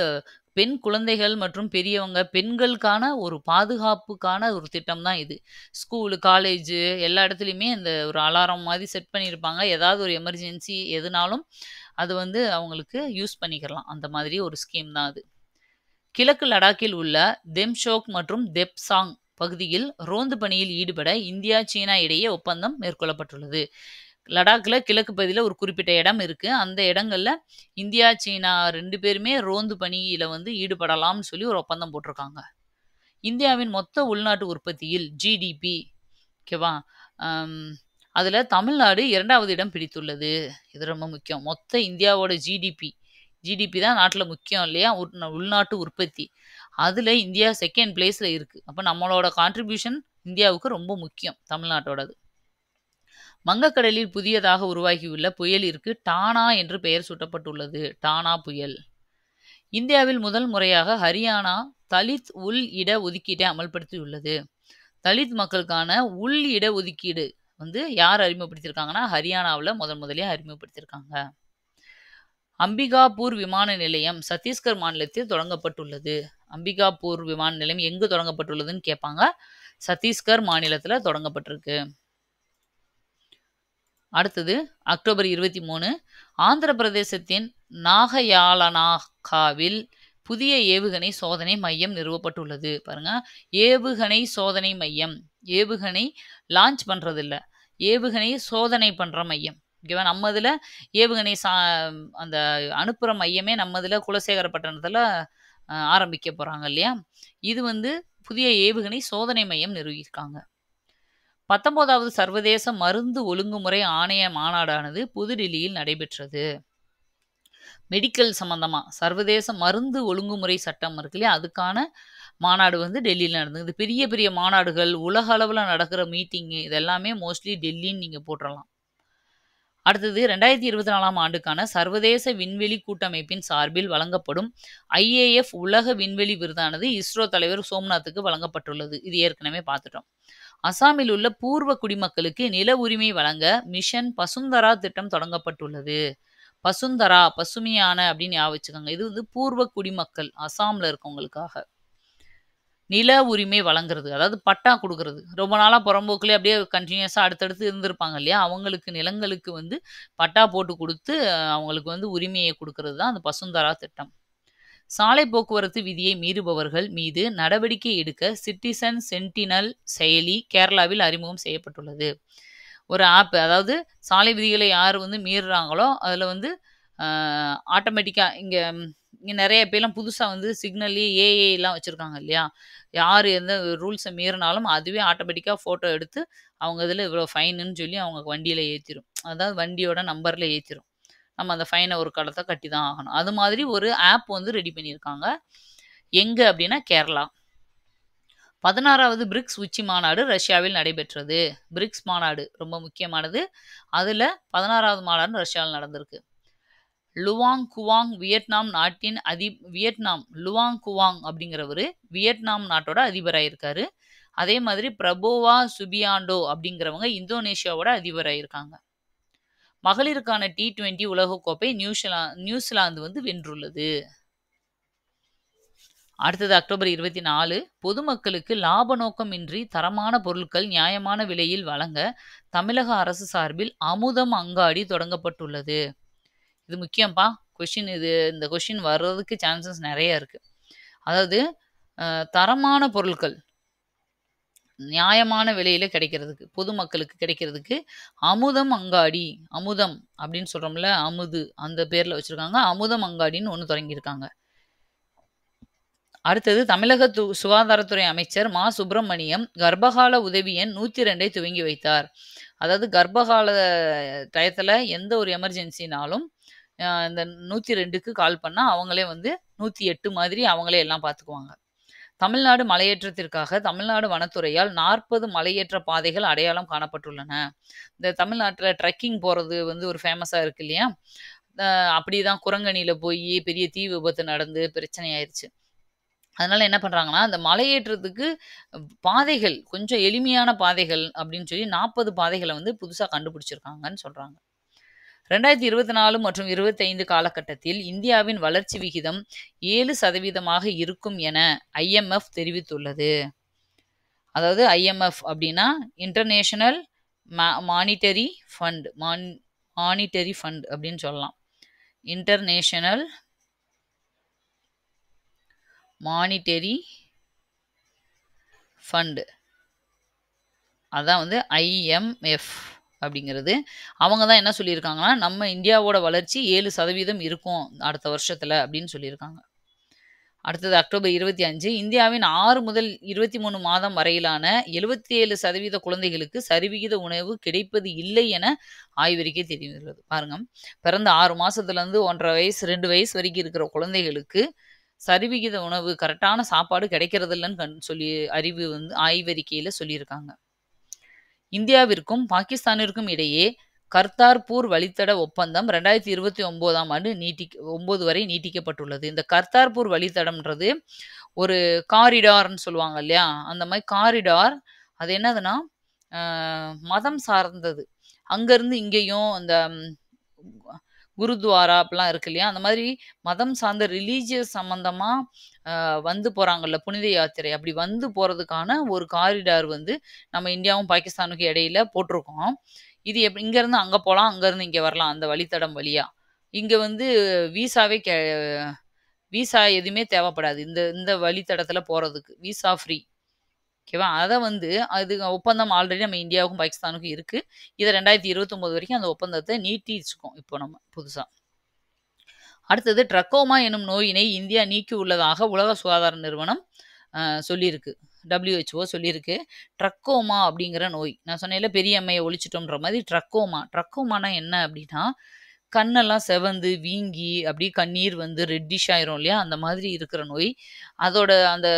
பெண் குழந்தைகள் மற்றும் பெரியவங்க, பெண்களுக்கான ஒரு பாதுகாப்புக்கான ஒரு திட்டம் தான் இது. ஸ்கூலு, காலேஜு எல்லா இடத்துலயுமே இந்த ஒரு அலாரம் மாதிரி செட் பண்ணியிருப்பாங்க. ஏதாவது ஒரு எமர்ஜென்சி எதுனாலும் அது வந்து அவங்களுக்கு யூஸ் பண்ணிக்கலாம். அந்த மாதிரி ஒரு ஸ்கீம் தான் அது. கிழக்கு லடாக்கில் உள்ள தெம்ஷோக் மற்றும் தெப்சாங் பகுதியில் ரோந்து பணியில் ஈடுபட இந்தியா, சீனா இடையே ஒப்பந்தம் மேற்கொள்ளப்பட்டுள்ளது. லடாக்ல கிழக்கு பகுதியில ஒரு குறிப்பிட்ட இடம் இருக்கு. அந்த இடங்கள்ல இந்தியா, சீனா 2 பேருமே ரோந்து பணியில வந்து ஈடுபடலாம்னு சொல்லி ஒரு ஒப்பந்தம் போட்டிருக்காங்க. இந்தியாவின் மொத்த உள்நாட்டு உற்பத்தியில் ஜிடிபி ஓகேவா? அம் அதுல தமிழ்நாடு 2வது இடம் பிடித்துள்ளது. இது ரொம்ப முக்கியம். மொத்த இந்தியாவோட ஜிடிபி தான் நாட்டுல முக்கியம் இல்லையா? உள்நாட்டு உற்பத்தி. அதுல இந்தியா 2ண்ட் பிளேஸ்ல இருக்கு. அப்ப நம்மளோட கான்ட்ரிபியூஷன் இந்தியாவுக்கு ரொம்ப முக்கியம், தமிழ்நாட்டோடது. வங்கக்கடலில் புதியதாக உருவாகியுள்ள புயலிற்கு டானா என்று பெயர் சூட்டப்பட்டுள்ளது. டானா புயல். இந்தியாவில் முதல் முறையாக ஹரியானா தலித் உள் இட ஒதுக்கீட்டை அமல்படுத்தியுள்ளது. தலித் மக்களுக்கான உள் இட ஒதுக்கீடு வந்து யார் அறிமுகப்படுத்தியிருக்காங்கன்னா, ஹரியானாவுல முதலே அறிமுகப்படுத்தியிருக்காங்க. அம்பிகாபூர் விமான நிலையம் சத்தீஸ்கர் மாநிலத்தில் தொடங்கப்பட்டுள்ளது. அம்பிகாபூர் விமான நிலையம் எங்கு தொடங்கப்பட்டுள்ளதுன்னு கேட்பாங்க. சத்தீஸ்கர் மாநிலத்துல தொடங்கப்பட்டிருக்கு. அடுத்தது அக்டோபர் 23 ஆந்திர பிரதேசத்தின் நாகயாலனாகாவில் புதிய ஏவுகணை சோதனை மையம் நிறுவப்பட்டுள்ளது. பாருங்க, ஏவுகணை சோதனை மையம். ஏவுகணை லான்ச் பண்றது இல்ல, ஏவுகணை சோதனை பண்ற மையம். ஓகேவா? நம்ம இதுல ஏவுகணை அந்த அனுப்புற மையமே நம்ம இதுல குலசேகரப்பட்டினத்துல ஆரம்பிக்க போறாங்க இல்லையா? இது வந்து புதிய ஏவுகணை சோதனை மையம் நிறுவியிருக்காங்க. 19வது சர்வதேச மருந்து ஒழுங்குமுறை ஆணைய மாநாடானது புதுடில்லியில் நடைபெற்றது. மெடிக்கல் சம்பந்தமா சர்வதேச மருந்து ஒழுங்குமுறை சட்டம் இருக்கு இல்லையா? அதுக்கான மாநாடு வந்து டெல்லியில் நடந்தது. இது பெரிய பெரிய மாநாடுகள், உலக அளவுல நடக்கிற மீட்டிங் இதெல்லாமே மோஸ்ட்லி டெல்லின்னு நீங்க போட்டுறலாம். அடுத்தது 2024ஆம் ஆண்டுக்கான சர்வதேச விண்வெளி கூட்டமைப்பின் சார்பில் வழங்கப்படும் ஐஏஎஃப் உலக விண்வெளி விருதானது இஸ்ரோ தலைவர் சோம்நாத்துக்கு வழங்கப்பட்டுள்ளது. இது ஏற்கனவே பார்த்துட்டோம். அசாமில் உள்ள பூர்வ குடிமக்களுக்கு நில உரிமை வழங்க மிஷன் பசுந்தரா திட்டம் தொடங்கப்பட்டுள்ளது. பசுந்தரா, பசுமையான அப்படின்னு ஞாபகம் வச்சுக்கோங்க. இது வந்து பூர்வ குடிமக்கள் அசாம்ல இருக்கவங்களுக்காக நில உரிமை வழங்குறது, அதாவது பட்டா கொடுக்கறது. ரொம்ப நாளா புறம்போக்குலயே அப்படியே கண்டினியூஸா அடுத்தடுத்து இருந்திருப்பாங்க இல்லையா? அவங்களுக்கு நிலங்களுக்கு வந்து பட்டா போட்டு கொடுத்து அவங்களுக்கு வந்து உரிமையை கொடுக்கறது தான் அந்த பசுந்தரா திட்டம். சாலை போக்குவரத்து விதியை மீறுபவர்கள் மீது நடவடிக்கை எடுக்க சிட்டிசன் சென்டினல் செயலி கேரளாவில் அறிமுகம் செய்யப்பட்டுள்ளது. ஒரு ஆப், அதாவது சாலை விதிகளை யார் வந்து மீறுறாங்களோ அதில் வந்து ஆட்டோமேட்டிக்காக இங்கே நிறைய பேர்லாம் புதுசாக வந்து சிக்னல்லே ஏஏலாம் வச்சுருக்காங்க இல்லையா? யார் எந்த ரூல்ஸை மீறினாலும் அதுவே ஆட்டோமேட்டிக்காக ஃபோட்டோ எடுத்து அவங்க இதில் இவ்வளோ ஃபைனுன்னு சொல்லி அவங்க வண்டியில் ஏற்றிடும். அதாவது வண்டியோட நம்பரில் ஏற்றிடும். நம்ம அந்த ஃபைனை ஒரு காலத்தை கட்டி தான் ஆகணும். அது மாதிரி ஒரு ஆப் வந்து ரெடி பண்ணியிருக்காங்க. எங்கே அப்படின்னா கேரளா. 16வது பிரிக்ஸ் உச்சி மாநாடு ரஷ்யாவில் நடைபெற்றது. பிரிக்ஸ் மாநாடு ரொம்ப முக்கியமானது. அதில் 16வது மாநாடு ரஷ்யாவில் நடந்திருக்கு. லுவாங் குவாங் வியட்நாம் நாட்டின் லுவாங் குவாங் அப்படிங்கிறவரு வியட்நாம் நாட்டோட அதிபராக இருக்காரு. அதே மாதிரி பிரபோவா சுபியாண்டோ அப்படிங்கிறவங்க இந்தோனேஷியாவோட அதிபராக இருக்காங்க. மகளிருக்கான T20 உலகக்கோப்பை நியூசிலாந்து வந்து வென்றுள்ளது. அடுத்தது அக்டோபர் 24 பொதுமக்களுக்கு லாப நோக்கமின்றி தரமான பொருட்கள் நியாயமான விலையில் வழங்க தமிழக அரசு சார்பில் அமுதம் அங்காடி தொடங்கப்பட்டுள்ளது. இது முக்கியம்ப்பா கொஷின். இந்த கொஷின் வர்றதுக்கு சான்சஸ் நிறைய இருக்கு. அதாவது தரமான பொருட்கள் நியாயமான விலையில கிடைக்கிறதுக்கு, பொதுமக்களுக்கு கிடைக்கிறதுக்கு அமுதம் அங்காடி, அமுதம் அப்படின்னு சொல்றோம்ல, அமுது அந்த பேர்ல வச்சிருக்காங்க. அமுதம் அங்காடின்னு ஒன்று தொடங்கியிருக்காங்க. அடுத்தது தமிழக சுகாதாரத்துறை அமைச்சர் மா சுப்பிரமணியம் கர்ப்பகால உதவி எண் 102 துவங்கி வைத்தார். அதாவது கர்ப்பகால டயத்தில் எந்த ஒரு எமர்ஜென்சினாலும் இந்த 102க்கு கால் பண்ணால் அவங்களே வந்து 108 மாதிரி அவங்களே எல்லாம் பார்த்துக்குவாங்க. தமிழ்நாடு மலையேற்றத்திற்காக தமிழ்நாடு வனத்துறையால் 40 மலையேற்ற பாதைகள் அடையாளம் காணப்பட்டுள்ளன. இந்த தமிழ்நாட்டில் ட்ரெக்கிங் போகிறது வந்து ஒரு ஃபேமஸாக இருக்கு இல்லையா? அப்படிதான் குரங்கணியில் போய் பெரிய தீ விபத்து நடந்து பிரச்சனை ஆயிடுச்சு. அதனால என்ன பண்ணுறாங்கன்னா, அந்த மலையேற்றத்துக்கு பாதைகள் கொஞ்சம் எளிமையான பாதைகள் அப்படின்னு சொல்லி 40 பாதைகளை வந்து புதுசாக கண்டுபிடிச்சிருக்காங்கன்னு சொல்கிறாங்க. 2024 மற்றும் 25 காலகட்டத்தில் இந்தியாவின் வளர்ச்சி விகிதம் 7% இருக்கும் என IMF தெரிவித்துள்ளது. அதாவது IMF அப்படின்னா international monetary fund monetary fund அப்படின்னு சொல்லலாம். இன்டர்நேஷனல் மானிட்டரி ஃபண்ட், அதான் வந்து IMF அப்படிங்கிறது. அவங்க தான் என்ன சொல்லியிருக்காங்கன்னா, நம்ம இந்தியாவோட வளர்ச்சி 7% இருக்கும் அடுத்த வருஷத்துல அப்படின்னு சொல்லியிருக்காங்க. அடுத்தது அக்டோபர் 25, இந்தியாவின் 6 முதல் 23 மாதம் வரையிலான 77% குழந்தைகளுக்கு சரிவிகித உணவு கிடைப்பது இல்லை என ஆய்வறிக்கை தெரிவித்துள்ளது. பாருங்க, பிறந்த 6 மாசத்துலேருந்து 1.5 வயசு 2 வயசு வரைக்கும் இருக்கிற குழந்தைகளுக்கு சரிவிகித உணவு, கரெக்டான சாப்பாடு கிடைக்கிறது இல்லைன்னு சொல்லி அறிவு வந்து ஆய்வறிக்கையில் சொல்லியிருக்காங்க. இந்தியாவிற்கும் பாகிஸ்தானிற்கும் இடையே கர்தார்பூர் வழித்தட ஒப்பந்தம் 2029ஆம் ஆண்டு 9 வரை நீட்டிக்கப்பட்டுள்ளது. இந்த கர்தார்பூர் வழித்தடம்ன்றது ஒரு காரிடார்னு சொல்லுவாங்க இல்லையா, அந்த மாதிரி காரிடார். அது என்னதுன்னா மதம் சார்ந்தது. அங்கேருந்து இங்கேயும் அந்த குருத்வாரா அப்படிலாம் இருக்கு இல்லையா, அந்த மாதிரி மதம் சார்ந்த ரிலீஜியஸ் சம்மந்தமாக வந்து போகிறாங்கல்ல புனித யாத்திரை, அப்படி வந்து போகிறதுக்கான ஒரு காரிடார் வந்து நம்ம இந்தியாவும் பாகிஸ்தானுக்கும் இடையில போட்டிருக்கோம். இது இங்கேருந்து அங்கே போகலாம், அங்கேருந்து இங்கே வரலாம் அந்த வழித்தடம் வழியாக. இங்கே வந்து வீசா எதுவுமே தேவைப்படாது இந்த வழித்தடத்தில் போகிறதுக்கு, வீசா ஃப்ரீ. ஓகேவா, அதை வந்து அது ஒப்பந்தம் ஆல்ரெடி நம்ம இந்தியாவுக்கும் பாகிஸ்தானுக்கும் இருக்குது. இதை 2029 வரைக்கும் அந்த ஒப்பந்தத்தை நீட்டிச்சுக்கோம் இப்போ நம்ம புதுசாக. அடுத்தது ட்ரக்கோமா எனும் நோயினை இந்தியா நீக்கி உள்ளதாக உலக சுகாதார நிறுவனம் சொல்லியிருக்கு. WHO சொல்லியிருக்கு. ட்ரக்கோமா அப்படிங்கிற நோய், நான் சொன்னேன்ல பெரிய அம்மையை ஒழிச்சிட்டோம்ன்ற மாதிரி ட்ரக்கோமானா என்ன அப்படின்னா, கண்ணெல்லாம் செவந்து வீங்கி அப்படியே கண்ணீர் வந்து ரெட்டிஷ் ஆயிரும் இல்லையா, அந்த மாதிரி இருக்கிற நோய். அதோட அந்த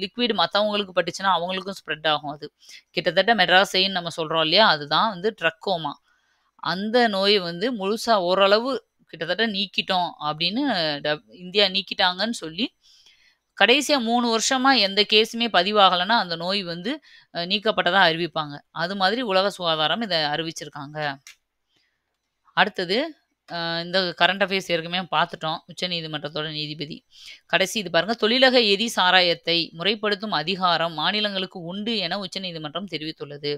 லிக்விட் மற்றவங்களுக்கு பட்டுச்சுன்னா அவங்களுக்கும் ஸ்ப்ரெட் ஆகும். அது கிட்டத்தட்ட மெட்ராஸைன்னு நம்ம சொல்கிறோம் இல்லையா, அதுதான் வந்து ட்ரக்கோமா. அந்த நோயை வந்து முழுசாக ஓரளவு கிட்டத்தட்ட நீக்கிட்டோம் அப்படின்னு இந்தியா நீக்கிட்டாங்கன்னு சொல்லி, கடைசியாக 3 வருஷமா எந்த கேஸுமே பதிவாகலைன்னா அந்த நோய் வந்து நீக்கப்பட்டதாக அறிவிப்பாங்க. அது மாதிரி உலக சுகாதாரம் இதை அறிவிச்சிருக்காங்க. அடுத்தது இந்த கரண்ட் அஃபேர்ஸ் ஏற்கனவே பார்த்துட்டோம். உச்சநீதிமன்றத்தோட நீதிபதி கடைசி இது பாருங்க, தொழிலக எரி சாராயத்தை முறைப்படுத்தும் அதிகாரம் மாநிலங்களுக்கு உண்டு என உச்சநீதிமன்றம் தெரிவித்துள்ளது.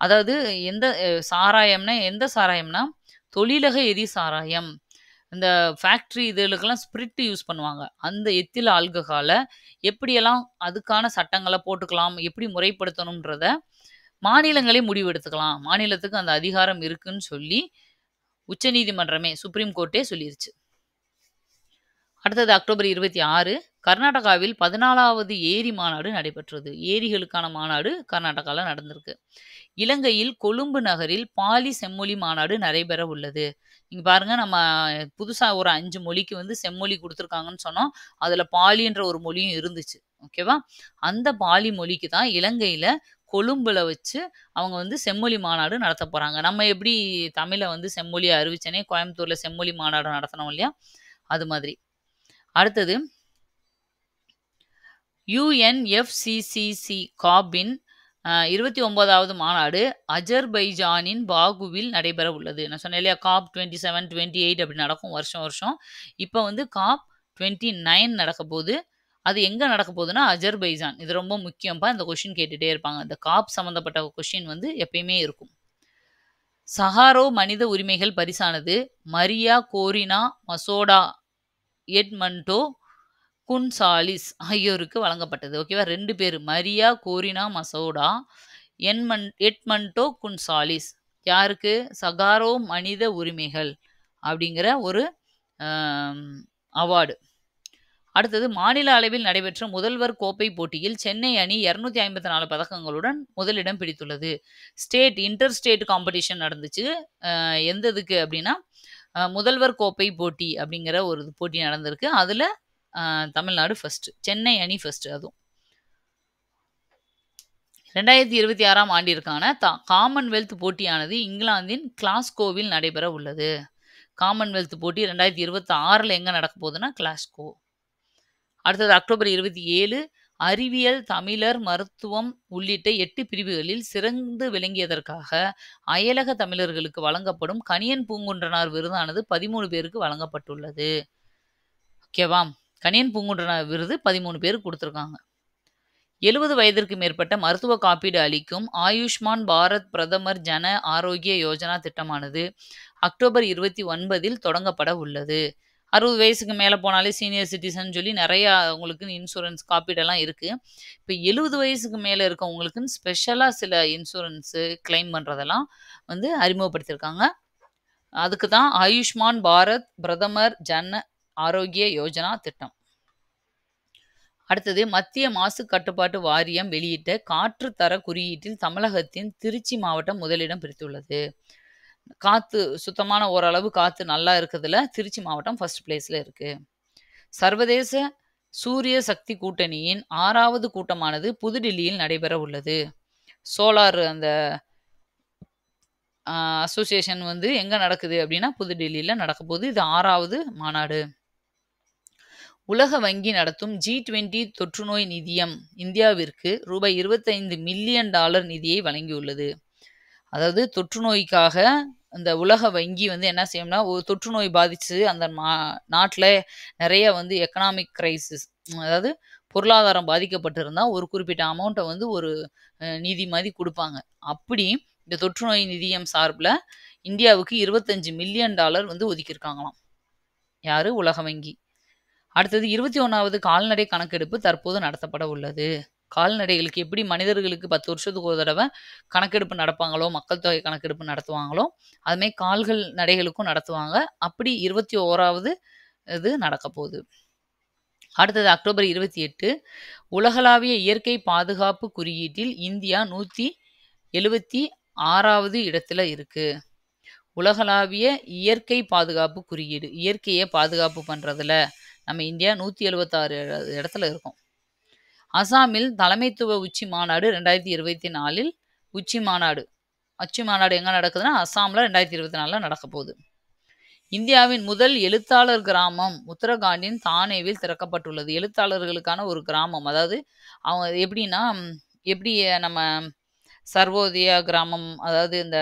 அதாவது எந்த சாராயம்னா தொழிலக எரி சாராயம். இந்த ஃபேக்ட்ரி இதுகளுக்கெல்லாம் ஸ்பிரிட் யூஸ் பண்ணுவாங்க. அந்த எத்தில் ஆல்கஹாலை எப்படியெல்லாம் அதுக்கான சட்டங்களை போட்டுக்கலாம், எப்படி முறைப்படுத்தணுன்றத மாநிலங்களே முடிவெடுத்துக்கலாம், மாநிலத்துக்கு அந்த அதிகாரம் இருக்குன்னு சொல்லி உச்சநீதிமன்றமே, சுப்ரீம் கோர்ட்டே சொல்லிருச்சு. அடுத்தது அக்டோபர் 26, கர்நாடகாவில் 14வது ஏரி மாநாடு நடைபெற்றது. ஏரிகளுக்கான மாநாடு கர்நாடகாவில் நடந்திருக்கு. இலங்கையில் கொழும்பு நகரில் பாலி செம்மொழி மாநாடு நடைபெற உள்ளது. இங்க பாருங்க, நம்ம புதுசா ஒரு 5 மொழிக்கு வந்து செம்மொழி கொடுத்துருக்காங்கன்னு சொன்னோம். அதுல பாலின்ற ஒரு மொழியும் இருந்துச்சு. ஓகேவா, அந்த பாலி மொழிக்கு தான் இலங்கையில கொழும்புல வச்சு அவங்க வந்து செம்மொழி மாநாடு நடத்த போறாங்க. நம்ம எப்படி தமிழை வந்து செம்மொழியை அறிவிச்சனே கோயம்புத்தூர்ல செம்மொழி மாநாடு நடத்தணும் இல்லையா, அது மாதிரி. அடுத்தது UNFCCC காபின் 29வது மாநாடு அஜர்பைஜானின் பாகுவில் நடைபெற உள்ளது. நான் சொன்னேன் இல்லையா, COP 27, 28 அப்படி நடக்கும் வருஷம். இப்போ வந்து COP 29 நடக்க போகுது. அது எங்கே நடக்க போகுதுன்னா அஜர்பைஜான். இது ரொம்ப முக்கியம்ப்பா, இந்த கொஷின் கேட்டுகிட்டே இருப்பாங்க. இந்த COP சம்மந்தப்பட்ட கொஷின் வந்து எப்பயுமே இருக்கும். சஹாரோ மனித உரிமைகள் பரிசானது மரியா கோரினா மசோடா எட்மண்டோ குன்சாலிஸ் ஆகியோருக்கு வழங்கப்பட்டது. ஓகேவா, 2 பேர், மரியா கோரினா மசோடா, எட்மண்டோ குன்சாலிஸ். யாருக்கு? சகாரோ மனித உரிமைகள் அப்படிங்கிற ஒரு அவார்டு. அடுத்தது மாநில அளவில் நடைபெற்ற முதல்வர் கோப்பை போட்டியில் சென்னை அணி 254 பதக்கங்களுடன் முதலிடம் பிடித்துள்ளது. இன்டர் ஸ்டேட் காம்படிஷன் நடந்துச்சு. எந்த இதுக்கு அப்படின்னா முதல்வர் கோப்பை போட்டி அப்படிங்கிற ஒரு போட்டி நடந்திருக்கு. அதில் தமிழ்நாடு ஃபர்ஸ்ட், சென்னை அணி ஃபர்ஸ்ட். அதுவும் 2026ஆம் ஆண்டிற்கான காமன்வெல்த் போட்டியானது இங்கிலாந்தின் கிளாஸ்கோவில் நடைபெற உள்ளது. காமன்வெல்த் போட்டி 2026 எங்கே நடக்க போகுதுன்னா கிளாஸ்கோ. அடுத்தது அக்டோபர் 27, அறிவியல், தமிழர், மருத்துவம் உள்ளிட்ட 8 பிரிவுகளில் சிறந்து விளங்கியதற்காக அயலக தமிழர்களுக்கு வழங்கப்படும் கணியன் பூங்குன்றனார் விருதானது 13 பேருக்கு வழங்கப்பட்டுள்ளது. ஓகேவா? கணியன் பூங்குன்றனார் விருது 13 பேருக்கு கொடுத்துருக்காங்க. 70 வயதிற்கு மேற்பட்ட மருத்துவ காப்பீடு அளிக்கும் ஆயுஷ்மான் பாரத் பிரதமர் ஜன ஆரோக்கிய யோஜனா திட்டமானது அக்டோபர் 29 தொடங்கப்பட உள்ளது. 60 வயசுக்கு மேலே போனாலே சீனியர் சிட்டிசன் சொல்லி நிறையா உங்களுக்கு இன்சூரன்ஸ் காப்பீடெல்லாம் இருக்குது. இப்போ 70 வயசுக்கு மேலே இருக்கவங்களுக்குன்னு ஸ்பெஷலாக சில இன்சூரன்ஸு கிளைம் பண்ணுறதெல்லாம் வந்து அறிமுகப்படுத்தியிருக்காங்க. அதுக்கு தான் ஆயுஷ்மான் பாரத் பிரதமர் ஜன ஆரோக்கிய யோஜனா திட்டம். அடுத்தது மத்திய மாசு கட்டுப்பாட்டு வாரியம் வெளியிட்ட காற்று தர குறியீட்டில் தமிழகத்தின் திருச்சி மாவட்டம் முதலிடம் பிடித்துள்ளது. காற்று சுத்தமான ஓரளவு காற்று நல்லா இருக்கிறதுல திருச்சி மாவட்டம் ஃபர்ஸ்ட் பிளேஸில் இருக்கு. சர்வதேச சூரிய சக்தி கூட்டணியின் 6வது கூட்டமானது புதுடில்லியில் நடைபெற உள்ளது. சோலார் அந்த அசோசியேஷன் வந்து எங்கே நடக்குது அப்படின்னா புதுடில்லியில் நடக்க போகுது. இது 6வது மாநாடு. உலக வங்கி நடத்தும் G20 தொற்றுநோய் நிதியம் இந்தியாவிற்கு ரூபாய் 25 மில்லியன் நிதியை வழங்கியுள்ளது. அதாவது தொற்றுநோய்க்காக இந்த உலக வங்கி வந்து என்ன செய்யும்னா, ஒரு தொற்றுநோய் பாதிச்சு அந்த நாட்டில் நிறைய வந்து எக்கனாமிக் கிரைசிஸ், அதாவது பொருளாதாரம் பாதிக்கப்பட்டிருந்தா ஒரு குறிப்பிட்ட அமௌண்ட்டை வந்து ஒரு நிதி மாதிரி கொடுப்பாங்க. அப்படி இந்த தொற்றுநோய் நிதியம் சார்பில் இந்தியாவுக்கு 25 மில்லியன் வந்து ஒதுக்கியிருக்காங்களாம். யாரு? உலக வங்கி. அடுத்தது 21வது கால்நடை கணக்கெடுப்பு தற்போது நடத்தப்பட உள்ளது. கால்நடைகளுக்கு எப்படி மனிதர்களுக்கு 10 வருஷத்துக்கு ஒரு தடவை கணக்கெடுப்பு நடப்பாங்களோ, மக்கள் தொகை கணக்கெடுப்பு நடத்துவாங்களோ, அதுமாதிரி கால்கள் நடைகளுக்கும் நடத்துவாங்க. அப்படி 21வது இது நடக்க போகுது. அடுத்தது அக்டோபர் 28 உலகளாவிய இயற்கை பாதுகாப்பு குறியீட்டில் இந்தியா 176வது இடத்துல இருக்கு. உலகளாவிய இயற்கை பாதுகாப்பு குறியீடு, இயற்கையை பாதுகாப்பு பண்ணுறதுல நம்ம இந்தியா 176 இடத்துல இருக்கோம். அசாமில் தலைமைத்துவ உச்சி மாநாடு 2024 உச்சி மாநாடு எங்கே நடக்குதுன்னா அசாமில் 2024 நடக்க போகுது. இந்தியாவின் முதல் எழுத்தாளர் கிராமம் உத்தரகாண்டின் தானேவில் திறக்கப்பட்டுள்ளது. எழுத்தாளர்களுக்கான ஒரு கிராமம். அதாவது அவங்க எப்படின்னா, எப்படி நம்ம சர்வோதயா கிராமம், அதாவது இந்த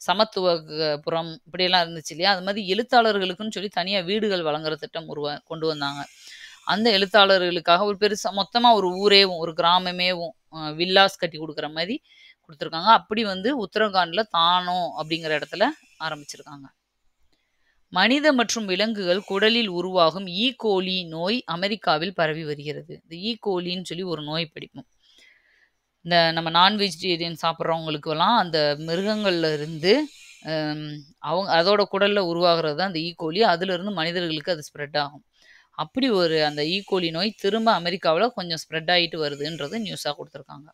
சமத்துவபுரம் இப்படியெல்லாம் இருந்துச்சு இல்லையா, அது மாதிரி எழுத்தாளர்களுக்குன்னு சொல்லி தனியாக வீடுகள் வழங்குற திட்டம் கொண்டு வந்தாங்க. அந்த எழுத்தாளர்களுக்காக ஒரு பெருசாக மொத்தமாக ஒரு ஊரேவும் ஒரு கிராமமேவும் வில்லாஸ் கட்டி கொடுக்குற மாதிரி கொடுத்துருக்காங்க. அப்படி வந்து உத்தரகாண்டில் தானோ அப்படிங்கிற இடத்துல ஆரம்பிச்சிருக்காங்க. மனித மற்றும் விலங்குகள் குடலில் உருவாகும் ஈகோலி நோய் அமெரிக்காவில் பரவி வருகிறது. இந்த ஈகோலின்னு சொல்லி ஒரு நோய் பிடிக்கும். இந்த நம்ம நான்வெஜிடேரியன் சாப்பிட்றவங்களுக்கெல்லாம் அந்த மிருகங்கள்ல இருந்து அதோட குடலில் உருவாகிறது தான் அந்த ஈகோலி. அதுலேருந்து மனிதர்களுக்கு அது ஸ்ப்ரெட் ஆகும். அப்படி ஒரு அந்த ஈகோலி நோய் திரும்ப அமெரிக்காவில் கொஞ்சம் ஸ்ப்ரெட் ஆகிட்டு வருதுன்றது நியூஸாக கொடுத்துருக்காங்க.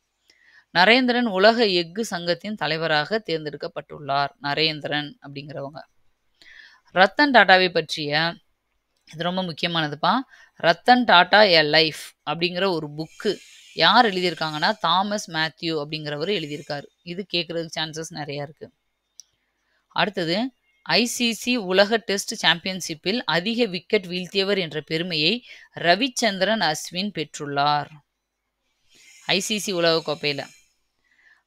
நரேந்திரன் உலக எஃகு சங்கத்தின் தலைவராக தேர்ந்தெடுக்கப்பட்டுள்ளார். நரேந்திரன் அப்படிங்கிறவங்க. ரத்தன் டாட்டாவை பற்றிய, இது ரொம்ப முக்கியமானதுப்பா, ரத்தன் டாட்டா எ லைஃப் அப்படிங்கிற ஒரு புக்கு யார் எழுதியிருக்காங்கன்னா தாமஸ் மேத்யூ அப்படிங்கிறவர் எழுதியிருக்காரு. இது கேட்குறதுக்கு சான்சஸ் நிறையா இருக்குது. அடுத்தது ஐசிசி உலக டெஸ்ட் சாம்பியன்ஷிப்பில் அதிக விக்கெட் வீழ்த்தியவர் என்ற பெருமையை ரவிச்சந்திரன் அஸ்வின் பெற்றுள்ளார். ஐசிசி உலகக்கோப்பையில்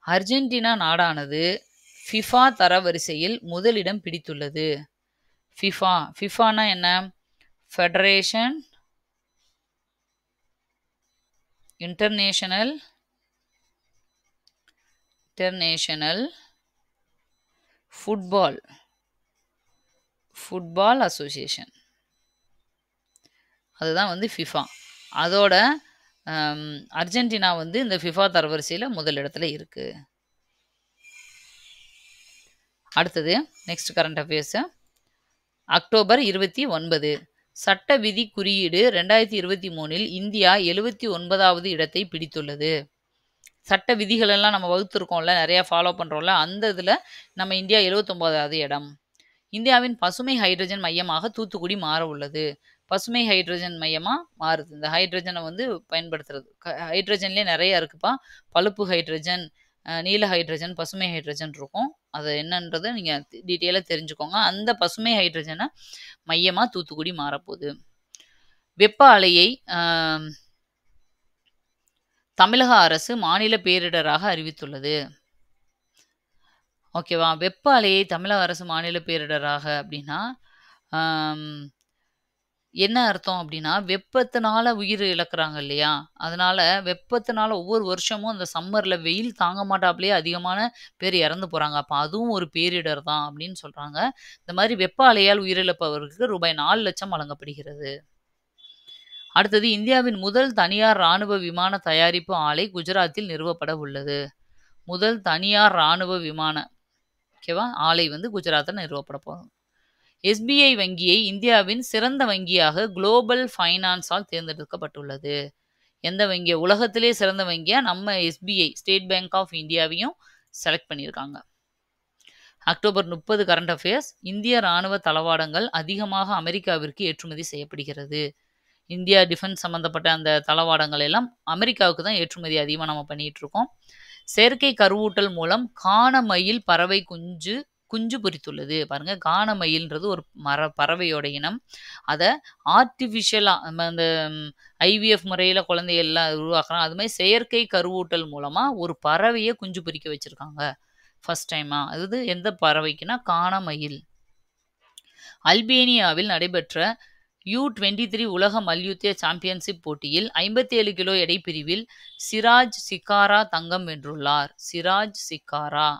அர்ஜென்டினா நாடானது ஃபிஃபா தரவரிசையில் முதலிடம் பிடித்துள்ளது. ஃபிஃபானா என்ன? ஃபெடரேஷன் இன்டர்நேஷனல் ஃபுட்பால் அசோசியேஷன், அதுதான் வந்து ஃபிஃபா. அதோட அர்ஜென்டினா வந்து இந்த ஃபிஃபா தரவரிசையில் முதலிடத்துல இருக்கு. அடுத்தது நெக்ஸ்ட் கரண்ட் அஃபேர்ஸ். அக்டோபர் 29 சட்ட விதி குறியீடு 2023 இந்தியா 79வது இடத்தை பிடித்துள்ளது. சட்ட விதிகள் எல்லாம் நம்ம வகுத்துருக்கோம்ல, நிறையா ஃபாலோ பண்ணுறோம்ல, அந்த இதில் நம்ம இந்தியா 79வது இடம். இந்தியாவின் பசுமை ஹைட்ரஜன் மையமாக தூத்துக்குடி மாற உள்ளது. பசுமை ஹைட்ரஜன் மையமாக மாறுது. இந்த ஹைட்ரஜனை வந்து பயன்படுத்துறது. ஹைட்ரஜன்லேயே நிறையா இருக்குப்பா. பழுப்பு ஹைட்ரஜன், நீல ஹைட்ரஜன், பசுமை ஹைட்ரஜன் இருக்கும். அது என்னன்றதை நீங்கள் டீட்டெயிலாக தெரிஞ்சுக்கோங்க. அந்த பசுமை ஹைட்ரஜனை மையமாக தூத்துக்குடி மாறப்போகுது. வெப்ப அலையை தமிழக அரசு மாநில பேரிடராக அறிவித்துள்ளது. ஓகேவா? வெப்ப அலையை தமிழக அரசு மாநில பேரிடராக அப்படின்னா, ஆம், என்ன அர்த்தம் அப்படின்னா, வெப்பத்தினால உயிர் இழக்கிறாங்க இல்லையா? அதனால வெப்பத்தினால ஒவ்வொரு வருஷமும் அந்த சம்மர்ல வெயில் தாங்க மாட்டாப்லயே அதிகமான பேர் இறந்து போறாங்க. அப்ப அதுவும் ஒரு பேரிடர் தான் அப்படின்னு சொல்றாங்க. இந்த மாதிரி வெப்ப அலையால் உயிரிழப்பவர்களுக்கு ரூபாய் 4,00,000 வழங்கப்படுகிறது. அடுத்தது இந்தியாவின் முதல் தனியார் ராணுவ விமான தயாரிப்பு ஆலை குஜராத்தில் நிறுவப்பட உள்ளது. முதல் தனியார் ராணுவ விமான ஓகேவா ஆலை வந்து குஜராத்தில் நிறுவப்பட போகுது. எஸ்பிஐ வங்கியை இந்தியாவின் சிறந்த வங்கியாக குளோபல் ஃபைனான்ஸால் தேர்ந்தெடுக்கப்பட்டுள்ளது. எந்த வங்கி உலகத்திலே சிறந்த வங்கியா நம்ம எஸ்பிஐ ஸ்டேட் பேங்க் ஆஃப் இந்தியாவையும் செலக்ட் பண்ணியிருக்காங்க. October 30 current affairs. இந்திய ராணுவ தளவாடங்கள் அதிகமாக அமெரிக்காவிற்கு ஏற்றுமதி செய்யப்படுகிறது. இந்தியா டிஃபென்ஸ் சம்மந்தப்பட்ட அந்த தளவாடங்கள் எல்லாம் அமெரிக்காவுக்கு தான் ஏற்றுமதி அதிகமாக நம்ம பண்ணிட்டு இருக்கோம். செயற்கை கருவூட்டல் மூலம் காணமயில் பறவை குஞ்சு பொரித்துள்ளது. பாருங்க, காணமயில்ன்றது ஒரு பறவையோட இனம். அதை ஆர்டிஃபிஷியலாக நம்ம அந்த ஐவிஎஃப் முறையில் குழந்தைகள்லாம் உருவாக்குறாங்க. அது மாதிரி செயற்கை கருவூட்டல் மூலமாக ஒரு பறவையை குஞ்சு பொரிக்க வச்சுருக்காங்க ஃபர்ஸ்ட் டைமா. அது எந்த பறவைக்குன்னா காணமயில். அல்பேனியாவில் நடைபெற்ற U23 உலக மல்யுத்த சாம்பியன்ஷிப் போட்டியில் 57 கிலோ எடை பிரிவில் சிராஜ் சிக்காரா தங்கம் வென்றுள்ளார். சிராஜ் சிக்காரா.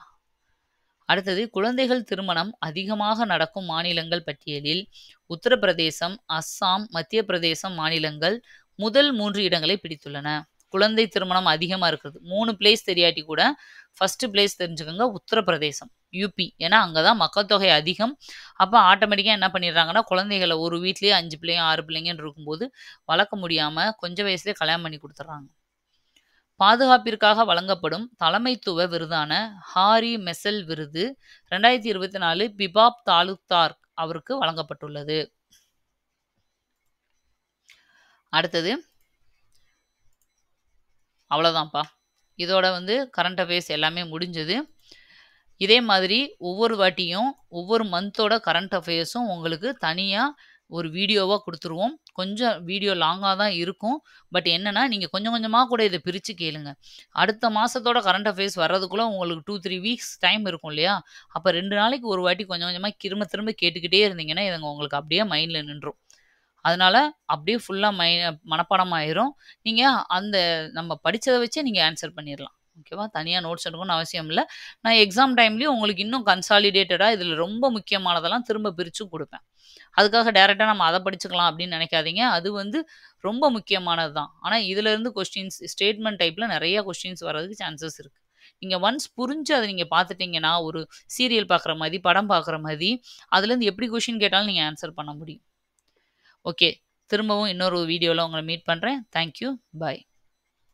அடுத்தது குழந்தைகள் திருமணம் அதிகமாக நடக்கும் மாநிலங்கள் பட்டியலில் உத்தரப்பிரதேசம், அஸ்ஸாம், மத்திய பிரதேசம் மாநிலங்கள் முதல் 3 இடங்களை பிடித்துள்ளன. குழந்தை திருமணம் அதிகமாக இருக்குது. 3 பிளேஸ் தெரியாட்டி கூட ஃபர்ஸ்ட் பிளேஸ் தெரிஞ்சுக்கோங்க உத்தரப்பிரதேசம், யூபி. ஏன்னா அங்கே தான் மக்கள் தொகை அதிகம். அப்போ ஆட்டோமேட்டிக்காக என்ன பண்ணிடுறாங்கன்னா, குழந்தைகளை ஒரு வீட்லேயே 5 பிள்ளைங்க 6 பிள்ளைங்கன்னு இருக்கும்போது வளர்க்க முடியாமல் கொஞ்சம் வயசுலேயே கல்யாணம் பண்ணி கொடுத்துட்றாங்க. பாதுகாப்பிற்காக வழங்கப்படும் தலைமைத்துவ விருதான ஹாரி மெசல் விருது 2024 பிபாப் தாலுக்தார் அவருக்கு வழங்கப்பட்டுள்ளது. அடுத்தது அவ்வளோதான்ப்பா. இதோட வந்து கரண்ட் அஃபேர்ஸ் எல்லாமே முடிஞ்சது. இதே மாதிரி ஒவ்வொரு வாட்டியும் ஒவ்வொரு மந்தோட கரண்ட் அஃபேர்ஸும் உங்களுக்கு தனியாக ஒரு வீடியோவாக கொடுத்துருவோம். கொஞ்சம் வீடியோ லாங்காக தான் இருக்கும். பட் என்னென்னா நீங்கள் கொஞ்சம் கொஞ்சமாக கூட இதை பிரித்து கேளுங்க. அடுத்த மாதத்தோட கரண்ட் அஃபேர்ஸ் வர்றதுக்குள்ளே உங்களுக்கு 2-3 வீக்ஸ் டைம் இருக்கும் இல்லையா? அப்போ 2 நாளைக்கு ஒரு வாட்டி கொஞ்சம் கொஞ்சமாக திரும்ப கேட்டுக்கிட்டே இருந்தீங்கன்னா இதுங்க உங்களுக்கு அப்படியே மைண்டில் நின்றும். அதனால் அப்படியே ஃபுல்லாக மனப்பாடம் ஆயிரும். நீங்கள் அந்த நம்ம படித்ததை வச்சே நீங்கள் ஆன்சர் பண்ணிடலாம். ஓகேவா? தனியாக நோட்ஸ் எடுக்கணும்னு அவசியம் இல்லை. நான் எக்ஸாம் டைம்லேயும் உங்களுக்கு இன்னும் கன்சாலிடேட்டடாக இதில் ரொம்ப முக்கியமானதெல்லாம் திரும்ப பிரித்து கொடுப்பேன். அதுக்காக டேரெக்டாக நம்ம அதை படிச்சுக்கலாம் அப்படின்னு நினைக்காதீங்க. அது வந்து ரொம்ப முக்கியமானது தான். ஆனால் இதிலேருந்து கொஸ்டின்ஸ் ஸ்டேட்மெண்ட் டைப்பில் நிறைய கொஸ்டின்ஸ் வர்றதுக்கு சான்சஸ் இருக்குது. நீங்கள் ஒன்ஸ் புரிஞ்சு அதை நீங்கள் பார்த்துட்டிங்கன்னா ஒரு சீரியல் பார்க்குற மாதிரி படம் பார்க்குற மாதிரி அதுலேருந்து எப்படி கொஸ்டின் கேட்டாலும் நீங்கள் ஆன்சர் பண்ண முடியும். ஓகே, திரும்பவும் இன்னொரு வீடியோவில் உங்களை மீட் பண்ணுறேன். தேங்க்யூ, பாய்.